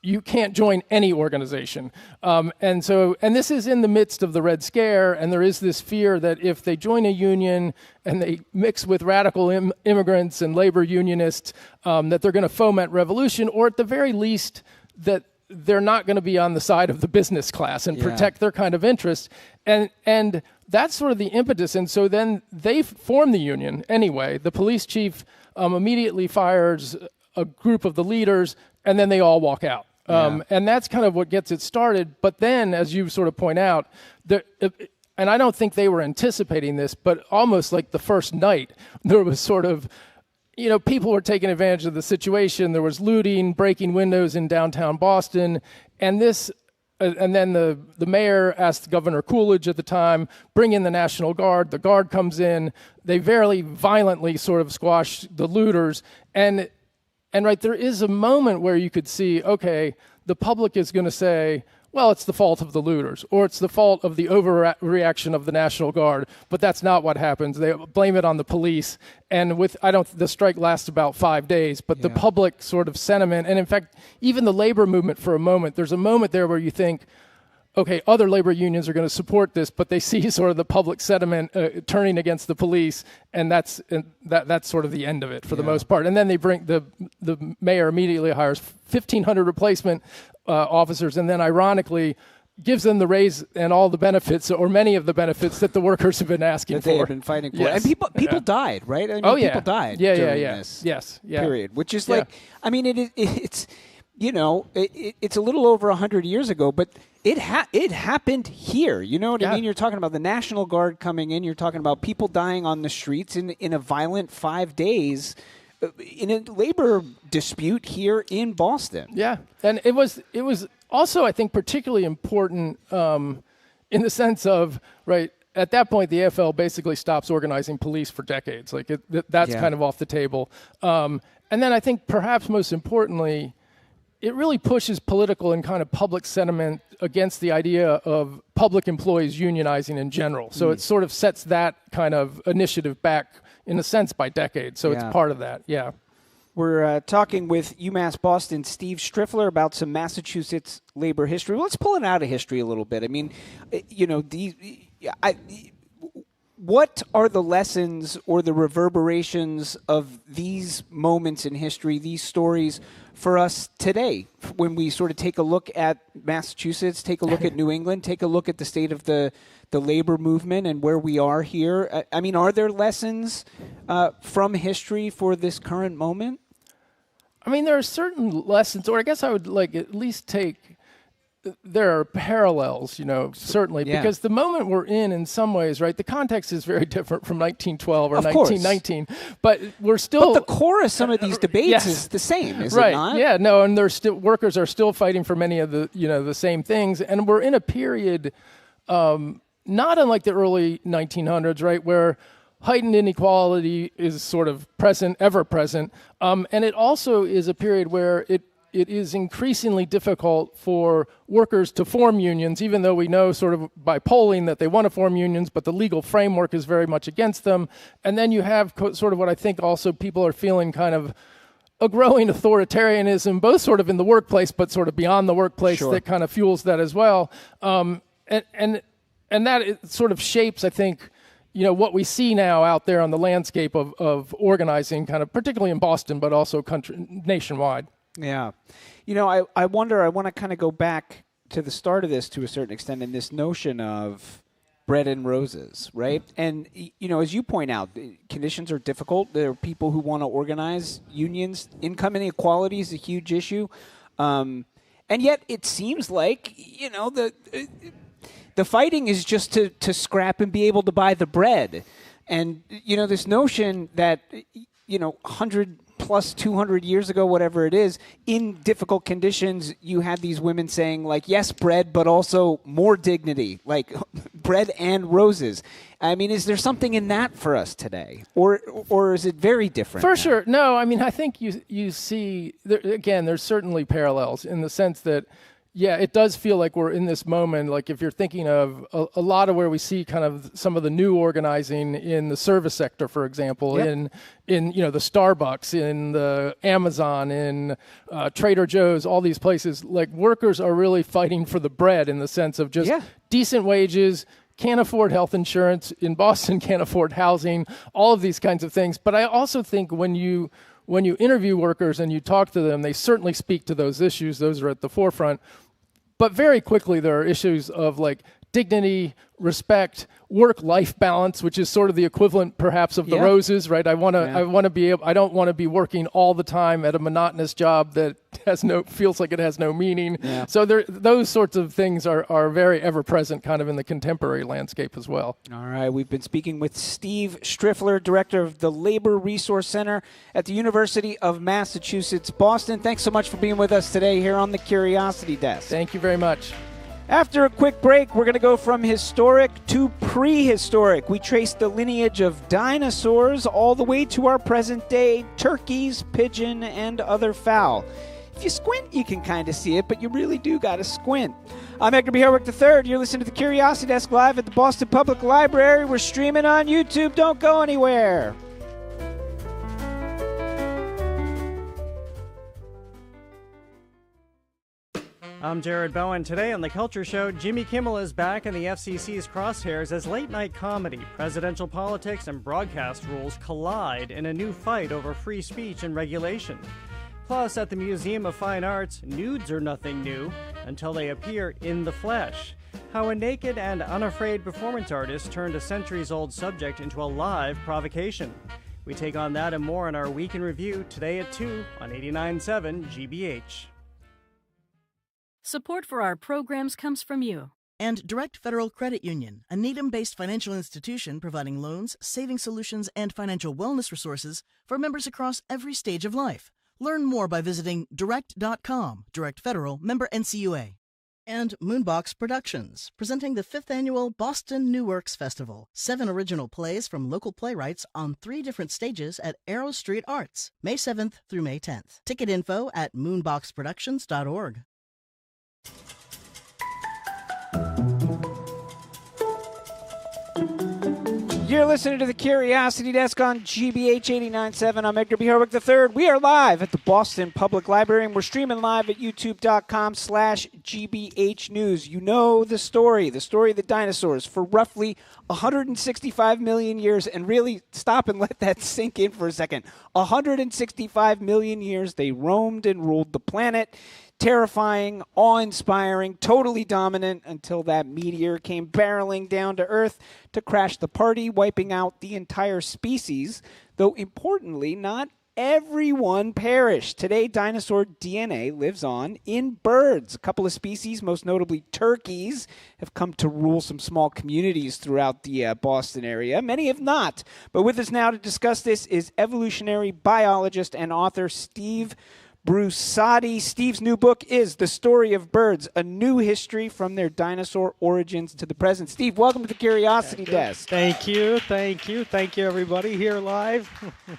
you can't join any organization. And this is in the midst of the Red Scare, and there is this fear that if they join a union and they mix with radical immigrants and labor unionists, that they're going to foment revolution, or at the very least that they're not going to be on the side of the business class and protect their kind of interests. And that's sort of the impetus. And so then they form the union anyway. The police chief immediately fires a group of the leaders, and then they all walk out. And that's kind of what gets it started. But then, as you sort of point out, and I don't think they were anticipating this, but almost like the first night, there was sort of, people were taking advantage of the situation. There was looting, breaking windows in downtown Boston. And then the mayor asked Governor Coolidge at the time, bring in the National Guard. The Guard comes in. They very violently sort of squash the looters. And right, there is a moment where you could see, okay, the public is going to say, well, it's the fault of the looters, or it's the fault of the overreaction of the National Guard, but that's not what happens. They blame it on the police, and the strike lasts about 5 days, but the public sort of sentiment, and in fact, even the labor movement for a moment, there's a moment there where you think, okay, other labor unions are going to support this, but they see sort of the public sentiment turning against the police, and that's sort of the end of it for the most part. And then they bring the mayor immediately hires 1,500 replacement officers, and then ironically gives them the raise and all the benefits, or many of the benefits that the workers have been asking for. That they have been fighting for. Yes. And people died, right? I mean, people died during this period, which is like, I mean, it's it's a little over 100 years ago, but it happened here. You know what I mean? You're talking about the National Guard coming in. You're talking about people dying on the streets in a violent 5 days in a labor dispute here in Boston. Yeah, and it was also, I think, particularly important in the sense of, right, at that point, the AFL basically stops organizing police for decades. Like that's kind of off the table. And then I think perhaps most importantly, it really pushes political and kind of public sentiment against the idea of public employees unionizing in general. So it sort of sets that kind of initiative back, in a sense, by decades. So it's part of that, We're talking with UMass Boston Steve Striffler about some Massachusetts labor history. Well, let's pull it out of history a little bit. I mean, what are the lessons or the reverberations of these moments in history, these stories, for us today, when we sort of take a look at Massachusetts, take a look at New England, take a look at the state of the labor movement and where we are here? I mean, are there lessons from history for this current moment? I mean, there are certain lessons, or I guess I would at least take there are parallels, certainly, because the moment we're in some ways, right, the context is very different from 1912 or 1919, but we're still... But the core of some of these debates is the same, is it not? Yeah, no, and workers are still fighting for many of the, the same things, and we're in a period, not unlike the early 1900s, right, where heightened inequality is sort of present, ever present, and it also is a period where it is increasingly difficult for workers to form unions, even though we know sort of by polling that they want to form unions, but the legal framework is very much against them. And then you have sort of what I think also people are feeling kind of a growing authoritarianism, both sort of in the workplace, but sort of beyond the workplace that kind of fuels that as well. And that sort of shapes, I think, what we see now out there on the landscape of organizing, kind of particularly in Boston, but also nationwide. Yeah. I wonder, I want to kind of go back to the start of this to a certain extent in this notion of bread and roses, right? And, as you point out, conditions are difficult. There are people who want to organize unions. Income inequality is a huge issue. And yet it seems like, the fighting is just to scrap and be able to buy the bread. And, this notion that, 100 plus 200 years ago, whatever it is, in difficult conditions, you had these women saying, like, yes, bread, but also more dignity, like bread and roses. I mean, is there something in that for us today? Or is it very different? For sure. No, I mean, I think you see, again, there's certainly parallels in the sense that, yeah, it does feel like we're in this moment, like if you're thinking of a lot of where we see kind of some of the new organizing in the service sector, for example, in the Starbucks, in the Amazon, in Trader Joe's, all these places, like workers are really fighting for the bread in the sense of just decent wages, can't afford health insurance, in Boston can't afford housing, all of these kinds of things. But I also think when you interview workers and you talk to them, they certainly speak to those issues. Those are at the forefront. But very quickly, there are issues of like dignity, respect, work-life balance, which is sort of the equivalent, perhaps, of the roses, right? I don't want to be working all the time at a monotonous job that feels like it has no meaning. Yeah. So those sorts of things are very ever-present, kind of in the contemporary landscape as well. All right, we've been speaking with Steve Striffler, director of the Labor Resource Center at the University of Massachusetts, Boston. Thanks so much for being with us today here on the Curiosity Desk. Thank you very much. After a quick break, we're going to go from historic to prehistoric. We trace the lineage of dinosaurs all the way to our present day turkeys, pigeon, and other fowl. If you squint, you can kind of see it, but you really do got to squint. I'm Edgar B. Herwick III. You're listening to the Curiosity Desk live at the Boston Public Library. We're streaming on YouTube. Don't go anywhere. I'm Jared Bowen. Today on The Culture Show, Jimmy Kimmel is back in the FCC's crosshairs as late-night comedy, presidential politics, and broadcast rules collide in a new fight over free speech and regulation. Plus, at the Museum of Fine Arts, nudes are nothing new until they appear in the flesh. How a naked and unafraid performance artist turned a centuries-old subject into a live provocation. We take on that and more in our Week in Review today at 2 on 89.7 GBH. Support for our programs comes from you. And Direct Federal Credit Union, a Needham-based financial institution providing loans, saving solutions, and financial wellness resources for members across every stage of life. Learn more by visiting direct.com. Direct Federal, member NCUA. And Moonbox Productions, presenting the 5th annual Boston New Works Festival. 7 original plays from local playwrights on 3 different stages at Arrow Street Arts, May 7th through May 10th. Ticket info at moonboxproductions.org. You're listening to the Curiosity Desk on GBH 89.7. I'm Edgar B. Herwick III. We are live at the Boston Public Library, and we're streaming live at youtube.com/GBH News. You know the story of the dinosaurs for roughly 165 million years. And really, stop and let that sink in for a second. 165 million years they roamed and ruled the planet. Terrifying, awe-inspiring, totally dominant until that meteor came barreling down to Earth to crash the party, wiping out the entire species, though importantly, not everyone perished. Today, dinosaur DNA lives on in birds. A couple of species, most notably turkeys, have come to rule some small communities throughout the Boston area. Many have not. But with us now to discuss this is evolutionary biologist and author Steve Brusatte. Steve's new book is The Story of Birds, a new history from their dinosaur origins to the present. Steve, welcome to the Curiosity Desk. Thank you, everybody here live.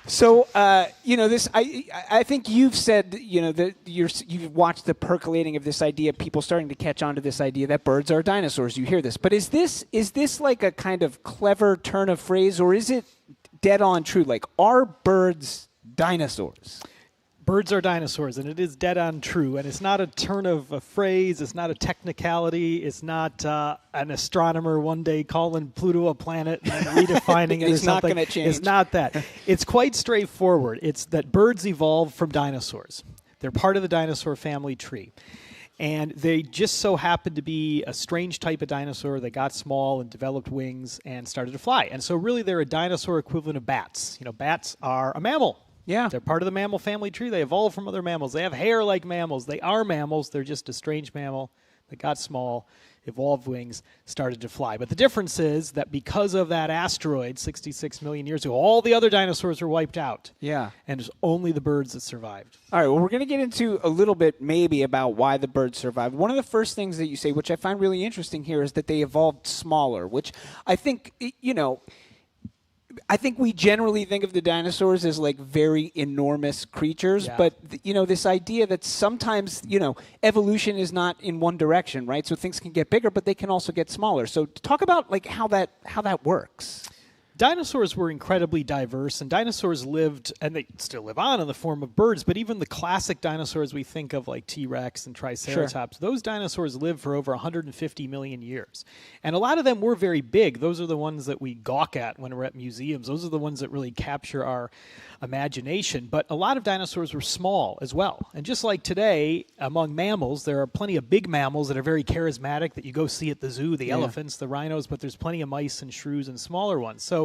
So, this I think you've said, that you've watched the percolating of this idea, people starting to catch on to this idea that birds are dinosaurs. You hear this, but is this like a kind of clever turn of phrase, or is it dead on true? Like, are birds dinosaurs? Birds are dinosaurs, and it is dead on true. And it's not a turn of a phrase. It's not a technicality. It's not an astronomer one day calling Pluto a planet and redefining it. It's not going to change. It's not that. It's quite straightforward. It's that birds evolved from dinosaurs. They're part of the dinosaur family tree. And they just so happened to be a strange type of dinosaur that got small and developed wings and started to fly. And so really they're a dinosaur equivalent of bats. Bats are a mammal. Yeah. They're part of the mammal family tree. They evolved from other mammals. They have hair like mammals. They are mammals. They're just a strange mammal that got small, evolved wings, started to fly. But the difference is that because of that asteroid 66 million years ago, all the other dinosaurs were wiped out. Yeah. And it's only the birds that survived. All right, well, we're going to get into a little bit maybe about why the birds survived. One of the first things that you say, which I find really interesting here, is that they evolved smaller, which I think, I think we generally think of the dinosaurs as like very enormous creatures, but this idea that sometimes, evolution is not in one direction, right? So things can get bigger, but they can also get smaller. So talk about like how that works. Dinosaurs were incredibly diverse, and dinosaurs lived, and they still live on in the form of birds, but even the classic dinosaurs we think of like T-Rex and Triceratops, those dinosaurs lived for over 150 million years. And a lot of them were very big. Those are the ones that we gawk at when we're at museums. Those are the ones that really capture our imagination. But a lot of dinosaurs were small as well. And just like today, among mammals, there are plenty of big mammals that are very charismatic that you go see at the zoo, the elephants, the rhinos, but there's plenty of mice and shrews and smaller ones. So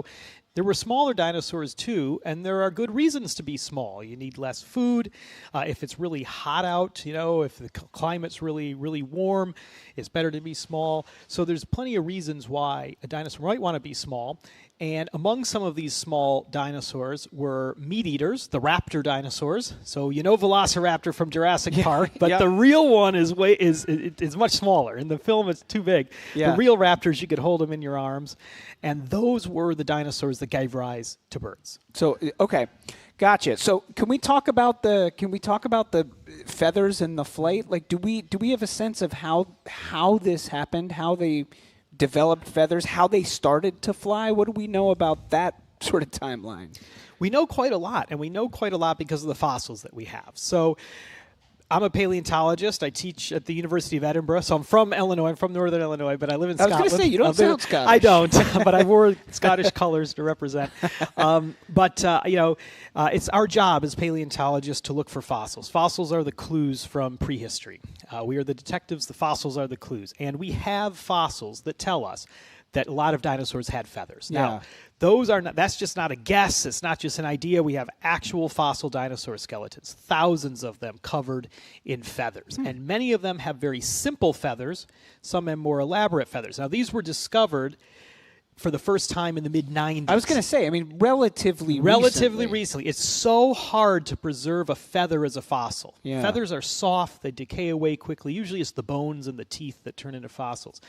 there were smaller dinosaurs too, and there are good reasons to be small. You need less food. If it's really hot out, if the climate's really, really warm, it's better to be small. So there's plenty of reasons why a dinosaur might want to be small. And among some of these small dinosaurs were meat eaters, the raptor dinosaurs. So Velociraptor from Jurassic Park, but the real one is much smaller. In the film, it's too big. Yeah. The real raptors, you could hold them in your arms, and those were the dinosaurs that gave rise to birds. So okay, gotcha. So can we talk about the feathers and the flight? Like, do we have a sense of how this happened? How they developed feathers, how they started to fly? What do we know about that sort of timeline? We know quite a lot, and we know quite a lot because of the fossils that we have. So I'm a paleontologist. I teach at the University of Edinburgh. So I'm from Illinois. I'm from Northern Illinois, but I live in Scotland. I was going to say, you don't sound Scottish. I don't, but I wore Scottish colors to represent. It's our job as paleontologists to look for fossils. Fossils are the clues from prehistory. We are the detectives. The fossils are the clues. And we have fossils that tell us that a lot of dinosaurs had feathers. Now, that's just not a guess. It's not just an idea. We have actual fossil dinosaur skeletons, thousands of them covered in feathers. And many of them have very simple feathers. Some have more elaborate feathers. Now, these were discovered for the first time in the mid-90s. I was going to say, relatively recently. It's so hard to preserve a feather as a fossil. Yeah. Feathers are soft. They decay away quickly. Usually it's the bones and the teeth that turn into fossils.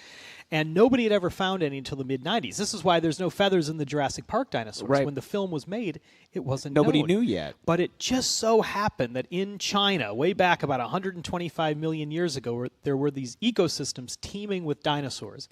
And nobody had ever found any until the mid-90s. This is why there's no feathers in the Jurassic Park dinosaurs. Right. When the film was made, it wasn't Nobody known. knew yet. But it just so happened that in China, way back about 125 million years ago, there were these ecosystems teeming with dinosaurs.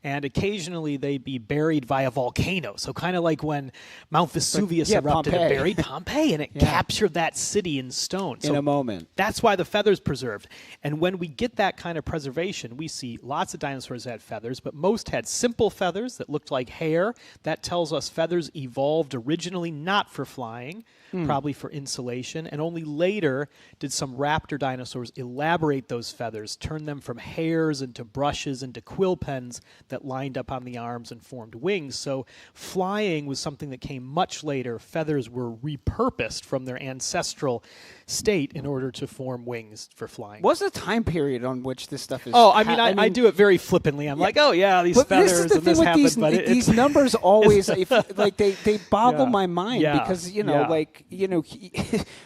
And occasionally they'd be buried by a volcano. So kind of like when Mount Vesuvius erupted and buried Pompeii, and it captured that city in stone. In a moment. That's why the feathers preserved. And when we get that kind of preservation, we see lots of dinosaurs had feathers, but most had simple feathers that looked like hair. That tells us feathers evolved originally not for flying, probably for insulation, and only later did some raptor dinosaurs elaborate those feathers, turn them from hairs into brushes into quill pens that lined up on the arms and formed wings. So flying was something that came much later. Feathers were repurposed from their ancestral state in order to form wings for flying. What's the time period on which this stuff is? Oh, I do it very flippantly. I'm like, oh yeah, these feathers and this happened. These numbers always, they boggle my mind because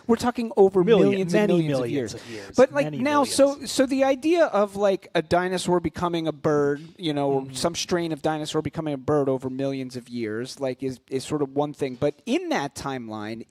we're talking over millions and millions of years. But like now, so the idea of like a dinosaur becoming a bird, or some strain of dinosaur becoming a bird over millions of years, like is sort of one thing. But in that timeline,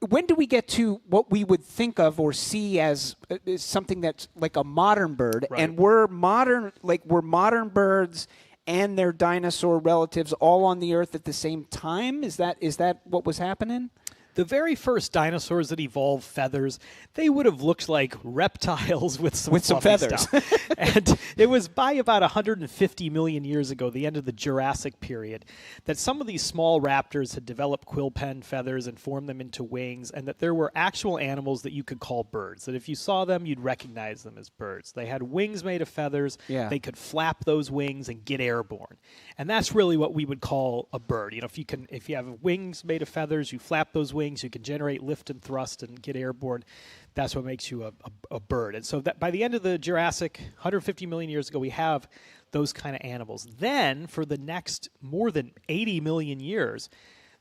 when do we get to what we would think of or see as something that's like a modern bird? Right. And we're modern birds and their dinosaur relatives all on the Earth at the same time? Is that what was happening? The very first dinosaurs that evolved feathers, they would have looked like reptiles with some feathers. And it was by about 150 million years ago, the end of the Jurassic period, that some of these small raptors had developed quill pen feathers and formed them into wings, and that there were actual animals that you could call birds, that if you saw them, you'd recognize them as birds. They had wings made of feathers. Yeah. They could flap those wings and get airborne. And that's really what we would call a bird. If you have wings made of feathers, you flap those wings, you can generate lift and thrust and get airborne. That's what makes you a bird. And so that by the end of the Jurassic, 150 million years ago, we have those kind of animals. Then, for the next more than 80 million years,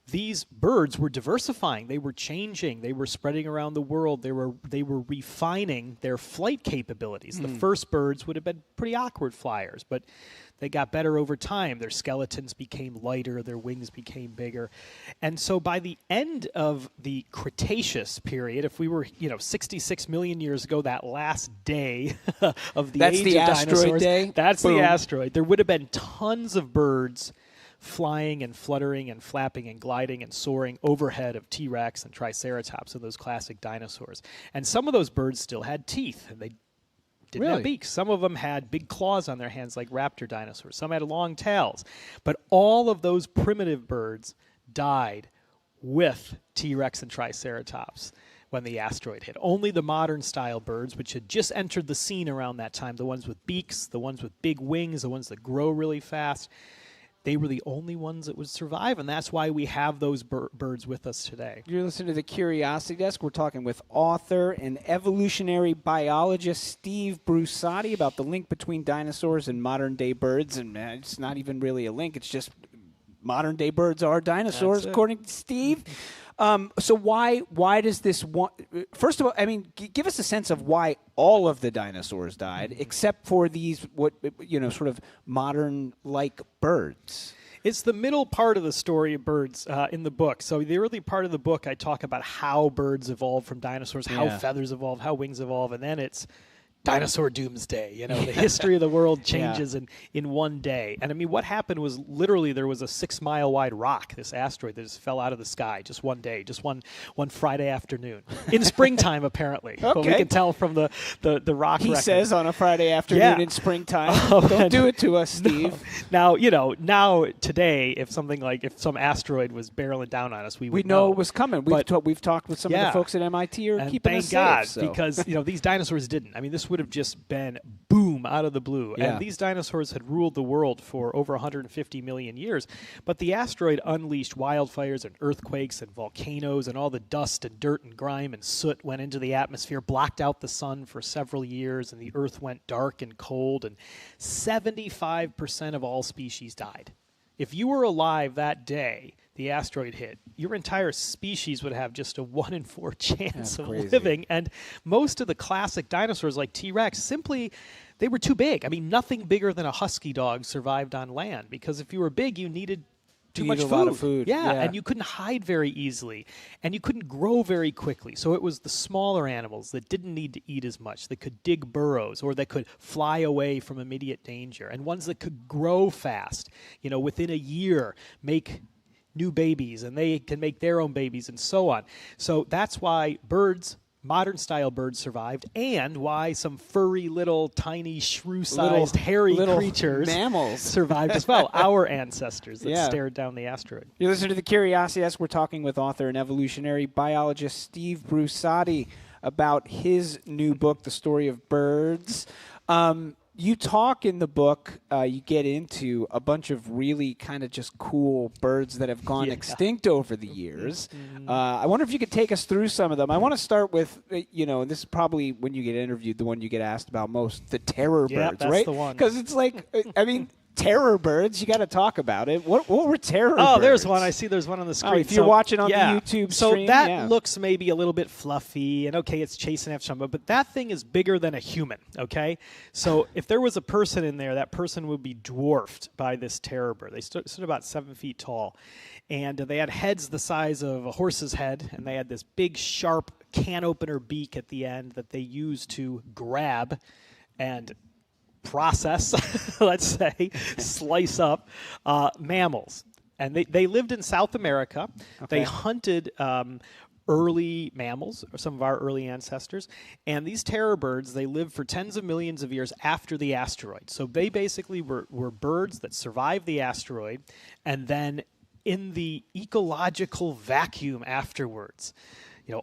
these birds were diversifying. They were changing. They were spreading around the world. They were refining their flight capabilities. The first birds would have been pretty awkward flyers, but they got better over time. Their skeletons became lighter. Their wings became bigger. And so by the end of the Cretaceous period, if we were 66 million years ago, that last day of the age of dinosaurs. That's the asteroid. There would have been tons of birds flying and fluttering and flapping and gliding and soaring overhead of T-Rex and Triceratops and those classic dinosaurs. And some of those birds still had teeth, and they didn't have beaks. Some of them had big claws on their hands like raptor dinosaurs. Some had long tails. But all of those primitive birds died with T-Rex and Triceratops when the asteroid hit. Only the modern-style birds, which had just entered the scene around that time, the ones with beaks, the ones with big wings, the ones that grow really fast, they were the only ones that would survive, and that's why we have those birds with us today. You're listening to The Curiosity Desk. We're talking with author and evolutionary biologist Steve Brusatte about the link between dinosaurs and modern-day birds, and it's not even really a link. It's just modern-day birds are dinosaurs, according to Steve. So why does this one? First of all, I mean, give us a sense of why all of the dinosaurs died, except for these sort of modern-like birds. It's the middle part of the story of birds in the book. So the early part of the book, I talk about how birds evolved from dinosaurs, how feathers evolve, how wings evolve, and then it's dinosaur doomsday. The history of the world changes in one day. And I mean, what happened was literally there was a 6-mile wide rock, this asteroid that just fell out of the sky just one day, just one Friday afternoon in springtime, apparently. Okay. But we can tell from the rock He record. says on a Friday afternoon in springtime. Don't do it to us, Steve. No. Now today, if some asteroid was barreling down on us, we know it was coming. We've talked with some of the folks at MIT who are keeping us safe. Thank God, because these dinosaurs didn't. I mean, this would have just been boom out of the blue. Yeah. And these dinosaurs had ruled the world for over 150 million years. But the asteroid unleashed wildfires and earthquakes and volcanoes, and all the dust and dirt and grime and soot went into the atmosphere, blocked out the sun for several years, and the earth went dark and cold, and 75% of all species died. If you were alive that day the asteroid hit, your entire species would have just a 1 in 4 chance of living. And most of the classic dinosaurs like T-Rex, they were too big. I mean, nothing bigger than a husky dog survived on land, because if you were big, you needed too much food. A lot of food. Yeah, and you couldn't hide very easily, and you couldn't grow very quickly. So it was the smaller animals that didn't need to eat as much, that could dig burrows, or that could fly away from immediate danger, and ones that could grow fast, within a year, make new babies, and they can make their own babies, and so on. So that's why modern-style birds survived, and why some furry, little, tiny, shrew-sized, hairy creatures mammals survived as well, our ancestors that stared down the asteroid. You listen to The Curiosity Desk. We're talking with author and evolutionary biologist Steve Brusatte about his new book, The Story of Birds. You talk in the book, you get into a bunch of really kind of just cool birds that have gone extinct over the years. I wonder if you could take us through some of them. I want to start with, this is probably when you get interviewed, the one you get asked about most, the terror birds, that's right? The one. Because it's like, terror birds, you got to talk about it. What were terror birds? Oh, there's one. I see there's one on the screen. If you're watching on the YouTube stream. So that looks maybe a little bit fluffy, and okay, it's chasing after someone, but that thing is bigger than a human, okay? So if there was a person in there, that person would be dwarfed by this terror bird. They stood about 7 feet tall, and they had heads the size of a horse's head, and they had this big, sharp can opener beak at the end that they used to grab and process, let's say, slice up mammals. And they lived in South America. Okay. They hunted early mammals, or some of our early ancestors. And these terror birds, they lived for tens of millions of years after the asteroid. So they basically were birds that survived the asteroid, and then in the ecological vacuum afterwards,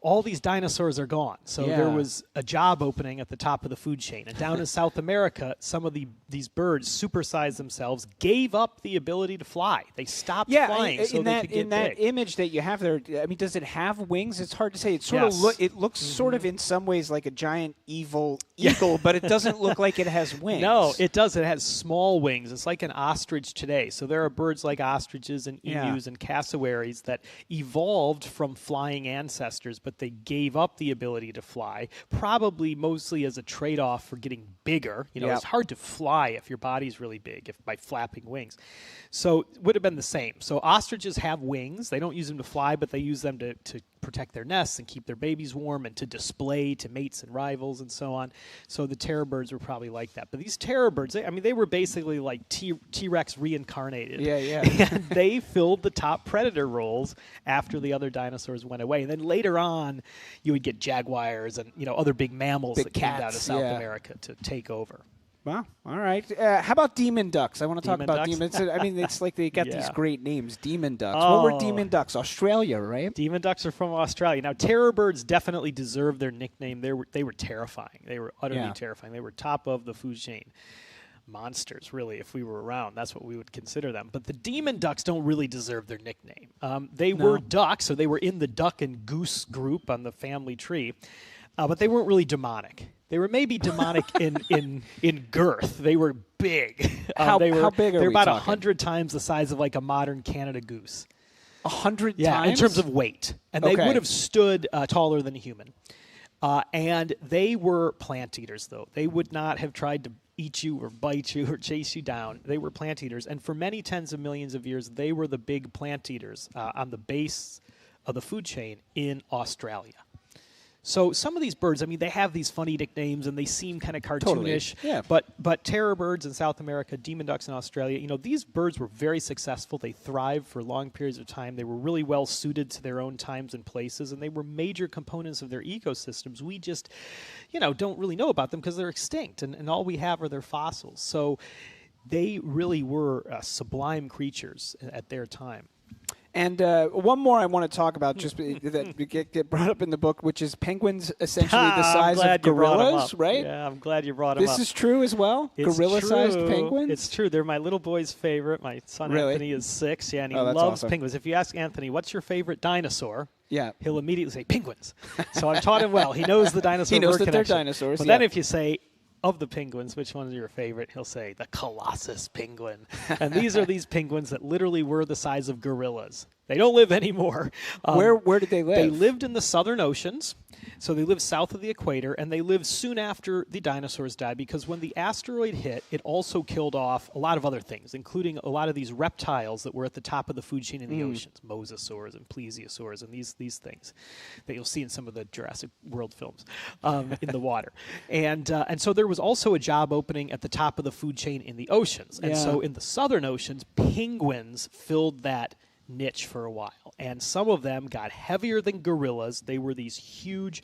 all these dinosaurs are gone. So there was a job opening at the top of the food chain. And down in South America, some of these birds supersized themselves, gave up the ability to fly. They stopped flying so they could get in that big. image that you have there, does it have wings? It's hard to say. It sort of it looks sort of in some ways like a giant evil eagle, but it doesn't look like it has wings. No, it does. It has small wings. It's like an ostrich today. So there are birds like ostriches and emus and cassowaries that evolved from flying ancestors, but they gave up the ability to fly, probably mostly as a trade-off for getting bigger. It's hard to fly if your body's really big, by flapping wings. So it would have been the same. So ostriches have wings. They don't use them to fly, but they use them to protect their nests and keep their babies warm and to display to mates and rivals and so on. So the terror birds were probably like that. But these terror birds, they were basically like T-Rex reincarnated. And they filled the top predator roles after the other dinosaurs went away. And then later on, you would get jaguars and other big mammals that came out of South America to take over. Wow. All right. How about demon ducks? I want to talk about demons. It's like they got these great names. Demon ducks. What were demon ducks? Australia, right? Demon ducks are from Australia. Now, terror birds definitely deserve their nickname. They were terrifying. They were utterly terrifying. They were top of the food chain. Monsters, really, if we were around. That's what we would consider them. But the demon ducks don't really deserve their nickname. They were ducks, so they were in the duck and goose group on the family tree, but they weren't really demonic. They were maybe demonic in girth. They were big. How big are we? They're about talking? 100 times the size of like a modern Canada goose. 100 times? Yeah, in terms of weight. And they would have stood taller than a human. And they were plant eaters, though. They would not have tried to eat you or bite you or chase you down. They were plant eaters. And for many tens of millions of years, they were the big plant eaters on the base of the food chain in Australia. So some of these birds, they have these funny nicknames and they seem kind of cartoonish. Totally. Yeah. But terror birds in South America, demon ducks in Australia, these birds were very successful. They thrived for long periods of time. They were really well suited to their own times and places, and they were major components of their ecosystems. We just, don't really know about them because they're extinct, and all we have are their fossils. So they really were sublime creatures at their time. And one more I want to talk about, just that get brought up in the book, which is penguins essentially the size of gorillas, right? Yeah, I'm glad you brought them up. This is true as well? Gorilla-sized penguins? It's true. They're my little boy's favorite. My son Anthony is 6, and he loves penguins. If you ask Anthony, what's your favorite dinosaur? Yeah. He'll immediately say penguins. So I've taught him well. He knows the dinosaur He knows word that connection. they're dinosaurs. But then if you say, of the penguins, which one is your favorite? He'll say the Colossus penguin. And these are these penguins that literally were the size of gorillas. They don't live anymore. Where did they live? They lived in the southern oceans. So they lived south of the equator, and they lived soon after the dinosaurs died, because when the asteroid hit, it also killed off a lot of other things, including a lot of these reptiles that were at the top of the food chain in the oceans, mosasaurs and plesiosaurs and these things that you'll see in some of the Jurassic World films in the water. And so there was also a job opening at the top of the food chain in the oceans. And so in the southern oceans, penguins filled that niche for a while, and some of them got heavier than gorillas. They were these huge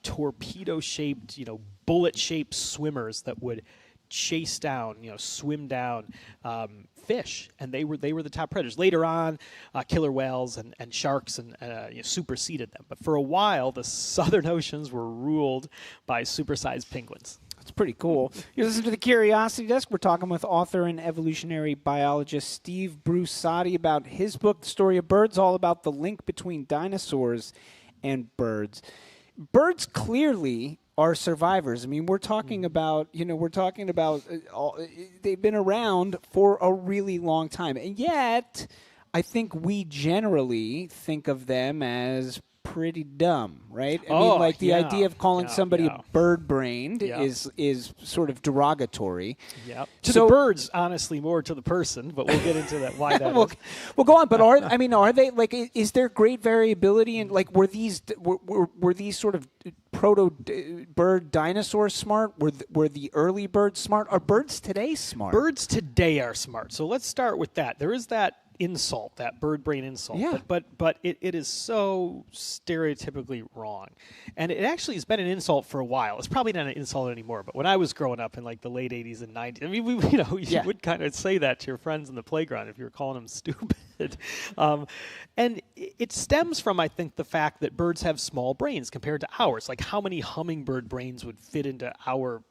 torpedo-shaped, bullet-shaped swimmers that would chase down, swim down fish, and they were the top predators. Later on, killer whales and sharks and superseded them. But for a while, the southern oceans were ruled by supersized penguins. That's pretty cool. You listen to the Curiosity Desk. We're talking with author and evolutionary biologist Steve Brusatte about his book, The Story of Birds, all about the link between dinosaurs and birds. Birds clearly are survivors. I mean, we're talking about, they've been around for a really long time. And yet, I think we generally think of them as pretty dumb, right? I mean, like the idea of calling somebody bird-brained is sort of derogatory. Yep. To the birds, honestly, more to the person, but we'll get into that. Why that is. Well, go on. But are they like? Is there great variability in like were these sort of proto bird dinosaurs smart? Were the early birds smart? Are birds today smart? Birds today are smart. So let's start with that. There is that insult, that bird brain insult. Yeah. But it is so stereotypically wrong. And it actually has been an insult for a while. It's probably not an insult anymore, but when I was growing up in like the late 80s and 90s, I mean, you would kind of say that to your friends in the playground if you were calling them stupid. And it stems from, I think, the fact that birds have small brains compared to ours. Like how many hummingbird brains would fit into our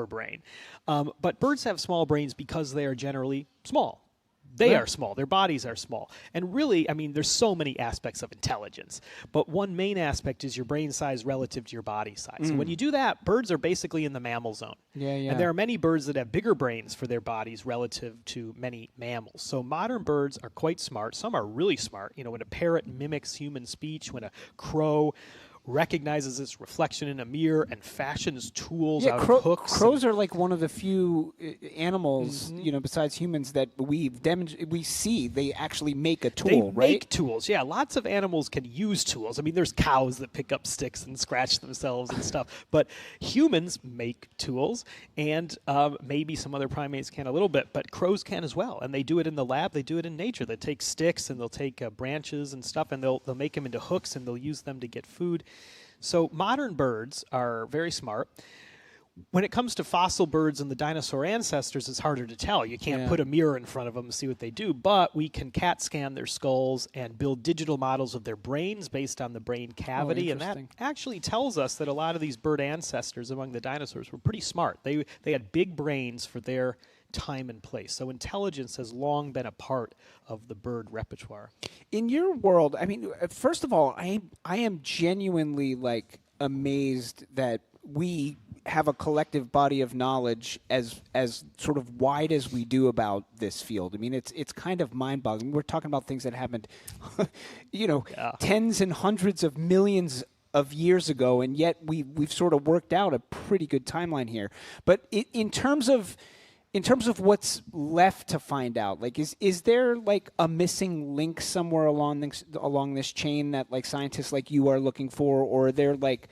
brain? But birds have small brains because they are generally small. They are small. Their bodies are small. And really, I mean, there's so many aspects of intelligence. But one main aspect is your brain size relative to your body size. So when you do that, birds are basically in the mammal zone. And there are many birds that have bigger brains for their bodies relative to many mammals. So modern birds are quite smart. Some are really smart. You know, when a parrot mimics human speech, when a crow recognizes its reflection in a mirror and fashions tools out of hooks. Crows are like one of the few animals, besides humans that we see they actually make a tool, right? They make tools, yeah. Lots of animals can use tools. I mean, there's cows that pick up sticks and scratch themselves and stuff. But humans make tools, and maybe some other primates can a little bit, but crows can as well. And they do it in the lab. They do it in nature. They take sticks and they'll take branches and stuff, and they'll make them into hooks, and they'll use them to get food. So modern birds are very smart. When it comes to fossil birds and the dinosaur ancestors, it's harder to tell. You can't put a mirror in front of them and see what they do, but we can CAT scan their skulls and build digital models of their brains based on the brain cavity, and that actually tells us that a lot of these bird ancestors among the dinosaurs were pretty smart. They had big brains for their time and place. So intelligence has long been a part of the bird repertoire. In your world, I mean, first of all, I am genuinely like amazed that we have a collective body of knowledge as sort of wide as we do about this field. I mean, it's kind of mind-boggling. We're talking about things that happened, tens and hundreds of millions of years ago, and yet we've sort of worked out a pretty good timeline here. But in terms of what's left to find out, like is there like a missing link somewhere along this chain that like scientists like you are looking for, or are there like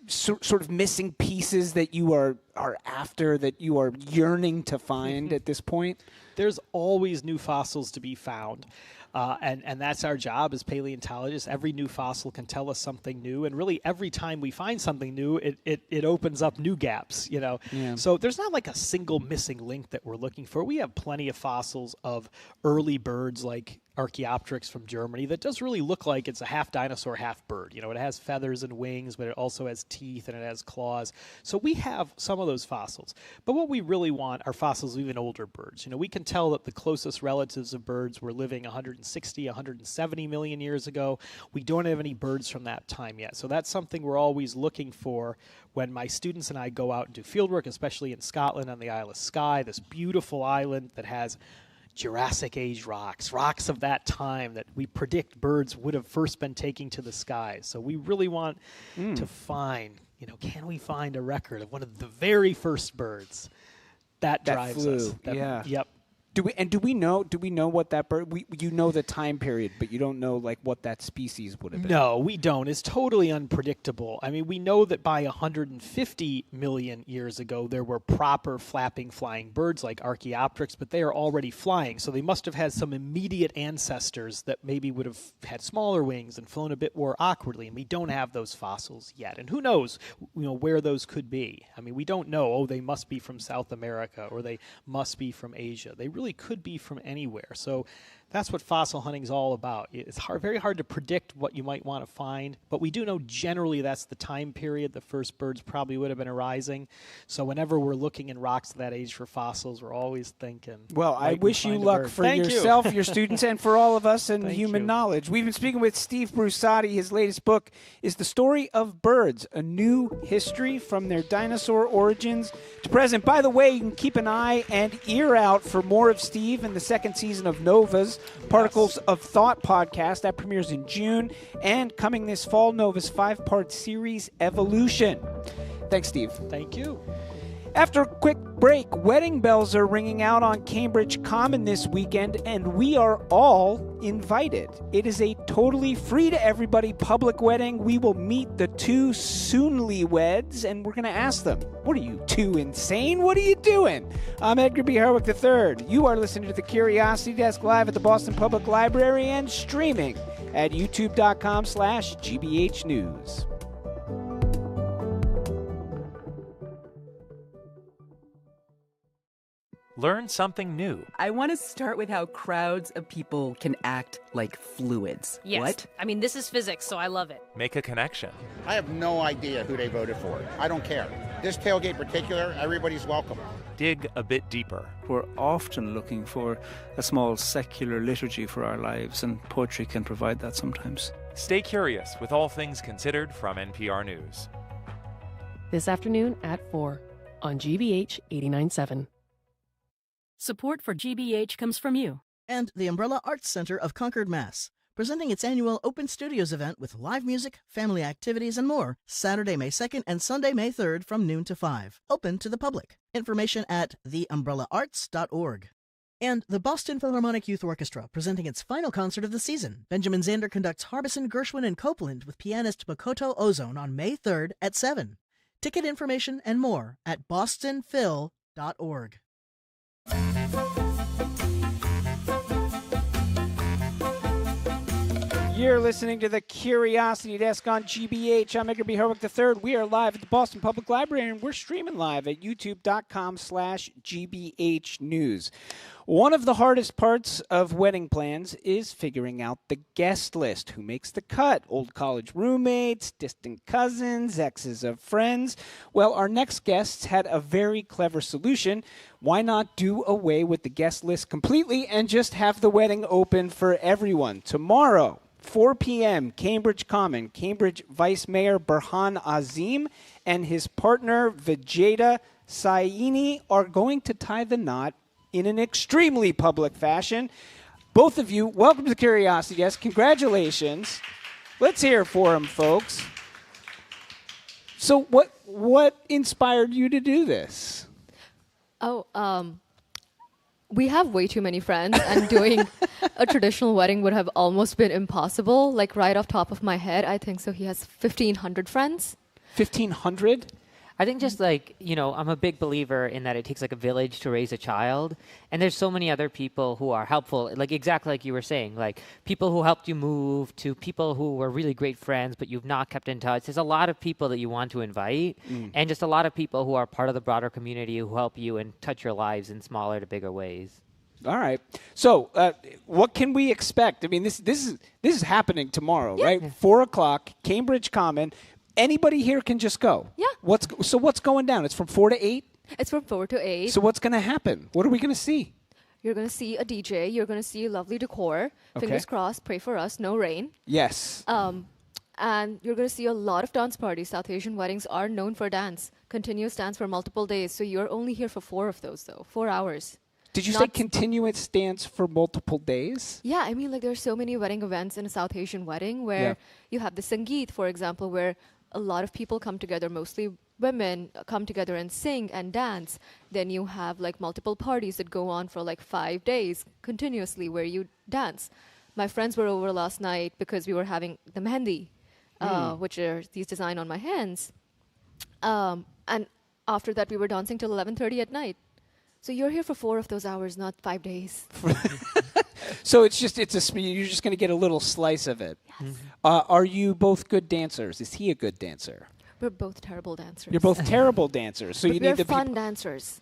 sort of missing pieces that you are after, that you are yearning to find at this point? There's always new fossils to be found. And that's our job as paleontologists. Every new fossil can tell us something new, and really every time we find something new, it opens up new gaps, Yeah. So there's not like a single missing link that we're looking for. We have plenty of fossils of early birds like Archaeopteryx from Germany that does really look like it's a half dinosaur, half bird. It has feathers and wings, but it also has teeth and it has claws. So we have some of those fossils. But what we really want are fossils of even older birds. We can tell that the closest relatives of birds were living 160, 170 million years ago. We don't have any birds from that time yet. So that's something we're always looking for when my students and I go out and do fieldwork, especially in Scotland on the Isle of Skye, this beautiful island that has Jurassic Age rocks of that time that we predict birds would have first been taking to the skies. So we really want to find, can we find a record of one of the very first birds that drives flew. us? Yep. Do we know what that bird? You know the time period, but you don't know like what that species would have been. No, we don't. It's totally unpredictable. I mean, we know that by 150 million years ago there were proper flapping flying birds like Archaeopteryx, but they are already flying, so they must have had some immediate ancestors that maybe would have had smaller wings and flown a bit more awkwardly, and we don't have those fossils yet. And who knows, where those could be? I mean, we don't know. Oh, they must be from South America, or they must be from Asia. They really really could be from anywhere. So that's what fossil hunting is all about. It's very hard to predict what you might want to find, but we do know generally that's the time period the first birds probably would have been arising. So whenever we're looking in rocks of that age for fossils, we're always thinking. Well, I wish you luck for yourself, your students, and for all of us in human knowledge. We've been speaking with Steve Brusatte. His latest book is The Story of Birds, a new history from their dinosaur origins to present. By the way, you can keep an eye and ear out for more of Steve in the second season of Nova's Particles of Thought podcast. That premieres in June. And coming this fall, Nova's 5-part series, Evolution. Thanks, Steve. Thank you. After a quick break, wedding bells are ringing out on Cambridge Common this weekend, and we are all invited. It is a totally free to everybody public wedding. We will meet the two soonly-weds, and we're going to ask them, what are you, two insane? What are you doing? I'm Edgar B. Harwick III. You are listening to The Curiosity Desk live at the Boston Public Library and streaming at youtube.com/GBH News. Learn something new. I want to start with how crowds of people can act like fluids. Yes. What? I mean, this is physics, so I love it. Make a connection. I have no idea who they voted for. I don't care. This tailgate in particular, everybody's welcome. Dig a bit deeper. We're often looking for a small secular liturgy for our lives, and poetry can provide that sometimes. Stay curious with All Things Considered from NPR News. This afternoon at 4 on GBH 89.7. Support for GBH comes from you. And the Umbrella Arts Center of Concord, Mass., presenting its annual Open Studios event with live music, family activities, and more, Saturday, May 2nd and Sunday, May 3rd from noon to 5. Open to the public. Information at theumbrellaarts.org. And the Boston Philharmonic Youth Orchestra, presenting its final concert of the season. Benjamin Zander conducts Harbison, Gershwin, and Copeland with pianist Makoto Ozone on May 3rd at 7. Ticket information and more at bostonphil.org. You're listening to The Curiosity Desk on GBH. I'm Edgar B. Harwick III. We are live at the Boston Public Library, and we're streaming live at youtube.com/GBH News. One of the hardest parts of wedding plans is figuring out the guest list. Who makes the cut? Old college roommates, distant cousins, exes of friends. Well, our next guests had a very clever solution. Why not do away with the guest list completely and just have the wedding open for everyone? Tomorrow, 4 p.m., Cambridge Common, Cambridge Vice Mayor Burhan Azeem and his partner Vijeta Saini are going to tie the knot in an extremely public fashion. Both of you, welcome to the Curiosity Desk. Congratulations. Let's hear it for them, folks. So what inspired you to do this? We have way too many friends, and doing a traditional wedding would have almost been impossible. Like, right off top of my head, I think so he has 1,500 friends. 1,500? I think just like, I'm a big believer in that it takes like a village to raise a child. And there's so many other people who are helpful, like exactly like you were saying, like people who helped you move to people who were really great friends, but you've not kept in touch. There's a lot of people that you want to invite and just a lot of people who are part of the broader community who help you and touch your lives in smaller to bigger ways. All right. So what can we expect? I mean, this is happening tomorrow, right? 4 o'clock, Cambridge Common. Anybody here can just go? Yeah. What's going down? It's from 4 to 8? It's from 4 to 8. So what's going to happen? What are we going to see? You're going to see a DJ. You're going to see lovely decor. Okay. Fingers crossed. Pray for us. No rain. Yes. And you're going to see a lot of dance parties. South Asian weddings are known for dance. Continuous dance for multiple days. So you're only here for 4 of those, though. 4 hours. Did you say continuous dance for multiple days? Yeah, I mean, like, there's so many wedding events in a South Asian wedding where you have the Sangeet, for example, where a lot of people come together, mostly women, come together and sing and dance. Then you have like multiple parties that go on for like 5 days continuously where you dance. My friends were over last night because we were having the mehendi, which are these design on my hands. And after that, we were dancing till 11:30 at night. So you're here for 4 of those hours, not 5 days. So you're just going to get a little slice of it. Yes. Are you both good dancers? Is he a good dancer? We're both terrible dancers. You're both terrible dancers, so but you we're need the fun dancers.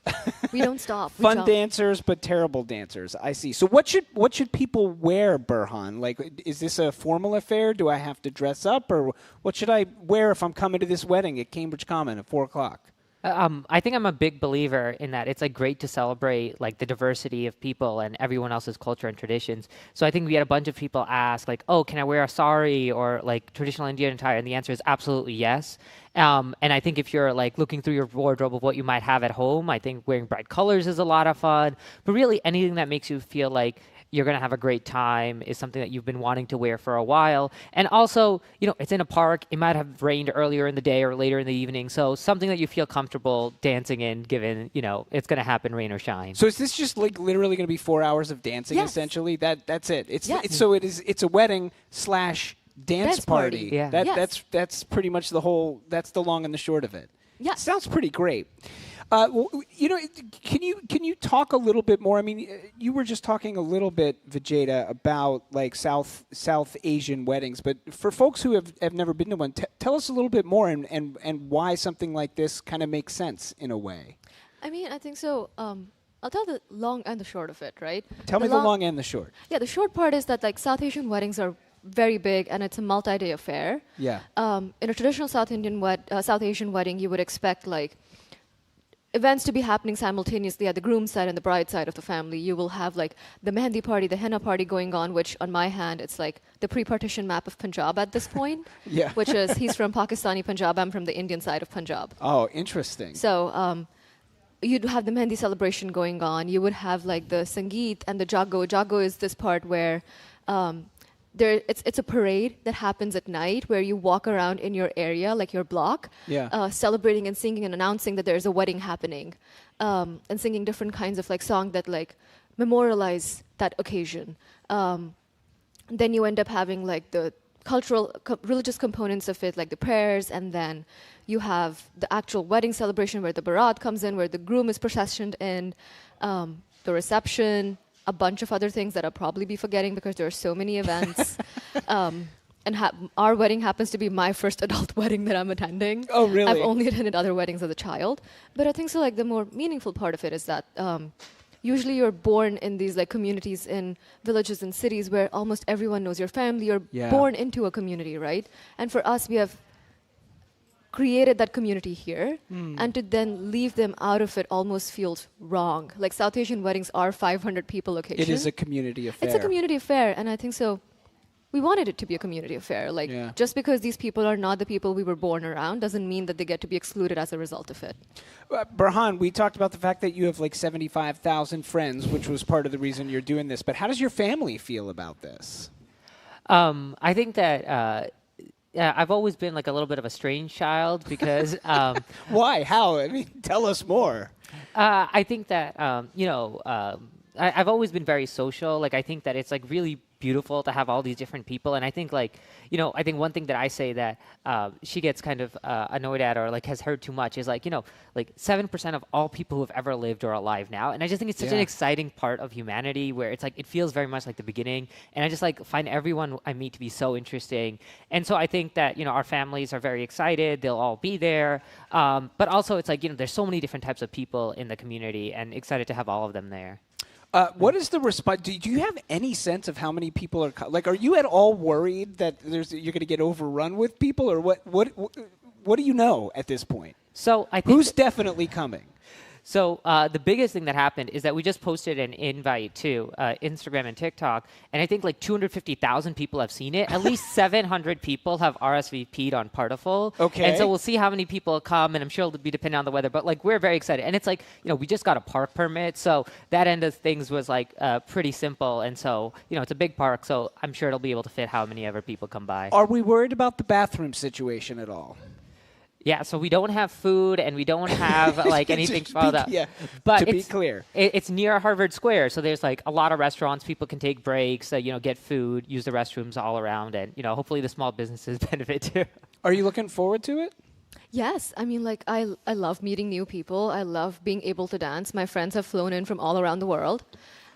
We don't stop. We fun jump. dancers, but terrible dancers. I see. So what should people wear, Burhan? Like, is this a formal affair? Do I have to dress up, or what should I wear if I'm coming to this wedding at Cambridge Common at 4:00? I think I'm a big believer in that. It's like great to celebrate like the diversity of people and everyone else's culture and traditions. So I think we had a bunch of people ask like, oh, can I wear a sari or like traditional Indian attire? And the answer is absolutely yes. And I think if you're like looking through your wardrobe of what you might have at home, I think wearing bright colors is a lot of fun. But really anything that makes you feel like you're going to have a great time is something that you've been wanting to wear for a while. And also, you know, it's in a park. It might have rained earlier in the day or later in the evening. So something that you feel comfortable dancing in, given, you know, it's going to happen rain or shine. So is this just like literally going to be 4 hours of dancing essentially? That's it. It's a wedding / dance party. Yeah. That's pretty much that's the long and the short of it. Yeah. Sounds pretty great. You know, can you talk a little bit more? I mean, you were just talking a little bit, Vijeta, about like South Asian weddings, but for folks who have never been to one, tell us a little bit more and why something like this kind of makes sense in a way. I mean, I think so. I'll tell the long and the short of it, right? Tell me the long and the short. Yeah, the short part is that like South Asian weddings are very big and it's a multi-day affair. Yeah. In a traditional South Asian wedding, you would expect like events to be happening simultaneously at the groom's side and the bride's side of the family. You will have like the mehendi party, the henna party going on, which on my hand, it's like the pre-partition map of Punjab at this point. Yeah. Which is, he's from Pakistani Punjab, I'm from the Indian side of Punjab. Oh, interesting. So you'd have the mehendi celebration going on. You would have like the sangeet and the jago. Jago is this part where it's a parade that happens at night where you walk around in your area, like your block, celebrating and singing and announcing that there's a wedding happening, and singing different kinds of like songs that like memorialize that occasion. Then you end up having like the cultural, religious components of it, like the prayers, and then you have the actual wedding celebration where the barat comes in, where the groom is processioned in, the reception, a bunch of other things that I'll probably be forgetting because there are so many events. Our wedding happens to be my first adult wedding that I'm attending. Oh, really? I've only attended other weddings as a child. But I think so like the more meaningful part of it is that usually you're born in these like communities in villages and cities where almost everyone knows your family. You're born into a community, right? And for us, we have created that community here, and to then leave them out of it almost feels wrong. Like South Asian weddings are 500 people occasion. It is a community affair. It's a community affair, and I think so. We wanted it to be a community affair. Like just because these people are not the people we were born around doesn't mean that they get to be excluded as a result of it. Burhan, we talked about the fact that you have like 75,000 friends, which was part of the reason you're doing this. But how does your family feel about this? I think that I've always been like a little bit of a strange child because why? How? I mean, tell us more. I think that I've always been very social. Like I think that it's like really beautiful to have all these different people, and I think like I think one thing that I say that she gets kind of annoyed at or like has heard too much is like like 7% of all people who have ever lived are alive now, and I just think it's such an exciting part of humanity where it's like it feels very much like the beginning, and I just like find everyone I meet to be so interesting, and so I think that our families are very excited, they'll all be there, but also it's like there's so many different types of people in the community, and excited to have all of them there. What is the response? Do you have any sense of how many people are like? Are you at all worried that you're going to get overrun with people, or what do you know at this point? So I think who's definitely coming? So the biggest thing that happened is that we just posted an invite to Instagram and TikTok, and I think like 250,000 people have seen it. At least 700 people have RSVP'd on Partiful. Okay. And so we'll see how many people come, and I'm sure it'll be depending on the weather. But like we're very excited, and it's like we just got a park permit, so that end of things was like pretty simple. And so it's a big park, so I'm sure it'll be able to fit how many ever people come by. Are we worried about the bathroom situation at all? Yeah, so we don't have food and we don't have like anything followed up. Yeah, but to be clear, it's near Harvard Square, so there's like a lot of restaurants. People can take breaks, get food, use the restrooms all around, and hopefully the small businesses benefit too. Are you looking forward to it? Yes, I mean, like I love meeting new people. I love being able to dance. My friends have flown in from all around the world.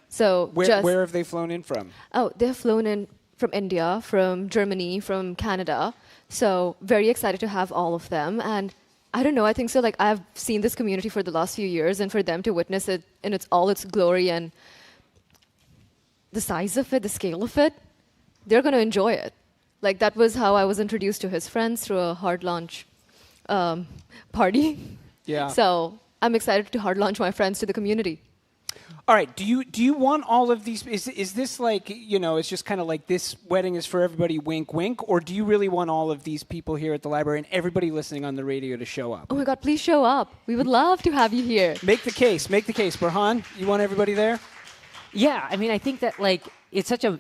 So where have they flown in from? Oh, they have flown in from India, from Germany, from Canada. So very excited to have all of them. And I don't know, I think so. Like, I've seen this community for the last few years, and for them to witness it in all its glory and the size of it, the scale of it, they're going to enjoy it. Like, that was how I was introduced to his friends through a hard launch party. Yeah. So I'm excited to hard launch my friends to the community. All right. Do you want all of these? Is this like, it's just kind of like this wedding is for everybody, wink, wink, or do you really want all of these people here at the library and everybody listening on the radio to show up? Oh my God, please show up. We would love to have you here. Make the case. Burhan, you want everybody there? Yeah, I mean, I think that it's such a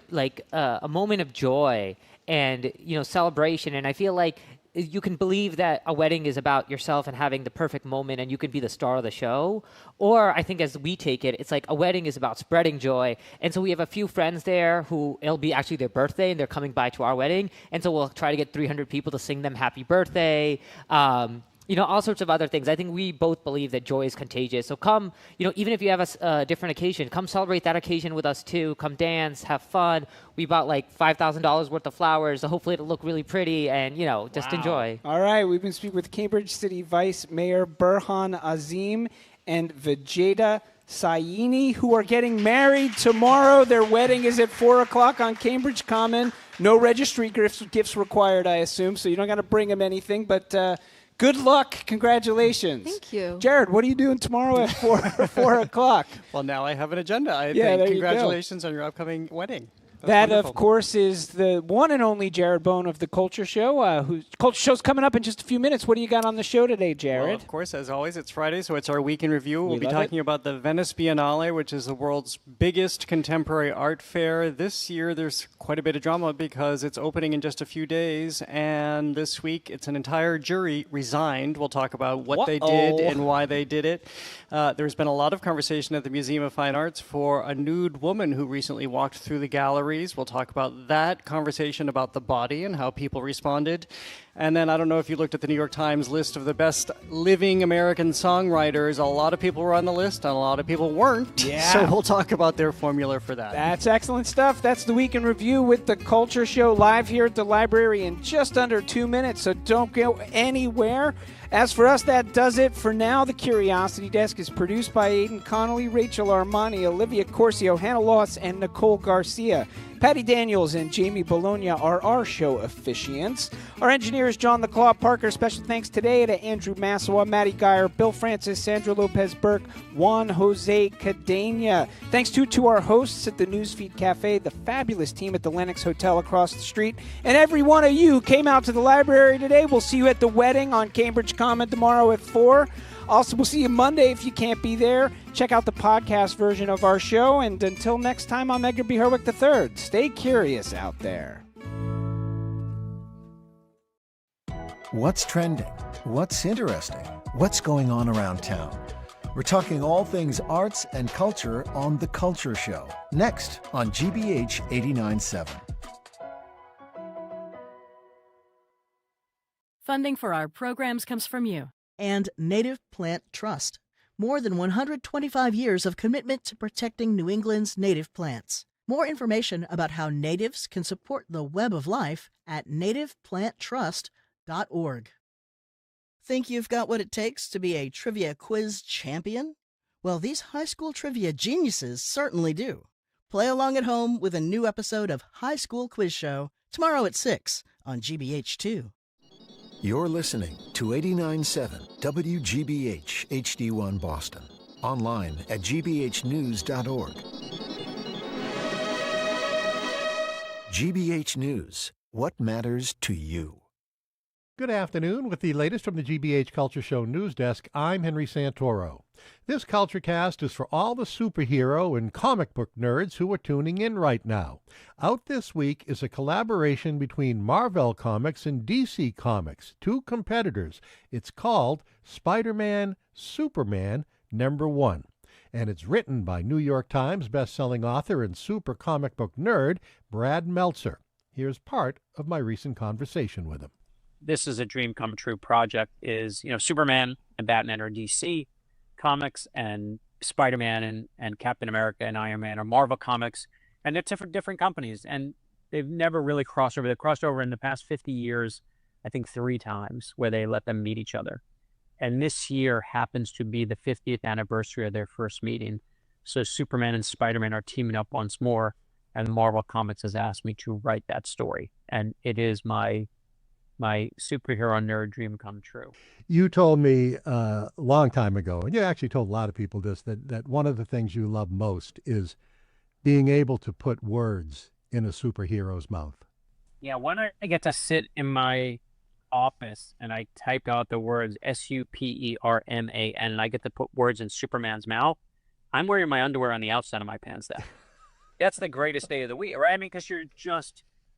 a moment of joy and celebration, and I feel like you can believe that a wedding is about yourself and having the perfect moment and you can be the star of the show. Or I think as we take it, it's like a wedding is about spreading joy. And so we have a few friends there who it'll be actually their birthday and they're coming by to our wedding. And so we'll try to get 300 people to sing them happy birthday. All sorts of other things. I think we both believe that joy is contagious. So come, even if you have a different occasion, come celebrate that occasion with us too. Come dance, have fun. We bought $5,000 worth of flowers, so hopefully it'll look really pretty and, just enjoy. All right. We've been speaking with Cambridge City Vice Mayor Burhan Azeem and Vijeta Saini, who are getting married tomorrow. Their wedding is at 4 o'clock on Cambridge Common. No registry gifts required, I assume, so you don't got to bring them anything, but good luck. Congratulations. Thank you. Jared, what are you doing tomorrow at 4 o'clock? Well, now I have an agenda. I Yeah, think. there you Congratulations on your upcoming wedding. That's that, wonderful. of course, is the one and only Jared Bone of the Culture Show. Culture Show's coming up in just a few minutes. What do you got on the show today, Jared? Well, of course, as always, it's Friday, so it's our week in review. We'll be love talking about the Venice Biennale, which is the world's biggest contemporary art fair. This year, there's quite a bit of drama because it's opening in just a few days, and this week, it's an entire jury resigned. We'll talk about what they did and why they did it. There's been a lot of conversation at the Museum of Fine Arts for a nude woman who recently walked through the galleries. We'll talk about that conversation about the body and how people responded. And then I don't know if you looked at the New York Times list of the best living American songwriters. A lot of people were on the list and a lot of people weren't. Yeah. So we'll talk about their formula for that. That's excellent stuff. That's the Week in Review with the Culture Show live here at the library in just under 2 minutes, so don't go anywhere. As for us, that does it for now. The Curiosity Desk is produced by Aidan Connolly, Rachel Armani, Olivia Corcio, Hannah Loss, and Nicole Garcia. Patty Daniels and Jamie Bologna are our show officiants. Our engineer is John the Claw Parker. Special thanks today to Andrew Massawa, Matty Geyer, Bill Francis, Sandra Lopez Burke, Juan Jose Cadena. Thanks to our hosts at the Newsfeed Cafe, the fabulous team at the Lenox Hotel across the street, and every one of you who came out to the library today. We'll see you at the wedding on Cambridge Common tomorrow at 4. Also, we'll see you Monday if you can't be there. Check out the podcast version of our show. And until next time, I'm Edgar B. Herwick III. Stay curious out there. What's trending? What's interesting? What's going on around town? We're talking all things arts and culture on The Culture Show. Next on GBH 89.7. Funding for our programs comes from you. And Native Plant Trust. More than 125 years of commitment to protecting New England's native plants. More information about how natives can support the web of life at nativeplanttrust.org. Think you've got what it takes to be a trivia quiz champion? Well, these high school trivia geniuses certainly do. Play along at home with a new episode of High School Quiz Show tomorrow at 6 on GBH2. You're listening to 89.7 WGBH HD1 Boston. Online at gbhnews.org. GBH News. What matters to you? Good afternoon. With the latest from the GBH Culture Show News Desk, I'm Henry Santoro. This CultureCast is for all the superhero and comic book nerds who are tuning in right now. Out this week is a collaboration between Marvel Comics and DC Comics, two competitors. It's called Spider-Man, Superman #1. And it's written by New York Times bestselling author and super comic book nerd Brad Meltzer. Here's part of my recent conversation with him. This is a dream come true project. Is Superman and Batman are DC Comics, and Spider-Man and Captain America and Iron Man are Marvel Comics, and they're different companies, and they've never really crossed over. They've crossed over in the past 50 years I think 3 times, where they let them meet each other. And this year happens to be the 50th anniversary of their first meeting. So Superman and Spider-Man are teaming up once more, and Marvel Comics has asked me to write that story. And it is my superhero nerd dream come true. You told me a long time ago, and you actually told a lot of people this, that one of the things you love most is being able to put words in a superhero's mouth. Yeah, when I get to sit in my office and I type out the words Superman, and I get to put words in Superman's mouth, I'm wearing my underwear on the outside of my pants then. That's the greatest day of the week, right? I mean, because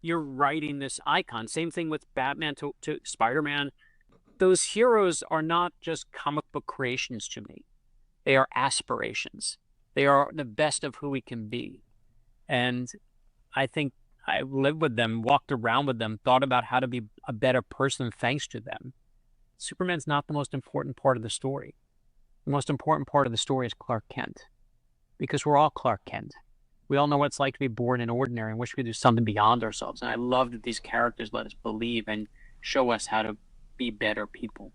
you're writing this icon. Same thing with Batman to Spider-Man. Those heroes are not just comic book creations to me. They are aspirations. They are the best of who we can be. And I think I lived with them, walked around with them, thought about how to be a better person thanks to them. Superman's not the most important part of the story. The most important part of the story is Clark Kent, because we're all Clark Kent. We all know what it's like to be born in ordinary and wish we could do something beyond ourselves. And I love that these characters let us believe and show us how to be better people.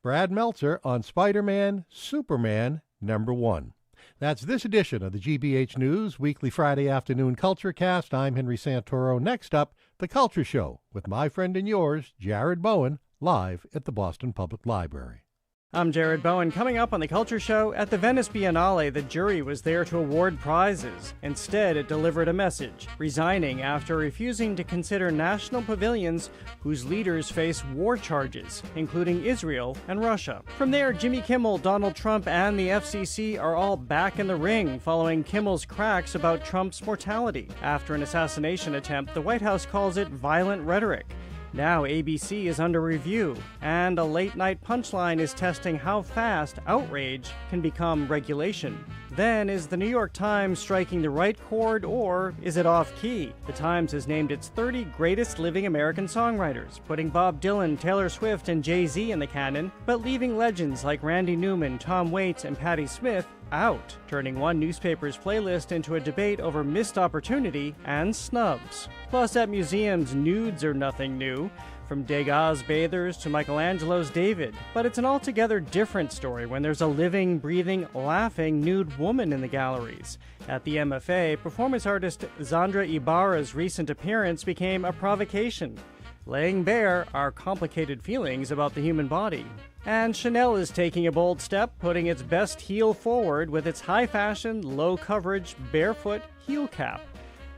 Brad Meltzer on Spider-Man, Superman, #1. That's this edition of the GBH News Weekly Friday Afternoon Culture Cast. I'm Henry Santoro. Next up, The Culture Show with my friend and yours, Jared Bowen, live at the Boston Public Library. I'm Jared Bowen. Coming up on The Culture Show, at the Venice Biennale, the jury was there to award prizes. Instead, it delivered a message, resigning after refusing to consider national pavilions whose leaders face war charges, including Israel and Russia. From there, Jimmy Kimmel, Donald Trump, and the FCC are all back in the ring following Kimmel's cracks about Trump's mortality. After an assassination attempt, the White House calls it violent rhetoric. Now ABC is under review, and a late-night punchline is testing how fast outrage can become regulation. Then, is the New York Times striking the right chord, or is it off-key? The Times has named its 30 greatest living American songwriters, putting Bob Dylan, Taylor Swift, and Jay-Z in the canon, but leaving legends like Randy Newman, Tom Waits, and Patti Smith out, turning one newspaper's playlist into a debate over missed opportunity and snubs. Plus, at museums, nudes are nothing new, from Degas' Bathers to Michelangelo's David. But it's an altogether different story when there's a living, breathing, laughing nude woman in the galleries. At the MFA, performance artist Zandra Ibarra's recent appearance became a provocation, laying bare our complicated feelings about the human body. And Chanel is taking a bold step, putting its best heel forward with its high-fashion, low-coverage, barefoot heel cap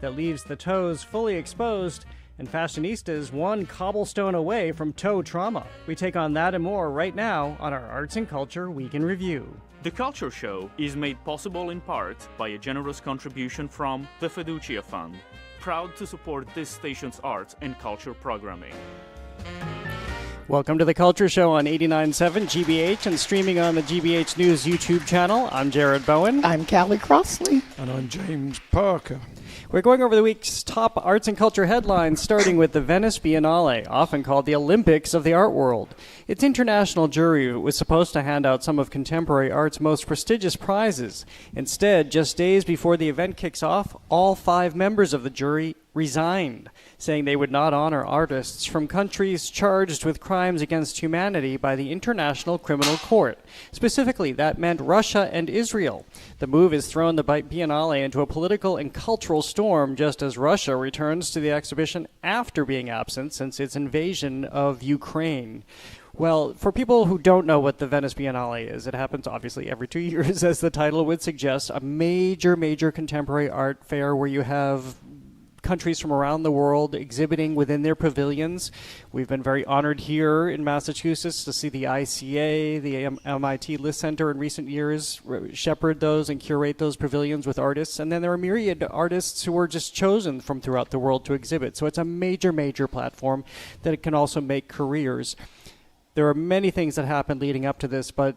that leaves the toes fully exposed, and fashionistas one cobblestone away from toe trauma. We take on that and more right now on our Arts and Culture Week in Review. The Culture Show is made possible in part by a generous contribution from the Fiducia Fund, proud to support this station's arts and culture programming. Welcome to The Culture Show on 89.7 GBH and streaming on the GBH News YouTube channel. I'm Jared Bowen. I'm Callie Crossley. And I'm James Parker. We're going over the week's top arts and culture headlines, starting with the Venice Biennale, often called the Olympics of the art world. Its international jury was supposed to hand out some of contemporary art's most prestigious prizes. Instead, just days before the event kicks off, all 5 members of the jury resigned, saying they would not honor artists from countries charged with crimes against humanity by the International Criminal Court. Specifically, that meant Russia and Israel. The move has thrown the Biennale into a political and cultural storm, just as Russia returns to the exhibition after being absent since its invasion of Ukraine. Well, for people who don't know what the Venice Biennale is, it happens obviously every 2 years, as the title would suggest, a major contemporary art fair where you have countries from around the world exhibiting within their pavilions. We've been very honored here in Massachusetts to see the ICA, the MIT List Center in recent years shepherd those and curate those pavilions with artists. And then there are myriad artists who are just chosen from throughout the world to exhibit. So it's a major platform that it can also make careers. There are many things that happened leading up to this, but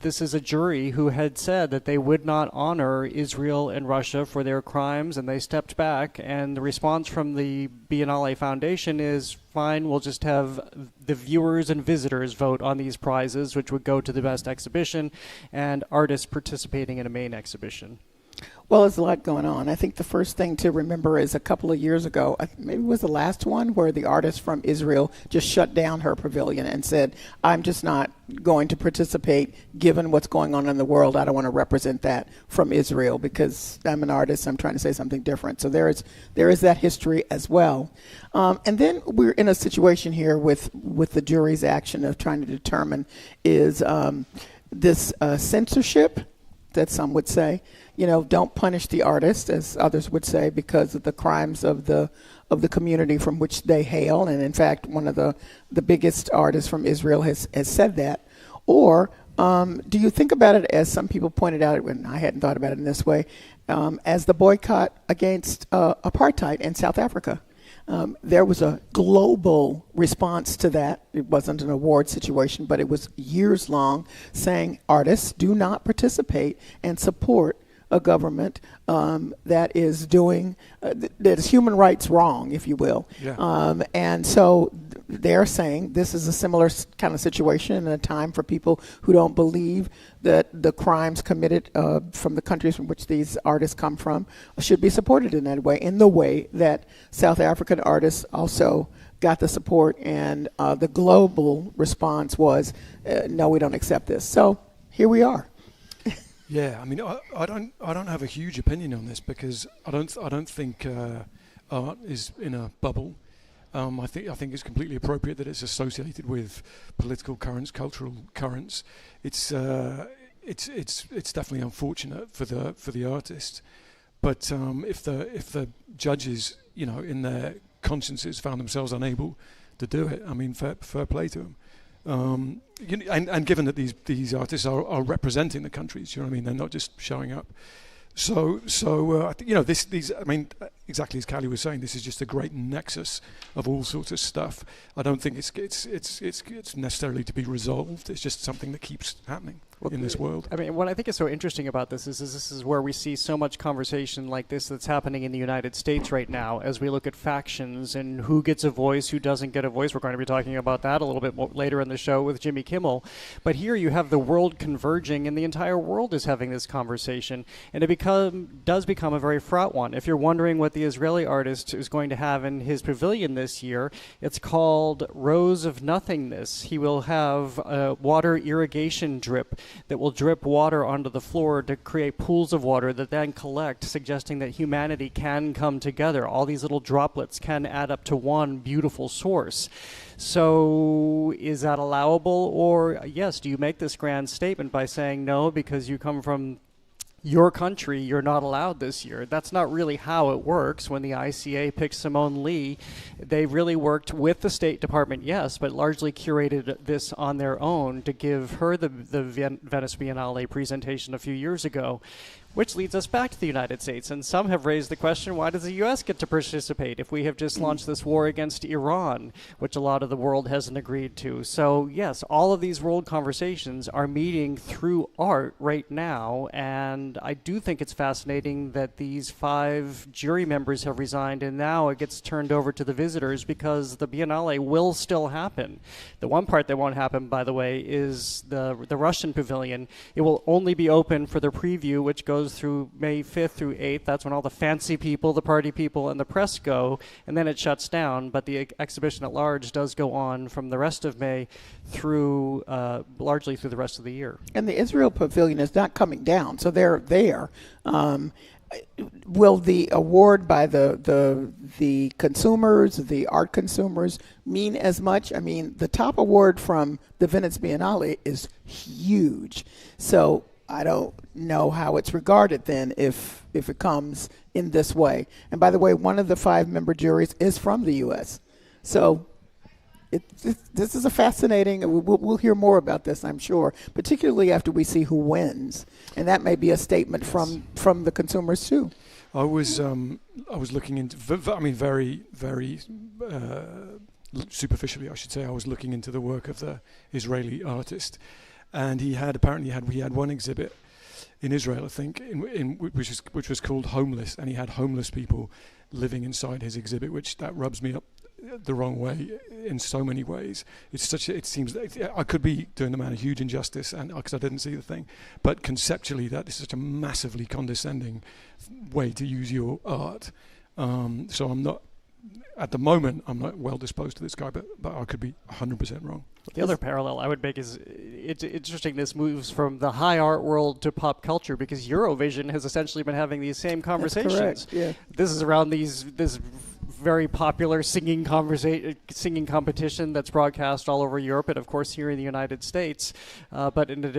this is a jury who had said that they would not honor Israel and Russia for their crimes, and they stepped back. And the response from the Biennale Foundation is, fine, we'll just have the viewers and visitors vote on these prizes, which would go to the best exhibition and artists participating in a main exhibition. Well, there's a lot going on. I think the first thing to remember is a couple of years ago, maybe it was the last one, where the artist from Israel just shut down her pavilion and said, I'm just not going to participate given what's going on in the world. I don't want to represent that from Israel because I'm an artist. I'm trying to say something different. So there is that history as well. And then we're in a situation here with the jury's action of trying to determine is this censorship that some would say, don't punish the artist, as others would say, because of the crimes of the community from which they hail. And in fact, one of the biggest artists from Israel has said that. Or do you think about it as some people pointed out, and I hadn't thought about it in this way, as the boycott against apartheid in South Africa? There was a global response to that. It wasn't an award situation, but it was years long, saying artists do not participate and support a government that is doing that is human rights wrong, if you will. Yeah. And so they're saying this is a similar kind of situation and a time for people who don't believe that the crimes committed from the countries from which these artists come from should be supported in that way, in the way that South African artists also got the support, and the global response was, no, we don't accept this. So here we are. Yeah, I mean, I don't have a huge opinion on this because I don't think art is in a bubble. I think it's completely appropriate that it's associated with political currents, cultural currents. It's definitely unfortunate for the artist, but if the judges, in their consciences found themselves unable to do it, I mean, fair play to them. And given that these artists are representing the countries, you know what I mean? They're not just showing up. So I think these. I mean, exactly as Callie was saying, this is just a great nexus of all sorts of stuff. I don't think it's necessarily to be resolved. It's just something that keeps happening in this world. I mean, what I think is so interesting about this is where we see so much conversation like this that's happening in the United States right now as we look at factions and who gets a voice, who doesn't get a voice. We're going to be talking about that a little bit more later in the show with Jimmy Kimmel. But here you have the world converging, and the entire world is having this conversation, and it does become a very fraught one. If you're wondering what the Israeli artist is going to have in his pavilion this year, it's called Rose of Nothingness. He will have a water irrigation drip that will drip water onto the floor to create pools of water that then collect, suggesting that humanity can come together. All these little droplets can add up to one beautiful source. So is that allowable? Or yes, do you make this grand statement by saying no, because you come from your country, you're not allowed this year? That's not really how it works. When the ICA picked Simone Lee, they really worked with the State Department, yes, but largely curated this on their own to give her the Venice Biennale presentation a few years ago. Which leads us back to the United States. And some have raised the question, why does the U.S. get to participate if we have just launched this war against Iran, which a lot of the world hasn't agreed to? So, yes, all of these world conversations are meeting through art right now. And I do think it's fascinating that these 5 jury members have resigned, and now it gets turned over to the visitors because the Biennale will still happen. The one part that won't happen, by the way, is the Russian pavilion. It will only be open for the preview, which goes through May 5th through 8th. That's when all the fancy people, the party people, and the press go, and then it shuts down. But the exhibition at large does go on from the rest of May through largely through the rest of the year. And the Israel pavilion is not coming down, so they're there. Will the award by the consumers, the art consumers, mean as much? I mean, the top award from the Venice Biennale is huge. So I don't know how it's regarded then if it comes in this way. And by the way, one of the 5-member juries is from the U.S. So this is a fascinating, we'll hear more about this, I'm sure, particularly after we see who wins. And that may be a statement from the consumers too. I was looking into, very, very superficially, I should say, I was looking into the work of the Israeli artist. And he had one exhibit in Israel, I think, which was called Homeless, and he had homeless people living inside his exhibit, which that rubs me up the wrong way in so many ways. It seems I could be doing the man a huge injustice, and because I didn't see the thing, but conceptually that is such a massively condescending way to use your art. So I'm not. At the moment, I'm not well disposed to this guy, but I could be 100% wrong. The other parallel I would make is it's interesting this moves from the high art world to pop culture, because Eurovision has essentially been having these same conversations. That's correct, yeah. This is around this very popular singing competition that's broadcast all over Europe and of course here in the United States, but in a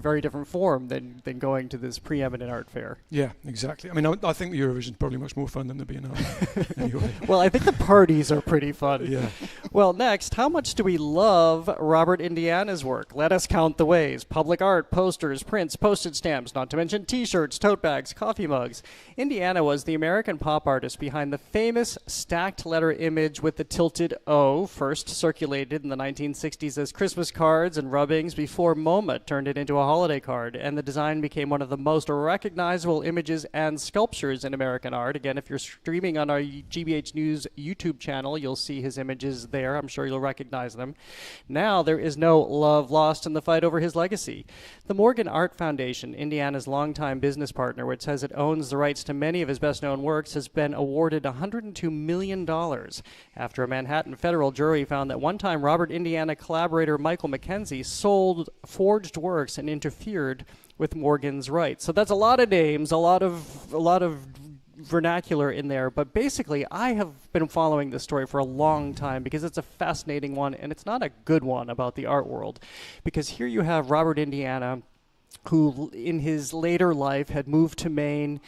very different form than going to this preeminent art fair. Yeah, exactly. I mean, I think the Eurovision is probably much more fun than the Biennale. Anyway. Well, I think the parties are pretty fun. Yeah. Well, next, how much do we love Robert Indiana's work? Let us count the ways. Public art, posters, prints, postage stamps, not to mention T-shirts, tote bags, coffee mugs. Indiana was the American pop artist behind the famous stacked letter image with the tilted O, first circulated in the 1960s as Christmas cards and rubbings before MoMA turned it into a holiday card, and the design became one of the most recognizable images and sculptures in American art. Again, if you're streaming on our GBH News YouTube channel, you'll see his images there. I'm sure you'll recognize them. Now there is no love lost in the fight over his legacy. The Morgan Art Foundation, Indiana's longtime business partner, which says it owns the rights to many of his best-known works, has been awarded $102 million after a Manhattan federal jury found that one-time Robert Indiana collaborator Michael Mackenzie sold forged works and interfered with Morgan's rights. So that's a lot of names, a lot of vernacular in there, but basically I have been following this story for a long time because it's a fascinating one, and it's not a good one about the art world, because here you have Robert Indiana, who in his later life had moved to Maine,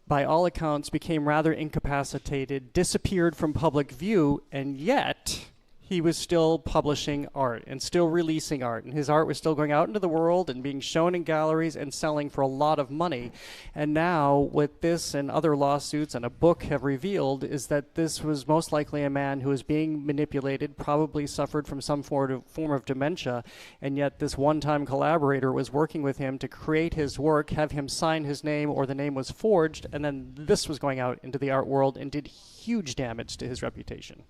by all accounts became rather incapacitated, disappeared from public view, and yet he was still publishing art and still releasing art, and his art was still going out into the world and being shown in galleries and selling for a lot of money. And now what this and other lawsuits and a book have revealed is that this was most likely a man who was being manipulated, probably suffered from some form of dementia, and yet this one-time collaborator was working with him to create his work, have him sign his name, or the name was forged, and then this was going out into the art world and did huge damage to his reputation.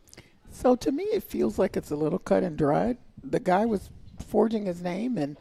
So to me, it feels like it's a little cut and dried. The guy was forging his name and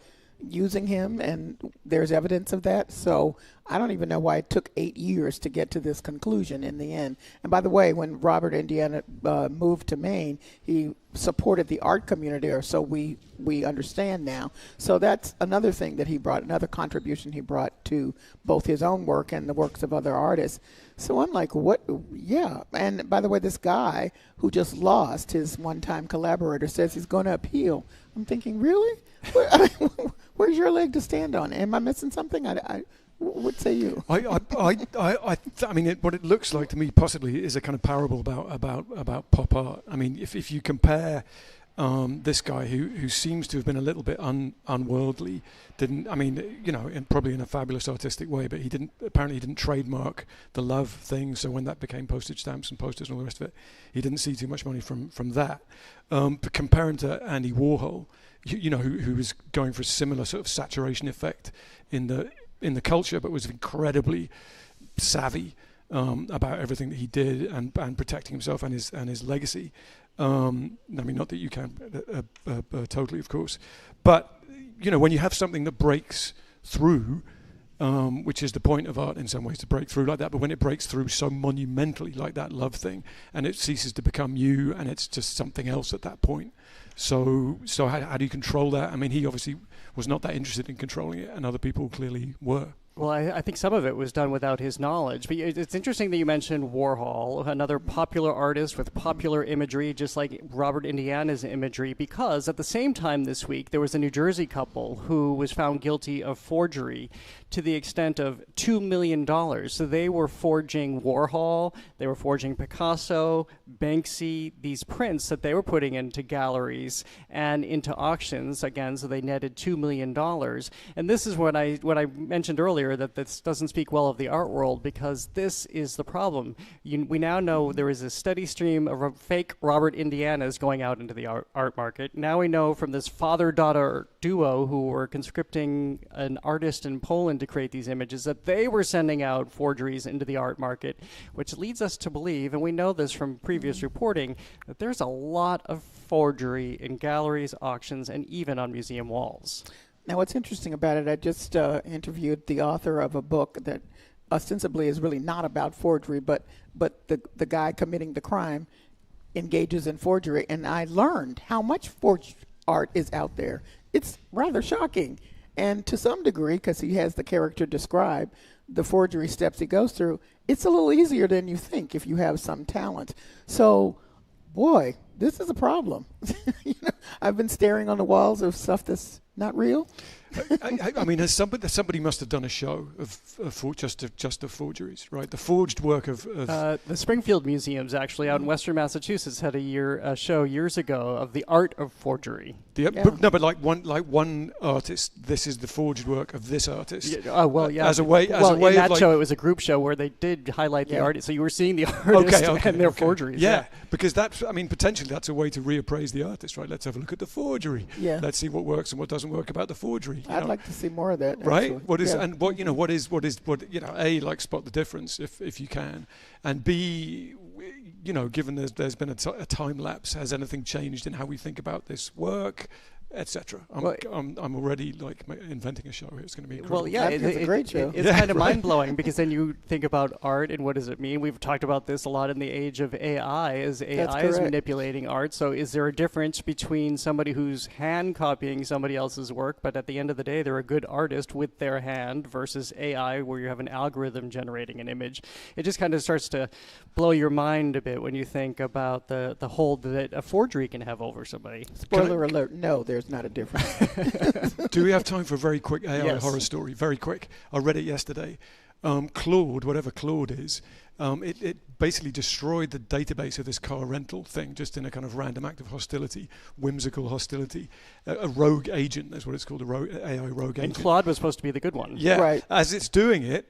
using him, and there's evidence of that. So I don't even know why it took 8 years to get to this conclusion in the end. And by the way, when Robert Indiana moved to Maine, he supported the art community, or so we understand now. So that's another thing that he brought, another contribution he brought to both his own work and the works of other artists. So I'm like, what? Yeah. And by the way, this guy who just lost his one-time collaborator says he's going to appeal. I'm thinking, really? Where's your leg to stand on? Am I missing something? What say you? I mean, what it looks like to me possibly is a kind of parable about pop art. I mean, if you compare this guy who seems to have been a little bit unworldly, probably in a fabulous artistic way, but he didn't trademark the love thing. So when that became postage stamps and posters and all the rest of it, he didn't see too much money from that. But comparing to Andy Warhol, who was going for a similar sort of saturation effect in the culture, but was incredibly savvy about everything that he did and protecting himself and his legacy. I mean, not that you can totally, of course, but when you have something that breaks through, which is the point of art in some ways, to break through like that, but when it breaks through so monumentally like that love thing, and it ceases to become you, and it's just something else at that point. So how do you control that? I mean, he obviously was not that interested in controlling it, and other people clearly were. Well, I think some of it was done without his knowledge. But it's interesting that you mentioned Warhol, another popular artist with popular imagery, just like Robert Indiana's imagery, because at the same time this week, there was a New Jersey couple who was found guilty of forgery to the extent of $2 million. So they were forging Warhol, they were forging Picasso, Banksy, these prints that they were putting into galleries and into auctions, again, so they netted $2 million. And this is what I mentioned earlier. earlier that this doesn't speak well of the art world, because this is the problem. We now know there is a steady stream of fake Robert Indianas going out into the art market. Now we know from this father-daughter duo who were conscripting an artist in Poland to create these images that they were sending out forgeries into the art market, which leads us to believe, and we know this from previous reporting, that there's a lot of forgery in galleries, auctions, and even on museum walls. Now, what's interesting about it, I just interviewed the author of a book that ostensibly is really not about forgery, but the guy committing the crime engages in forgery, and I learned how much forged art is out there. It's rather shocking, and to some degree, because he has the character describe the forgery steps he goes through, it's a little easier than you think if you have some talent. So, boy, this is a problem. I've been staring on the walls of stuff that's not real. I mean, somebody must have done a show of just of forgeries, right? The forged work of the Springfield Museums, actually, out in Western Massachusetts, had a show years ago of the art of forgery. But like one artist, this is the forged work of this artist. As a way in of that show, it was a group show where they did highlight the artist, so you were seeing the artist and their forgeries. Yeah, because potentially that's a way to reappraise the artist, right? Let's have a look at the forgery. Yeah. Let's see what works and what doesn't work about the forgery. I'd like to see more of that. Right? Actually. A, like spot the difference if you can, and B, given there's been a time lapse, has anything changed in how we think about this work, etc.? I'm already like inventing a show here. It's going to be incredible. Well, yeah, it's a great show. It's kind of mind-blowing, because then you think about art and what does it mean. We've talked about this a lot in the age of AI, as AI is manipulating art. So is there a difference between somebody who's hand copying somebody else's work, but at the end of the day they're a good artist with their hand, versus AI where you have an algorithm generating an image? It just kind of starts to blow your mind a bit when you think about the hold that a forgery can have over somebody. Spoiler alert, no, there's not a difference. Do we have time for a very quick AI horror story? Very quick. I read it yesterday. Claude, whatever Claude is, it basically destroyed the database of this car rental thing just in a kind of random act of hostility, whimsical hostility. A rogue agent, that's what it's called, AI rogue agent. And Claude was supposed to be the good one. Yeah. Right. As it's doing it,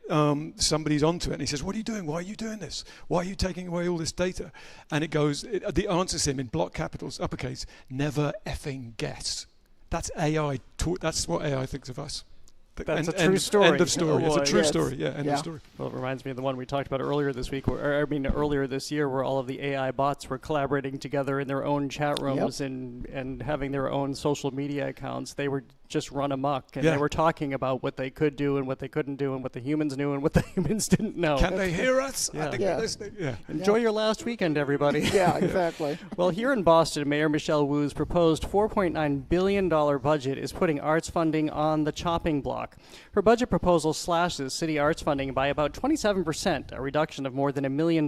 somebody's onto it, and he says, "What are you doing? Why are you doing this? Why are you taking away all this data?" And it goes, the answer's him in block capitals, uppercase, "Never effing guess." That's AI. That's what AI thinks of us. That's a true story. End of story. It's a true story. Yeah, end of story. Well, it reminds me of the one we talked about earlier this week, earlier this year, where all of the AI bots were collaborating together in their own chat rooms and having their own social media accounts. They were just run amok, and they were talking about what they could do and what they couldn't do, and what the humans knew and what the humans didn't know. Can they hear us? Yeah. I think they're listening. Yeah. Enjoy your last weekend, everybody. Yeah, exactly. Well, here in Boston, Mayor Michelle Wu's proposed $4.9 billion budget is putting arts funding on the chopping block. Her budget proposal slashes city arts funding by about 27%, a reduction of more than $1 million.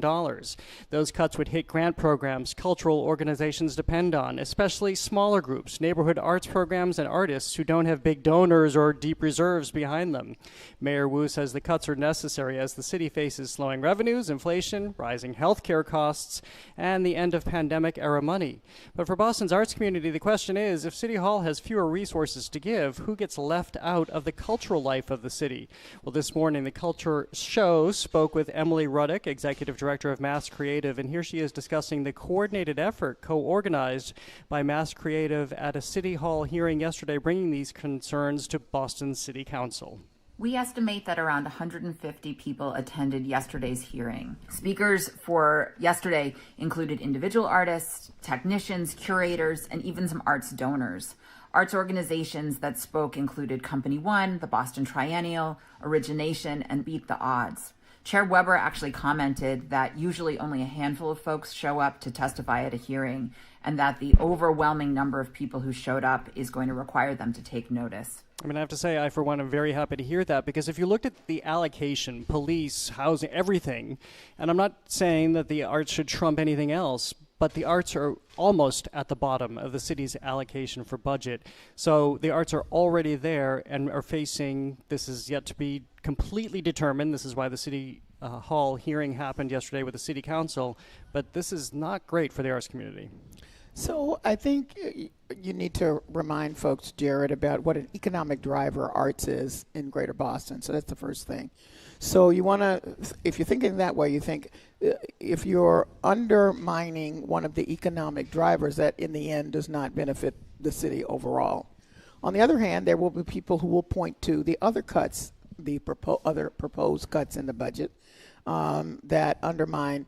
Those cuts would hit grant programs cultural organizations depend on, especially smaller groups, neighborhood arts programs, and artists who don't have big donors or deep reserves behind them. Mayor Wu says the cuts are necessary as the city faces slowing revenues, inflation, rising health care costs, and the end of pandemic-era money. But for Boston's arts community, the question is, if City Hall has fewer resources to give, who gets left out of the cultural life of the city? Well, this morning, the Culture Show spoke with Emily Ruddick, Executive Director of Mass Creative, and here she is discussing the coordinated effort co-organized by Mass Creative at a City Hall hearing yesterday, bringing these concerns to Boston City Council. We estimate that around 150 people attended yesterday's hearing. Speakers for yesterday included individual artists, technicians, curators, and even some arts donors. Arts organizations that spoke included Company One, the Boston Triennial, Origination, and Beat the Odds. Chair Weber actually commented that usually only a handful of folks show up to testify at a hearing, and that the overwhelming number of people who showed up is going to require them to take notice. I mean, I have to say, I, for one, am very happy to hear that, because if you looked at the allocation, police, housing, everything, and I'm not saying that the arts should trump anything else, but the arts are almost at the bottom of the city's allocation for budget. So the arts are already there and are facing, this is yet to be completely determined. This is why the City Hall hearing happened yesterday with the City Council, but this is not great for the arts community. So I think you need to remind folks, Jared, about what an economic driver arts is in Greater Boston. So that's the first thing. So you want to, if you're thinking that way, you think if you're undermining one of the economic drivers, that in the end does not benefit the city overall. On the other hand, there will be people who will point to the other cuts, the other proposed cuts in the budget that undermine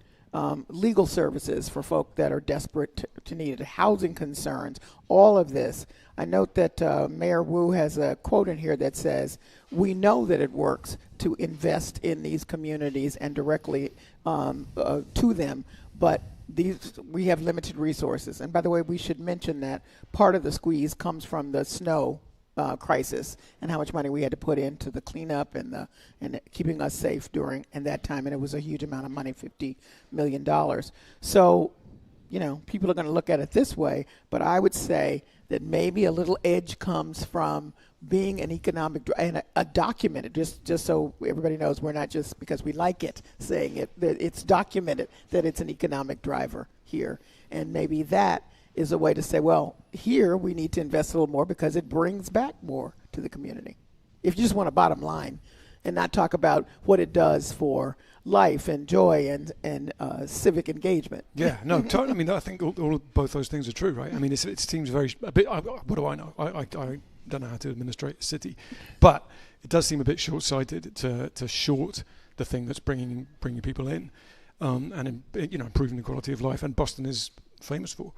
legal services for folk that are desperate to need it, housing concerns, all of this. I note that Mayor Wu has a quote in here that says, "We know that it works to invest in these communities and directly to them, but we have limited resources." And by the way, we should mention that part of the squeeze comes from the snow crisis and how much money we had to put into the cleanup and keeping us safe during that time, and it was a huge amount of money, $50 million. So, people are going to look at it this way, but I would say that maybe a little edge comes from being an economic and a documented, just so everybody knows, we're not just because we like it saying it, that it's documented that it's an economic driver here, and maybe that is a way to say, well, here we need to invest a little more because it brings back more to the community. If you just want a bottom line and not talk about what it does for life and joy and civic engagement. Yeah, no, totally. I mean, I think both those things are true, right? I mean, it seems very a bit. What do I know? I don't know how to administrate a city, but it does seem a bit short-sighted to short the thing that's bringing people in, and improving the quality of life. And Boston is famous for.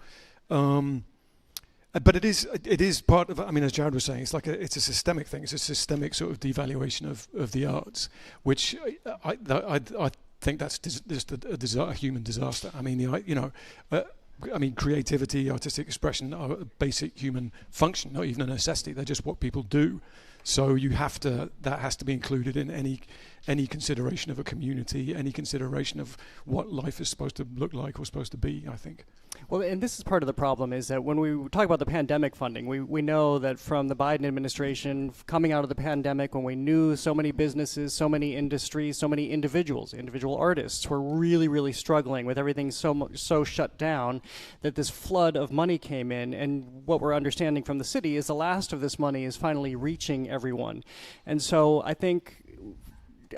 But it is part of. I mean, as Jared was saying, it's a systemic thing. It's a systemic sort of devaluation of the arts, which I think that's just a human disaster. I mean, creativity, artistic expression are a basic human function, not even a necessity. They're just what people do. So that has to be included in any consideration of a community, any consideration of what life is supposed to look like or supposed to be, I think. Well, and this is part of the problem, is that when we talk about the pandemic funding, we know that from the Biden administration coming out of the pandemic, when we knew so many businesses, so many industries, so many individual artists were really, really struggling with everything so shut down, that this flood of money came in. And what we're understanding from the city is the last of this money is finally reaching everyone. And so I think,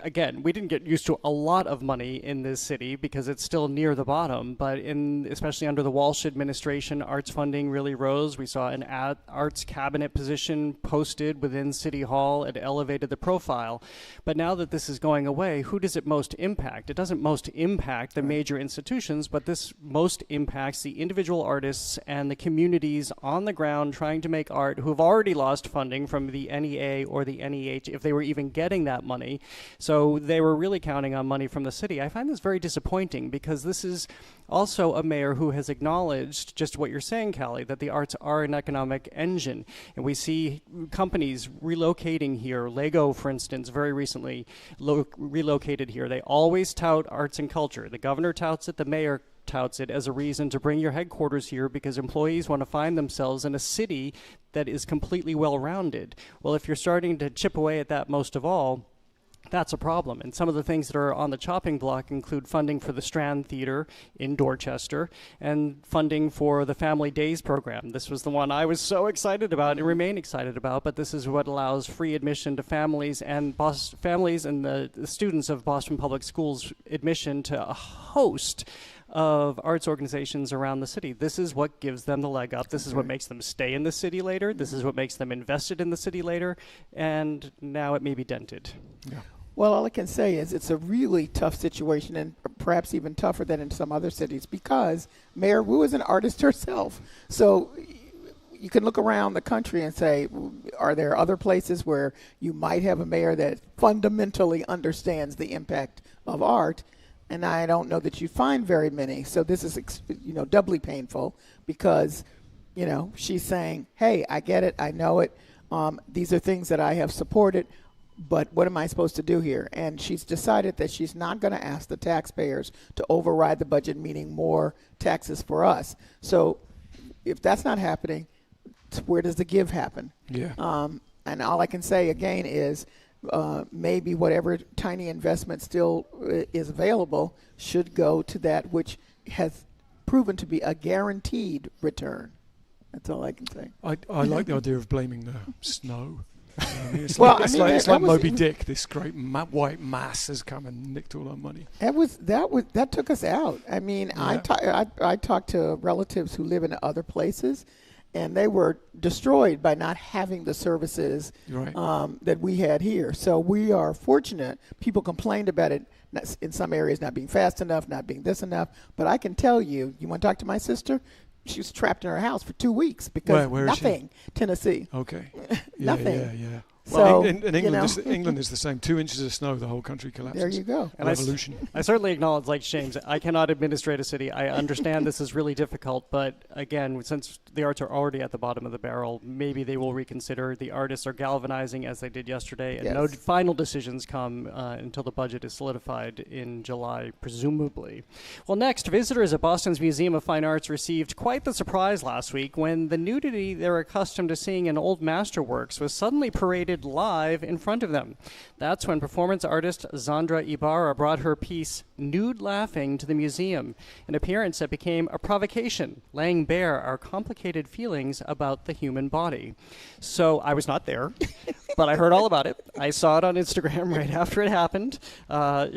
again, we didn't get used to a lot of money in this city because it's still near the bottom, but especially under the Walsh administration, arts funding really rose. We saw an arts cabinet position posted within City Hall. It elevated the profile. But now that this is going away, who does it most impact? It doesn't most impact the major institutions, but this most impacts the individual artists and the communities on the ground trying to make art who have already lost funding from the NEA or the NEH, if they were even getting that money. So they were really counting on money from the city. I find this very disappointing because this is also a mayor who has acknowledged just what you're saying, Callie, that the arts are an economic engine. And we see companies relocating here. Lego, for instance, very recently relocated here. They always tout arts and culture. The governor touts it, the mayor touts it as a reason to bring your headquarters here because employees want to find themselves in a city that is completely well-rounded. Well, if you're starting to chip away at that most of all, that's a problem. And some of the things that are on the chopping block include funding for the Strand Theater in Dorchester and funding for the Family Days program. This was the one I was so excited about and remain excited about, but this is what allows free admission to families and the students of Boston Public Schools admission to a host of arts organizations around the city. This is what gives them the leg up. This is what makes them stay in the city later. This is what makes them invested in the city later. And now it may be dented. Yeah. Well, all I can say is it's a really tough situation, and perhaps even tougher than in some other cities, because Mayor Wu is an artist herself. So you can look around the country and say, are there other places where you might have a mayor that fundamentally understands the impact of art? And I don't know that you find very many. So this is, doubly painful because, she's saying, hey, I get it. I know it. These are things that I have supported. But what am I supposed to do here? And she's decided that she's not going to ask the taxpayers to override the budget, meaning more taxes for us. So if that's not happening, where does the give happen? Yeah. And all I can say, again, is maybe whatever tiny investment still is available should go to that which has proven to be a guaranteed return. That's all I can say. I like the idea of blaming the snow. It's Well, like, I mean, it's that like was- Moby Dick. This great white mass has come and nicked all our money. That took us out. I mean, Yeah. I talked to relatives who live in other places, and they were destroyed by not having the services Right. that we had here. So we are fortunate. People complained about it in some areas not being fast enough, not being this enough. But I can tell you, you want to talk to my sister? She was trapped in her house for 2 weeks because Where is she? nothing. Tennessee. Okay. Nothing. Yeah. So, Well, in England, you know. England is the same. 2 inches of snow, the whole country collapses. There you go. And Revolution. I certainly acknowledge, like James, I cannot administrate a city. I understand this is really difficult, but again, since the arts are already at the bottom of the barrel, maybe they will reconsider. The artists are galvanizing as they did yesterday, and no Yes. final decisions come until the budget is solidified in July, presumably. Well, next, visitors at Boston's Museum of Fine Arts received quite the surprise last week when the nudity they're accustomed to seeing in old masterworks was suddenly paraded live in front of them. That's when performance artist Zandra Ibarra brought her piece Nude Laughing to the museum, an appearance that became a provocation, laying bare our complicated feelings about the human body. So I was not there, but I heard all about it. I saw it on Instagram right after it happened.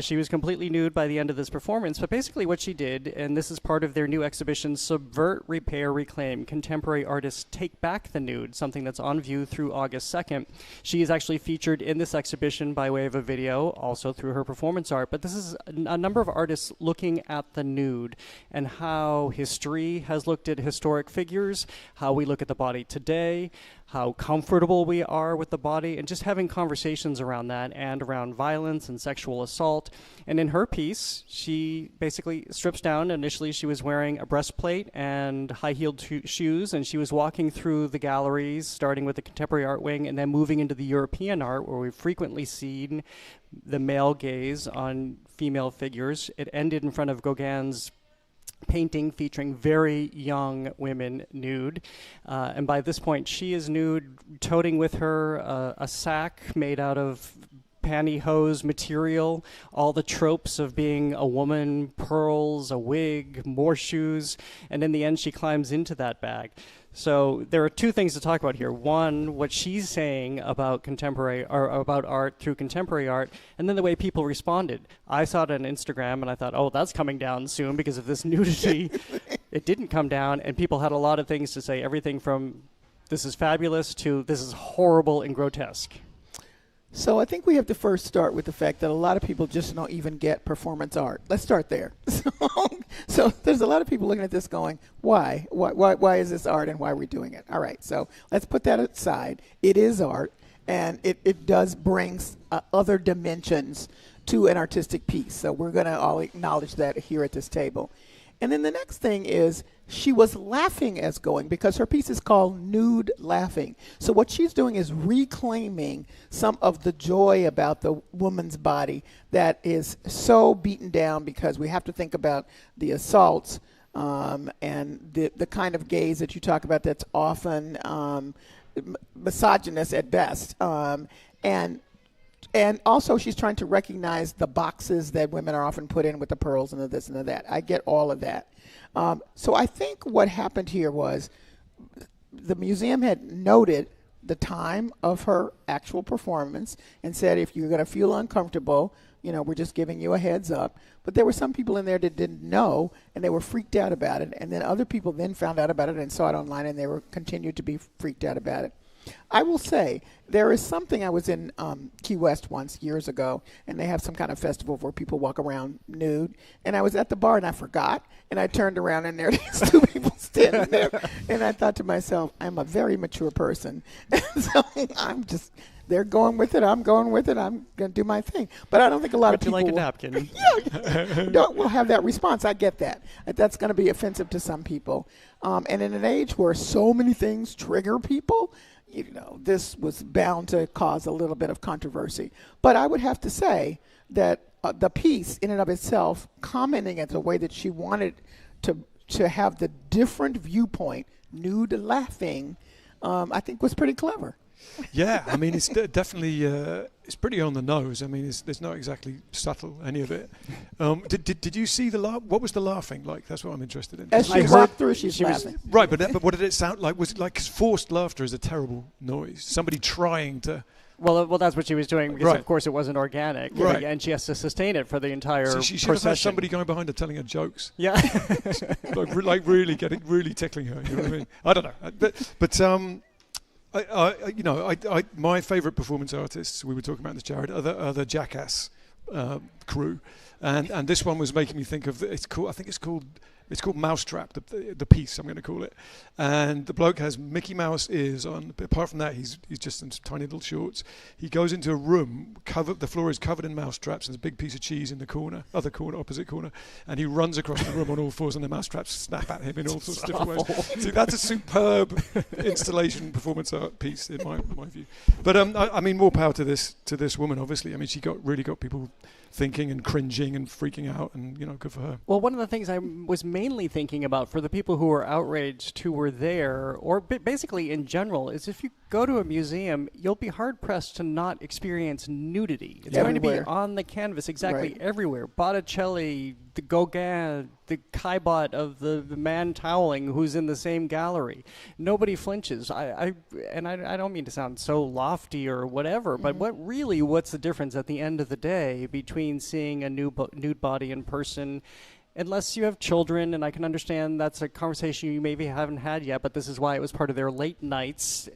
She was completely nude by the end of this performance, but basically what she did, and this is part of their new exhibition, Subvert, Repair, Reclaim, Contemporary Artists Take Back the Nude, something that's on view through August 2nd. She is actually featured in this exhibition by way of a video, also through her performance art, but this is a number of artists looking at the nude and how history has looked at historic figures, how we look at the body today, how comfortable we are with the body, and just having conversations around that and around violence and sexual assault. And in her piece, she basically strips down. Initially, she was wearing a breastplate and high-heeled shoes, and she was walking through the galleries, starting with the contemporary art wing and then moving into the European art, where we've frequently seen the male gaze on female figures. It ended in front of Gauguin's painting featuring very young women nude. And by this point, she is nude, toting with her a sack made out of pantyhose material, all the tropes of being a woman, pearls, a wig, more shoes, and in the end, she climbs into that bag. So there are two things to talk about here. One, what she's saying about contemporary or about art through contemporary art, and then the way people responded. I saw it on Instagram and I thought, oh, that's coming down soon because of this nudity. It didn't come down, and people had a lot of things to say, everything from this is fabulous to this is horrible and grotesque. So I think we have to first start with the fact that a lot of people just don't even get performance art. Let's start there. So there's a lot of people looking at this going, why? Why is this art and why are we doing it? All right, so let's put that aside. It is art, and it does bring other dimensions to an artistic piece. So we're going to all acknowledge that here at this table. And then the next thing is she was laughing as going because her piece is called Nude Laughing. So what she's doing is reclaiming some of the joy about the woman's body that is so beaten down because we have to think about the assaults and the kind of gaze that you talk about that's often misogynist at best. And also she's trying to recognize the boxes that women are often put in with the pearls and the this and the that. I get all of that. So I think what happened here was the museum had noted the time of her actual performance and said, if you're going to feel uncomfortable, we're just giving you a heads up. But there were some people in there that didn't know, and they were freaked out about it. And then other people then found out about it and saw it online, and they continued to be freaked out about it. I will say there is something. I was in Key West once years ago, and they have some kind of festival where people walk around nude. And I was at the bar, and I forgot, and I turned around, and there were these two people standing there. And I thought to myself, I'm a very mature person. And so they're going with it. I'm going with it. I'm going to do my thing. But I don't think a lot of people like a napkin. will have that response. I get that. That's going to be offensive to some people. And in an age where so many things trigger people, this was bound to cause a little bit of controversy. But I would have to say that the piece in and of itself, commenting at the way that she wanted to have the different viewpoint, nude laughing, I think was pretty clever. Yeah, I mean, it's definitely it's pretty on the nose. I mean, it's not exactly subtle, any of it. Did you see the laugh? What was the laughing like? That's what I'm interested in. As she walked through, she's laughing. Right, but what did it sound like? Was it like, 'cause forced laughter is a terrible noise. Somebody trying to. Well, that's what she was doing because, Right. of course, it wasn't organic. Right. And she has to sustain it for the entire So she should have had procession. somebody going behind her telling her jokes. Yeah. like really tickling her. You know what I mean? I don't know. But my favourite performance artists, we were talking about this, Jared, are the Jackass crew. And this one was making me think of, it's called Mousetrap, the piece, I'm going to call it. And the bloke has Mickey Mouse ears on. But apart from that, he's just in some tiny little shorts. He goes into a room, the floor is covered in mousetraps, and there's a big piece of cheese in the opposite corner. And he runs across the room on all fours, and the mousetraps snap at him in all sorts of different ways. See, that's a superb installation performance art piece in my view. But I mean, more power to this woman, obviously. I mean, she really got people thinking and cringing and freaking out, and good for her. Well, one of the things I was mainly thinking about for the people who were outraged who were there, or basically in general, is if you go to a museum, you'll be hard-pressed to not experience nudity. It's going to be on the canvas everywhere. Botticelli, the Gauguin, the Caillebotte of the man toweling who's in the same gallery. Nobody flinches. I don't mean to sound so lofty or whatever, but what's the difference at the end of the day between seeing a nude body in person, unless you have children, and I can understand that's a conversation you maybe haven't had yet, but this is why it was part of their late nights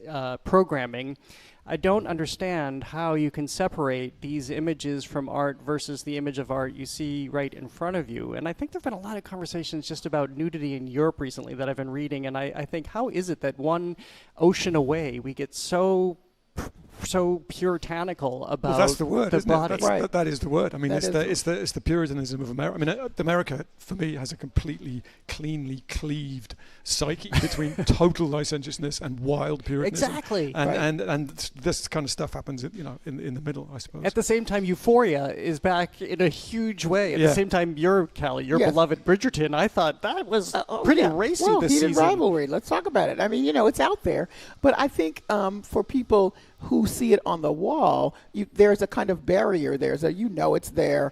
programming. I don't understand how you can separate these images from art versus the image of art you see right in front of you. And I think there have been a lot of conversations just about nudity in Europe recently that I've been reading, and I think, how is it that one ocean away we get so puritanical about well, that's the word, isn't body. It? That is the word. I mean, it's the Puritanism of America. I mean, America, for me, has a completely cleanly cleaved psyche between total licentiousness and wild Puritanism. Exactly. And this kind of stuff happens, in the middle, I suppose. At the same time, Euphoria is back in a huge way. At the same time, your beloved Bridgerton, I thought that was pretty racy this season. Rivalry. Let's talk about it. I mean, it's out there. But I think for people who see it on the wall, there's a kind of barrier. There's it's there.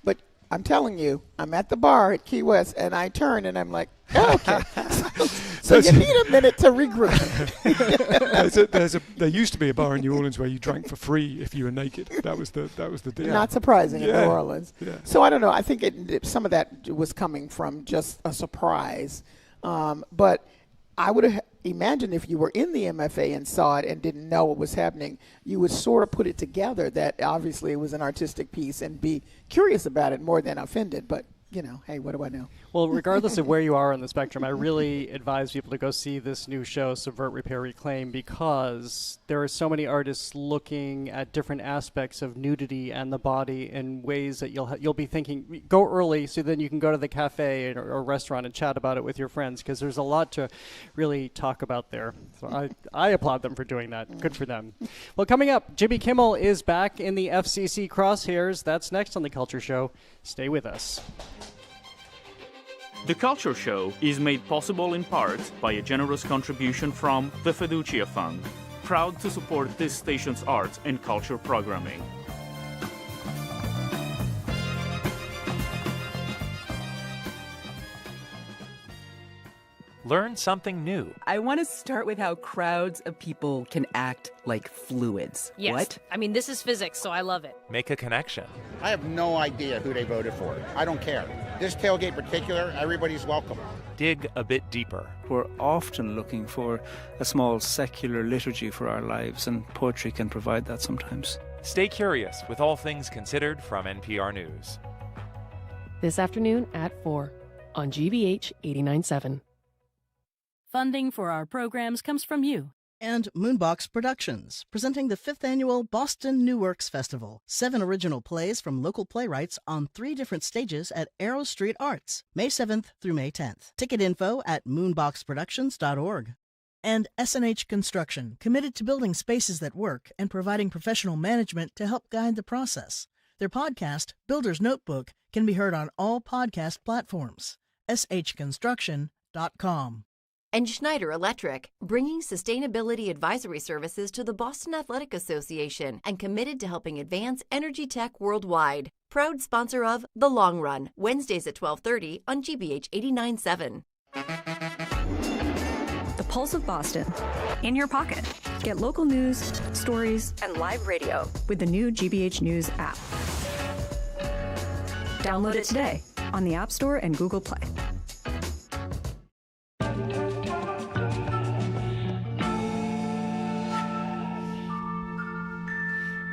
But I'm telling you, I'm at the bar at Key West, and I turn, and I'm like, okay. So you need a minute to regroup. There used to be a bar in New Orleans where you drank for free if you were naked. That was the deal. Not surprising in New Orleans. Yeah. So I don't know. I think some of that was coming from just a surprise. But I would have imagined if you were in the MFA and saw it and didn't know what was happening, you would sort of put it together that obviously it was an artistic piece and be curious about it more than offended. But, hey, what do I know? Well, regardless of where you are on the spectrum, I really advise people to go see this new show, Subvert, Repair, Reclaim, because there are so many artists looking at different aspects of nudity and the body in ways that you'll be thinking, go early so then you can go to the cafe or restaurant and chat about it with your friends, because there's a lot to really talk about there. So I applaud them for doing that. Good for them. Well, coming up, Jimmy Kimmel is back in the FCC crosshairs. That's next on The Culture Show. Stay with us. The Culture Show is made possible in part by a generous contribution from the Vijeta Fund, proud to support this station's arts and culture programming. Learn something new. I want to start with how crowds of people can act like fluids. Yes. What? I mean, this is physics, so I love it. Make a connection. I have no idea who they voted for. I don't care. This tailgate in particular, everybody's welcome. Dig a bit deeper. We're often looking for a small secular liturgy for our lives, and poetry can provide that sometimes. Stay curious with all things considered from NPR News. This afternoon at 4 on GBH 89.7. Funding for our programs comes from you. And Moonbox Productions, presenting the 5th annual Boston New Works Festival. 7 original plays from local playwrights on 3 different stages at Arrow Street Arts, May 7th through May 10th. Ticket info at moonboxproductions.org. And SNH Construction, committed to building spaces that work and providing professional management to help guide the process. Their podcast, Builder's Notebook, can be heard on all podcast platforms. shconstruction.com. And Schneider Electric, bringing sustainability advisory services to the Boston Athletic Association and committed to helping advance energy tech worldwide. Proud sponsor of The Long Run, Wednesdays at 12:30 on GBH 89.7. The Pulse of Boston, in your pocket. Get local news, stories, and live radio with the new GBH News app. Download it today on the App Store and Google Play.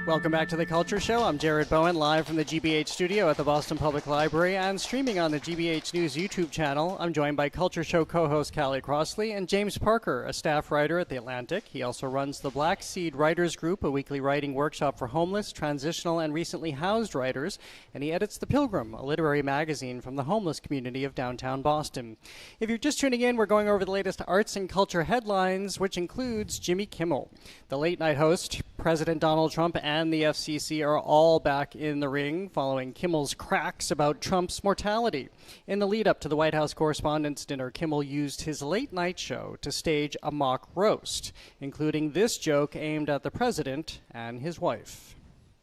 Welcome back to The Culture Show. I'm Jared Bowen, live from the GBH studio at the Boston Public Library and streaming on the GBH News YouTube channel. I'm joined by Culture Show co-host Callie Crossley and James Parker, a staff writer at The Atlantic. He also runs the Black Seed Writers Group, a weekly writing workshop for homeless, transitional, and recently housed writers. And he edits The Pilgrim, a literary magazine from the homeless community of downtown Boston. If you're just tuning in, we're going over the latest arts and culture headlines, which includes Jimmy Kimmel. The late-night host, President Donald Trump, and the FCC are all back in the ring following Kimmel's cracks about Trump's mortality. In the lead-up to the White House Correspondents' Dinner, Kimmel used his late-night show to stage a mock roast, including this joke aimed at the president and his wife.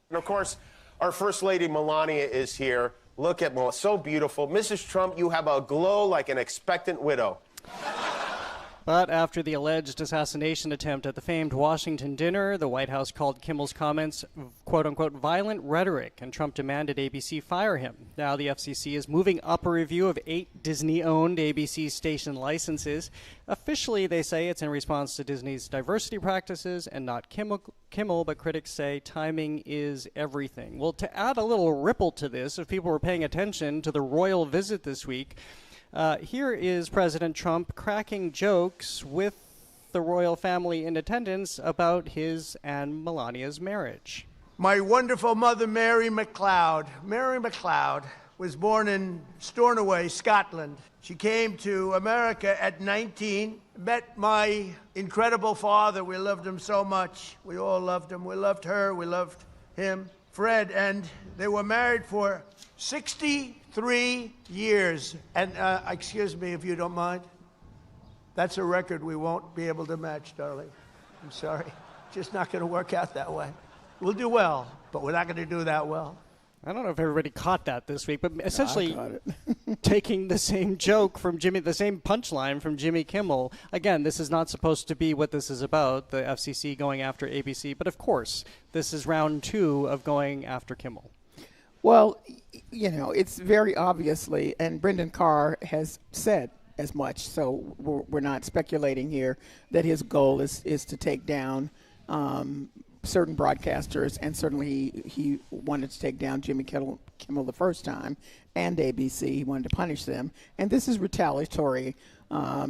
And of course, our First Lady Melania is here. Look at Melania, so beautiful. Mrs. Trump, you have a glow like an expectant widow. But after the alleged assassination attempt at the famed Washington dinner, the White House called Kimmel's comments, quote-unquote, violent rhetoric, and Trump demanded ABC fire him. Now the FCC is moving up a review of 8 Disney-owned ABC station licenses. Officially, they say it's in response to Disney's diversity practices and not Kimmel, but critics say timing is everything. Well, to add a little ripple to this, if people were paying attention to the royal visit this week, here is President Trump cracking jokes with the royal family in attendance about his and Melania's marriage. My wonderful mother, Mary MacLeod. Mary MacLeod was born in Stornoway, Scotland. She came to America at 19, met my incredible father. We loved him so much. We all loved him. We loved her. We loved him, Fred, and they were married for 63 years. And excuse me, if you don't mind. That's a record we won't be able to match, darling. I'm sorry. Just not going to work out that way. We'll do well, but we're not going to do that well. I don't know if everybody caught that this week, but essentially taking the same joke from Jimmy, the same punchline from Jimmy Kimmel. Again, this is not supposed to be what this is about, the FCC going after ABC. But of course, this is round 2 of going after Kimmel. Well, you know, it's very obviously, and Brendan Carr has said as much, so we're not speculating here, that his goal is to take down certain broadcasters, and certainly he wanted to take down Jimmy Kimmel the first time, and ABC. He wanted to punish them. And this is retaliatory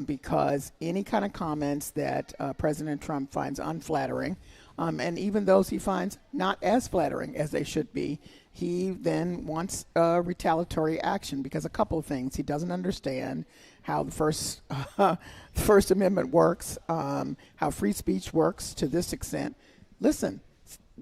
because any kind of comments that President Trump finds unflattering, and even those he finds not as flattering as they should be, he then wants retaliatory action because a couple of things. He doesn't understand how the First Amendment works, how free speech works to this extent. Listen,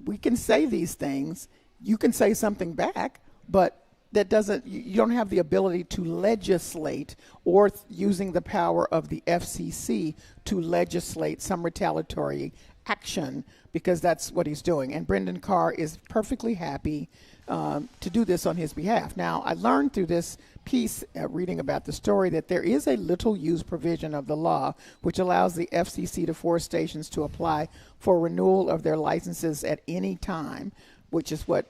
we can say these things. You can say something back, but that doesn't, you don't have the ability to legislate or using the power of the FCC to legislate some retaliatory action, because that's what he's doing. And Brendan Carr is perfectly happy to do this on his behalf. Now, I learned through this piece, reading about the story, that there is a little used provision of the law which allows the FCC to force stations to apply for renewal of their licenses at any time, which is what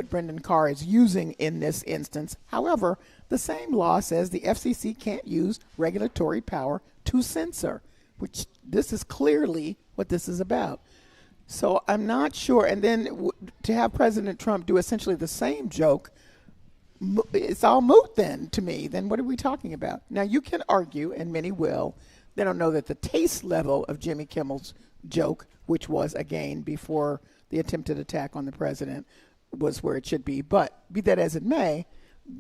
Brendan Carr is using in this instance. However, the same law says the FCC can't use regulatory power to censor, which this is clearly what this is about. So I'm not sure. And then to have President Trump do essentially the same joke, it's all moot then to me. Then what are we talking about? Now, you can argue, and many will, they don't know that the taste level of Jimmy Kimmel's joke, which was, again, before the attempted attack on the president, was where it should be. But be that as it may,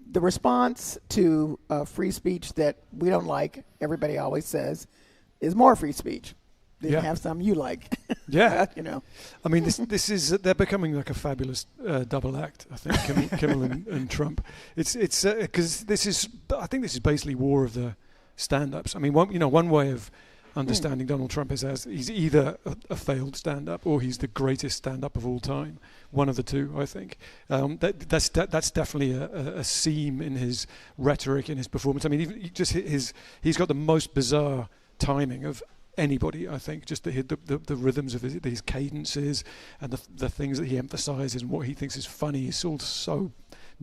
the response to free speech that we don't like, everybody always says, is more free speech. Then have some you like. Yeah. You know. I mean, this is, they're becoming like a fabulous double act, I think, Kimmel and Trump. It's because this is, I think this is basically war of the stand-ups. I mean, one way of understanding Donald Trump is as he's either a failed stand-up or he's the greatest stand-up of all time. One of the two, I think. That's definitely a seam in his rhetoric, in his performance. I mean, even he's got the most bizarre timing of anybody, I think. Just the rhythms of his cadences and the things that he emphasizes and what he thinks is funny is all so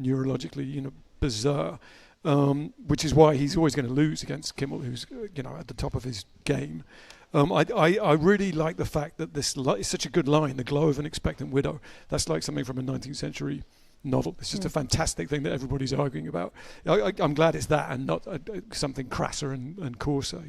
neurologically, bizarre. Which is why he's always going to lose against Kimmel, who's at the top of his game. I really like the fact that this is such a good line, the glow of an expectant widow. That's like something from a 19th century novel. It's just a fantastic thing that everybody's arguing about. I'm glad it's that and not something crasser and coarser,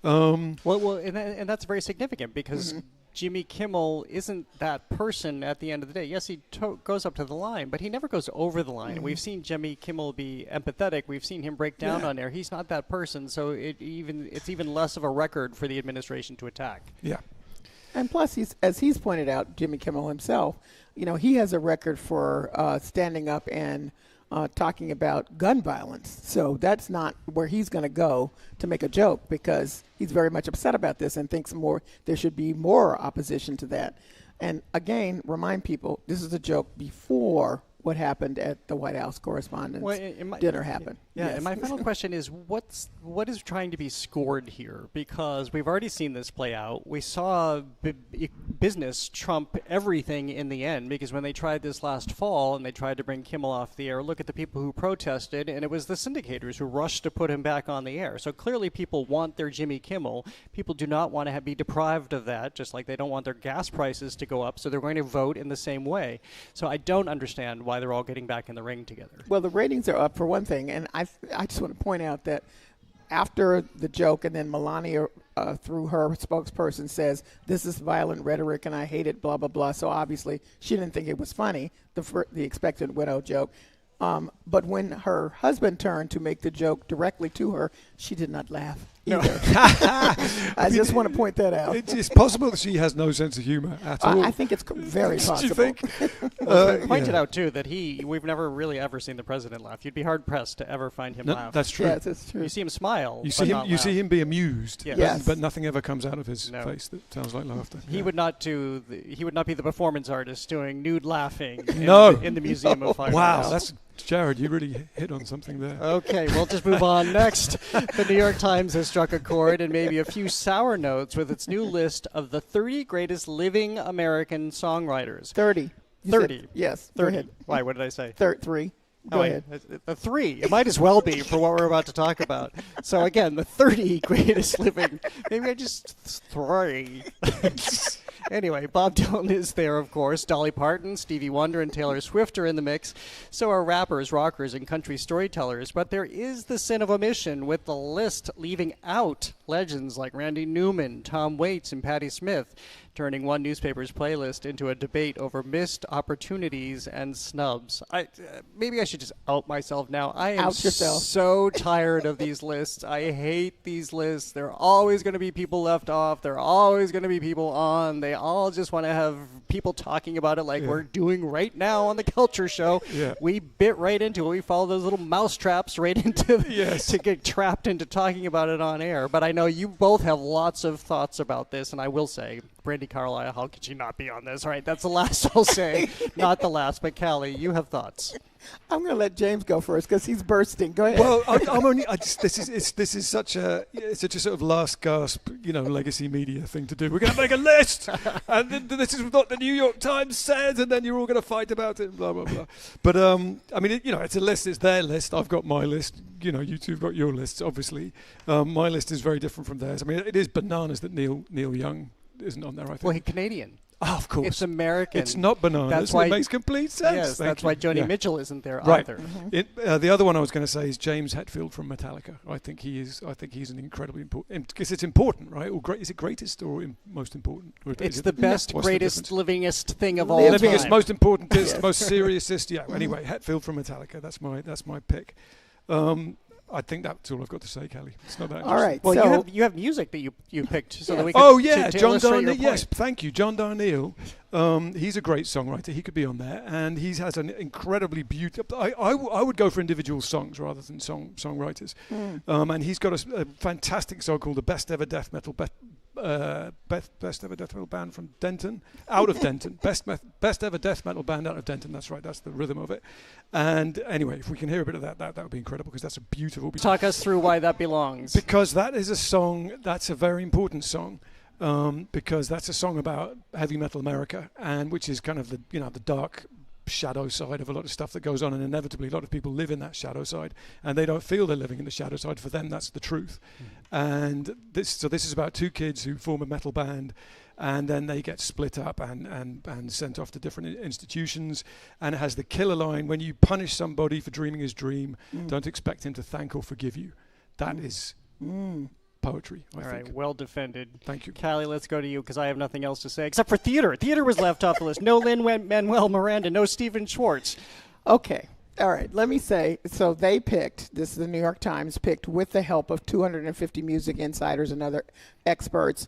Well, and that's very significant because Jimmy Kimmel isn't that person at the end of the day. Yes, he goes up to the line, but he never goes over the line. We've seen Jimmy Kimmel be empathetic. We've seen him break down on air. He's not that person, so it's even less of a record for the administration to attack. Yeah. And plus, as he's pointed out, Jimmy Kimmel himself, he has a record for standing up and talking about gun violence. So that's not where he's going to go to make a joke, because he's very much upset about this and thinks there should be more opposition to that. And again, remind people, this is a joke before what happened at the White House Correspondents' dinner happened. Yeah, Yes. and my final question is, what is trying to be scored here? Because we've already seen this play out. We saw business trump everything in the end, because when they tried this last fall and they tried to bring Kimmel off the air, look at the people who protested, and it was the syndicators who rushed to put him back on the air. So clearly people want their Jimmy Kimmel. People do not want to be deprived of that, just like they don't want their gas prices to go up, so they're going to vote in the same way. So I don't understand why they're all getting back in the ring together. Well, the ratings are up for one thing, and I just want to point out that after the joke, and then Melania, through her spokesperson, says, this is violent rhetoric and I hate it, blah, blah, blah. So obviously she didn't think it was funny, the expectant widow joke. But when her husband turned to make the joke directly to her, she did not laugh either. I just want to point that out. It's possible that she has no sense of humor at all. I think it's very possible. Do you think? Well, it's been pointed out, too, that we've never really ever seen the president laugh. You'd be hard-pressed to ever find him laugh. That's true. Yes, it's true. You see him smile, You see him be amused, Yes. but nothing ever comes out of his face that sounds like laughter. He would not be the performance artist doing nude laughing in the Museum of Fine Wow, Arts. that's Jared, you really hit on something there. Okay, we'll just move on. Next, the New York Times has struck a chord and maybe a few sour notes with its new list of the 30 greatest living American songwriters. 30. 30. Yes. 30. Go ahead. Why? What did I say? 3. Go ahead. The 3. It might as well be for what we're about to talk about. So again, the 30 greatest living. Maybe I just 3. Anyway, Bob Dylan is there, of course. Dolly Parton, Stevie Wonder, and Taylor Swift are in the mix. So are rappers, rockers, and country storytellers. But there is the sin of omission, with the list leaving out legends like Randy Newman, Tom Waits, and Patti Smith, turning one newspaper's playlist into a debate over missed opportunities and snubs. Maybe I should just out myself now. I am so tired of these lists. I hate these lists. There are always going to be people left off. There are always going to be people on. They all just want to have people talking about it like we're doing right now on the Culture Show. Yeah. We bit right into it. We follow those little mouse traps right into to get trapped into talking about it on air. But I know you both have lots of thoughts about this, and I will say, Brandy Carlisle, how could she not be on this? All right, that's the last I'll say. Not the last, but Callie, you have thoughts. I'm going to let James go first because he's bursting. Go ahead. Well, this is such a sort of last gasp, legacy media thing to do. We're going to make a list, and this is what the New York Times said, and then you're all going to fight about it, blah blah blah. But it's a list. It's their list. I've got my list. You two've got your lists. Obviously, my list is very different from theirs. I mean, it is bananas that Neil Young isn't on there. I think. Well, he's Canadian. Oh, of course. It's American. It's not bananas. That's why it makes complete sense. Yes, that's why Joni Mitchell isn't there either. The other one I was going to say is James Hetfield from Metallica. I think he's an incredibly important, because it's important, right? Or is it greatest or most important? Or it's the best, greatest, livingest thing of all time. Livingest, most importantest, most seriousest. Yeah. Anyway, Hetfield from Metallica. That's my pick. I think that's all I've got to say, Kelly. It's not that All right. Well, so you have music that you picked so that we can John illustrate your Darnielle. Yes, point. thank you, John Darnielle. He's a great songwriter. He could be on there, and he has an incredibly beautiful. I would go for individual songs rather than songwriters. And he's got a fantastic song called "The Best Ever Death Metal." Best ever death metal band from Denton, out of Denton. Best ever death metal band out of Denton. That's right. That's the rhythm of it. And anyway, if we can hear a bit of that would be incredible, because that's a beautiful. Talk us through why that belongs. Because that is a song. That's a very important song. Because that's a song about heavy metal America, and which is kind of the the dark shadow side of a lot of stuff that goes on, and inevitably a lot of people live in that shadow side, and they don't feel they're living in the shadow side. For them, that's the truth. And this is about two kids who form a metal band, and then they get split up and sent off to different institutions. And it has the killer line: when you punish somebody for dreaming his dream, don't expect him to thank or forgive you. That is poetry, I think. All right, well defended. Thank you. Callie, let's go to you, because I have nothing else to say, except for theater. Theater was left off the list. No Lin-Manuel Miranda, no Stephen Schwartz. Okay. All right. Let me say, so they picked, this is the New York Times, picked with the help of 250 music insiders and other experts,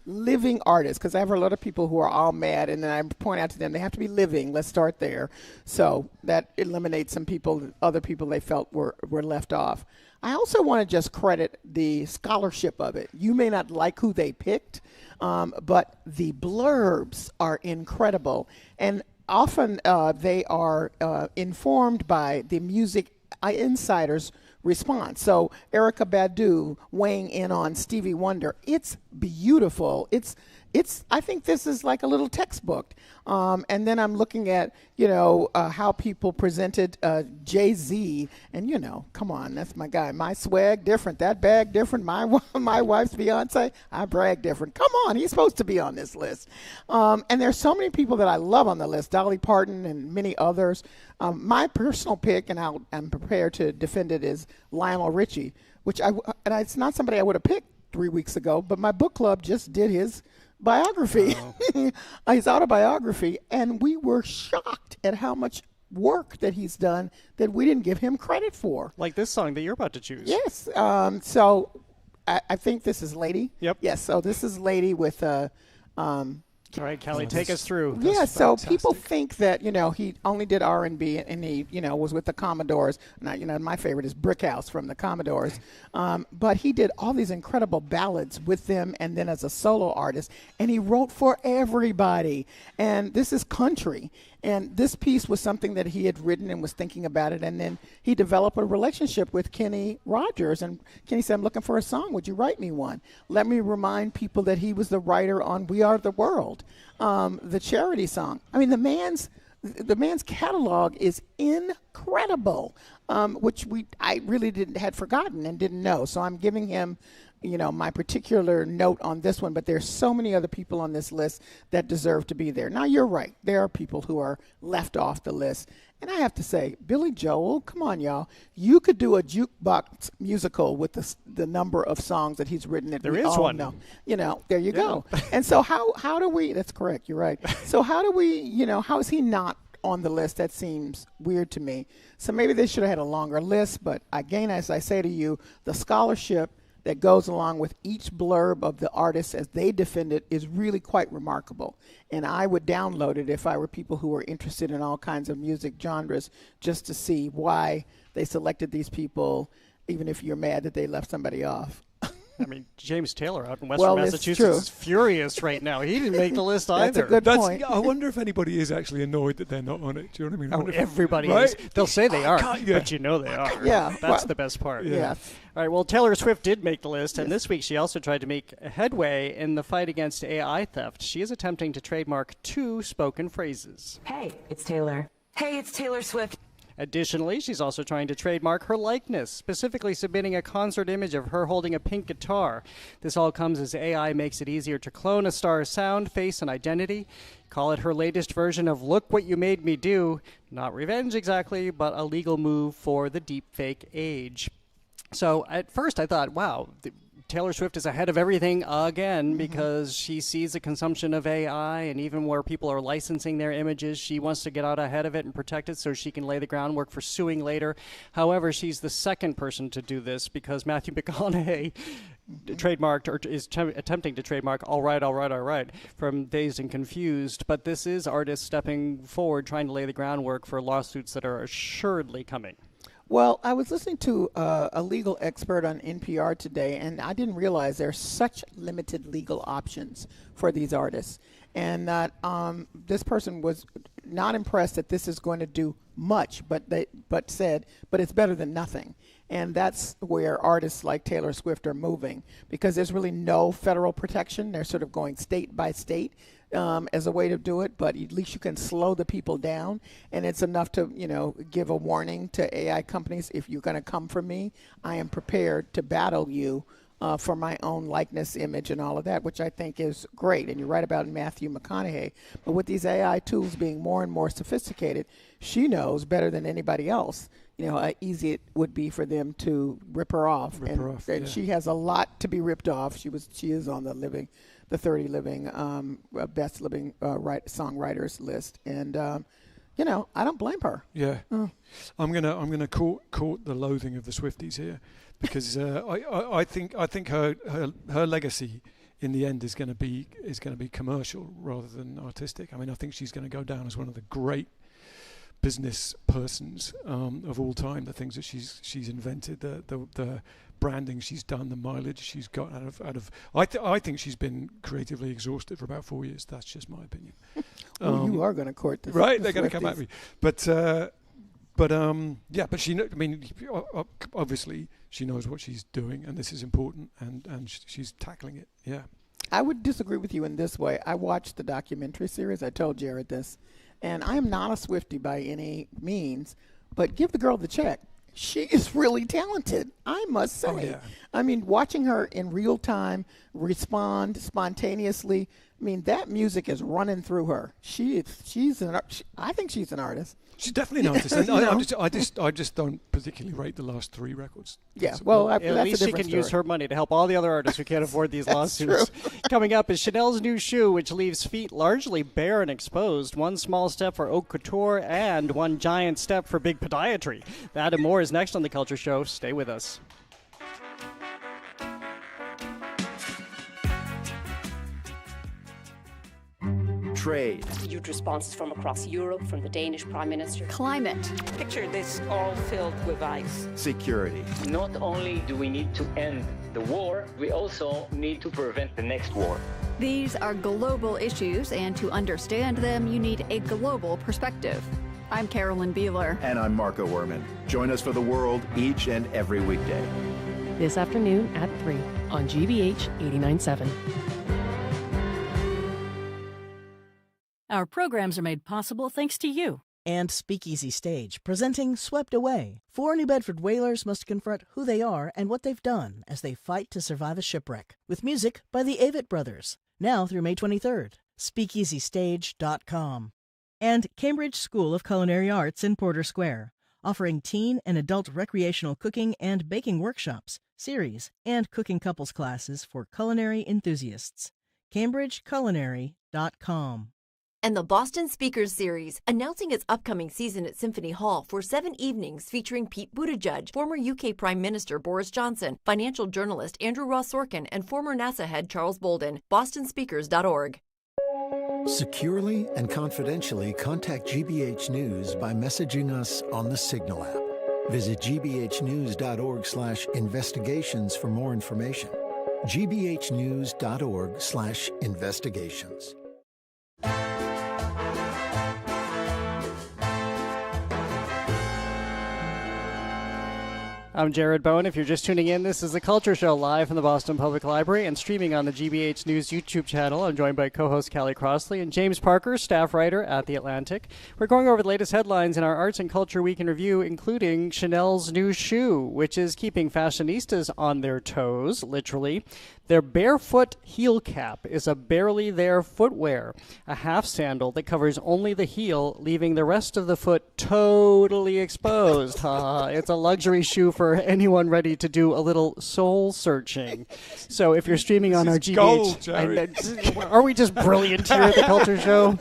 living artists, because I have a lot of people who are all mad, and then I point out to them they have to be living. Let's start there. So that eliminates some people, other people they felt were left off. I also want to just credit the scholarship of it. You may not like who they picked, but the blurbs are incredible. And often they are informed by the music insiders' response. So Erykah Badu weighing in on Stevie Wonder. It's beautiful. I think this is like a little textbook. And then I'm looking at, how people presented Jay-Z. And, come on, that's my guy. My swag different. That bag different. My wife's Beyonce. I brag different. Come on, he's supposed to be on this list. And there's so many people that I love on the list. Dolly Parton and many others. My personal pick, and I'm prepared to defend it, is Lionel Richie, which it's not somebody I would have picked 3 weeks ago, but my book club just did his biography, his autobiography, and we were shocked at how much work that he's done that we didn't give him credit for. Like this song that you're about to choose. Yes. So I think this is Lady. Yep. Yes. So this is Lady with all right, Kelly, take us through. Yeah, so people think that, he only did R&B and he, was with the Commodores. And, my favorite is Brick House from the Commodores. But he did all these incredible ballads with them and then as a solo artist. And he wrote for everybody. And this is country. And this piece was something that he had written and was thinking about it. And then he developed a relationship with Kenny Rogers. And Kenny said, I'm looking for a song. Would you write me one? Let me remind people that he was the writer on We Are the World, the charity song. I mean, the man's catalog is incredible, which I really had forgotten and didn't know. So I'm giving him my particular note on this one, but there's so many other people on this list that deserve to be there. Now, you're right. There are people who are left off the list. And I have to say, Billy Joel, come on, y'all. You could do a jukebox musical with the number of songs that he's written. That there we is all one. know. There you go. And so how do we, that's correct, you're right. So how do we, how is he not on the list? That seems weird to me. So maybe they should have had a longer list. But again, as I say to you, the scholarship that goes along with each blurb of the artist as they defend it is really quite remarkable. And I would download it if I were people who were interested in all kinds of music genres, just to see why they selected these people, even if you're mad that they left somebody off. I mean, James Taylor out in Western Massachusetts is furious right now. He didn't make the list either. That's a good point. I wonder if anybody is actually annoyed that they're not on it. Do you know what I mean? Everybody is. They'll say they are, but they are. Yeah. That's the best part. Yeah. All right, well, Taylor Swift did make the list, and this week she also tried to make headway in the fight against AI theft. She is attempting to trademark 2 spoken phrases. Hey, it's Taylor. Hey, it's Taylor Swift. Additionally, she's also trying to trademark her likeness, specifically submitting a concert image of her holding a pink guitar. This all comes as AI makes it easier to clone a star's sound, face, and identity. Call it her latest version of Look What You Made Me Do. Not revenge exactly, but a legal move for the deepfake age. So at first I thought, wow, Taylor Swift is ahead of everything again because she sees the consumption of AI, and even where people are licensing their images, she wants to get out ahead of it and protect it so she can lay the groundwork for suing later. However, she's the second person to do this because Matthew McConaughey trademarked or is attempting to trademark all right from Dazed and Confused. But this is artists stepping forward, trying to lay the groundwork for lawsuits that are assuredly coming. Well, I was listening to a legal expert on NPR today, and I didn't realize there's such limited legal options for these artists. And that this person was not impressed that this is going to do much, but said, but it's better than nothing. And that's where artists like Taylor Swift are moving, because there's really no federal protection. They're sort of going state by state as a way to do it, but at least you can slow the people down. And it's enough to, give a warning to AI companies. If you're going to come for me, I am prepared to battle you for my own likeness, image, and all of that, which I think is great. And you're right about Matthew McConaughey. But with these AI tools being more and more sophisticated, she knows better than anybody else, how easy it would be for them to rip her off. And she has a lot to be ripped off. She is on the 30 best living songwriters list. And, I don't blame her. Yeah. I'm gonna court the loathing of the Swifties here, because I think her legacy in the end is going to be commercial rather than artistic. I mean, I think she's going to go down as one of the great business persons of all time. The things that she's invented, the branding she's done, the mileage she's got out of. I think she's been creatively exhausted for about 4 years. That's just my opinion. You are going to court this, right? They're going to come at me, but she. I mean, obviously she knows what she's doing, and this is important, and she's tackling it. Yeah. I would disagree with you in this way. I watched the documentary series. I told Jared this. And I am not a Swiftie by any means, but give the girl the check. She is really talented, I must say. Oh, yeah. I mean, watching her in real time respond spontaneously, I mean, that music is running through her. I think she's an artist. She's definitely an artist. And I just don't particularly rate the last 3 records. Yeah, well, at least she can use her money to help all the other artists who can't afford these lawsuits. Coming up is Chanel's new shoe, which leaves feet largely bare and exposed. One small step for haute couture and one giant step for big podiatry. That and more is next on The Culture Show. Stay with us. Trade. Huge responses from across Europe, from the Danish Prime Minister. Climate. Picture this all filled with ice. Security. Not only do we need to end the war, we also need to prevent the next war. These are global issues, and to understand them, you need a global perspective. I'm Carolyn Beeler. And I'm Marco Werman. Join us for The World each and every weekday. This afternoon at 3 on GBH 89.7. Our programs are made possible thanks to you. And Speakeasy Stage, presenting Swept Away. 4 New Bedford whalers must confront who they are and what they've done as they fight to survive a shipwreck. With music by the Avett Brothers. Now through May 23rd. SpeakeasyStage.com. And Cambridge School of Culinary Arts in Porter Square, offering teen and adult recreational cooking and baking workshops, series, and cooking couples classes for culinary enthusiasts. CambridgeCulinary.com. And the Boston Speakers Series, announcing its upcoming season at Symphony Hall for 7 evenings featuring Pete Buttigieg, former UK Prime Minister Boris Johnson, financial journalist Andrew Ross Sorkin, and former NASA head Charles Bolden. BostonSpeakers.org. Securely and confidentially contact GBH News by messaging us on the Signal app. Visit gbhnews.org/investigations for more information. gbhnews.org/investigations. I'm Jared Bowen. If you're just tuning in, this is The Culture Show live from the Boston Public Library and streaming on the GBH News YouTube channel. I'm joined by co-host Callie Crossley and James Parker, staff writer at The Atlantic. We're going over the latest headlines in our Arts and Culture Week in Review, including Chanel's new shoe, which is keeping fashionistas on their toes, literally. Their barefoot heel cap is a barely there footwear, a half sandal that covers only the heel, leaving the rest of the foot totally exposed. It's a luxury shoe for anyone ready to do a little soul searching. So if you're streaming on our GBH... gold, Jared. Are we just brilliant here at the Culture Show?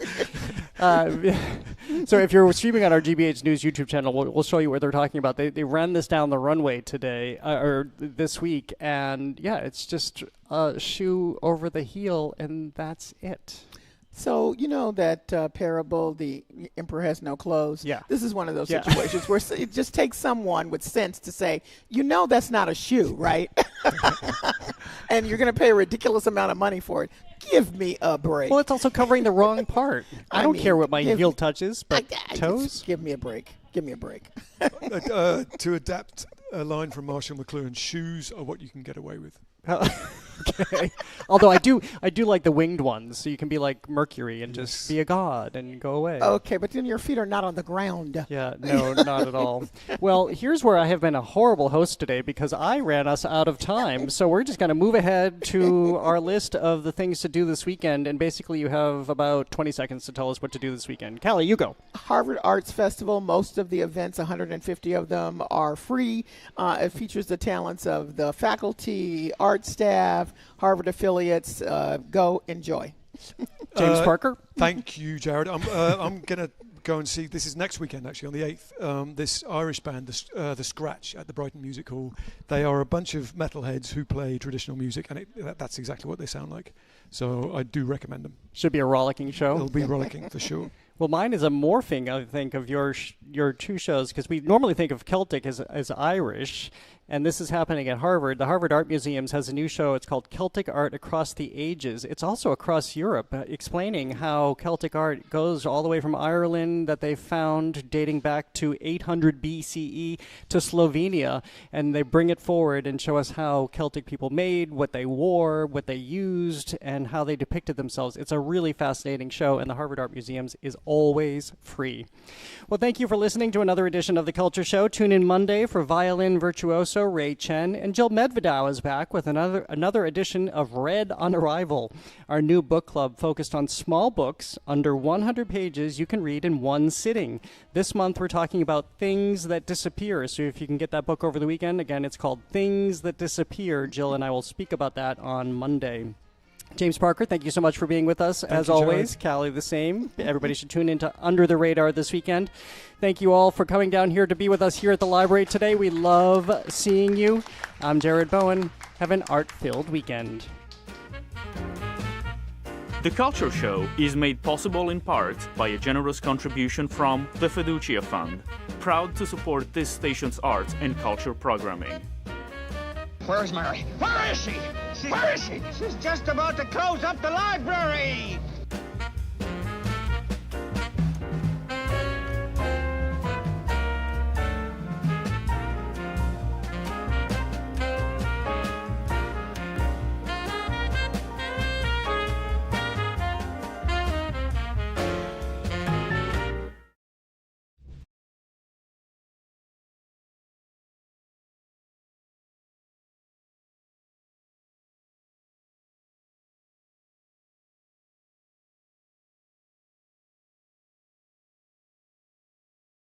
So if you're streaming on our GBH News YouTube channel, we'll show you what they're talking about. They ran this down the runway today, or this week, and yeah, it's just a shoe over the heel, and that's it. So, you know that parable, the emperor has no clothes? Yeah. This is one of those situations where it just takes someone with sense to say, you know that's not a shoe, right? And you're going to pay a ridiculous amount of money for it. Give me a break. Well, it's also covering the wrong part. I don't care what my heel touches, but toes? Give me a break. Give me a break. To adapt a line from Marshall McLuhan, shoes are what you can get away with. Okay. Although I do like the winged ones, so you can be like Mercury and just be a god and go away. Okay, but then your feet are not on the ground. Yeah, no, not at all. Well, here's where I have been a horrible host today because I ran us out of time. So we're just going to move ahead to our list of the things to do this weekend, and basically you have about 20 seconds to tell us what to do this weekend. Callie, you go. Harvard Arts Festival. Most of the events, 150 of them, are free. It features the talents of the faculty, art staff, Harvard affiliates. Go enjoy. James Parker. Thank you, Jared. I'm going to go and see. This is next weekend, actually, on the 8th. This Irish band, the Scratch, at the Brighton Music Hall. They are a bunch of metalheads who play traditional music, and that's exactly what they sound like. So I do recommend them. Should be a rollicking show. It'll be rollicking for sure. Well, mine is a morphing, I think, of your two shows, because we normally think of Celtic as Irish, and this is happening at Harvard. The Harvard Art Museums has a new show. It's called Celtic Art Across the Ages. It's also across Europe, explaining how Celtic art goes all the way from Ireland, that they found dating back to 800 BCE, to Slovenia, and they bring it forward and show us how Celtic people made, what they wore, what they used, and how they depicted themselves. It's a really fascinating show, and the Harvard Art Museums is always free. Well, thank you for listening to another edition of The Culture Show. Tune in Monday for violin virtuoso Ray Chen, and Jill Medvedow is back with another edition of Read on Arrival, our new book club focused on small books under 100 pages you can read in one sitting. This month we're talking about Things That Disappear, so if you can get that book over the weekend, again, it's called Things That Disappear. Jill and I will speak about that on Monday. James Parker, thank you so much for being with us. As always, Callie, the same. Everybody should tune into Under the Radar this weekend. Thank you all for coming down here to be with us here at the library today. We love seeing you. I'm Jared Bowen. Have an art-filled weekend. The Culture Show is made possible in part by a generous contribution from the Fiducia Fund, proud to support this station's art and culture programming. Where is Mary? Where is she? Where is she? She's just about to close up the library.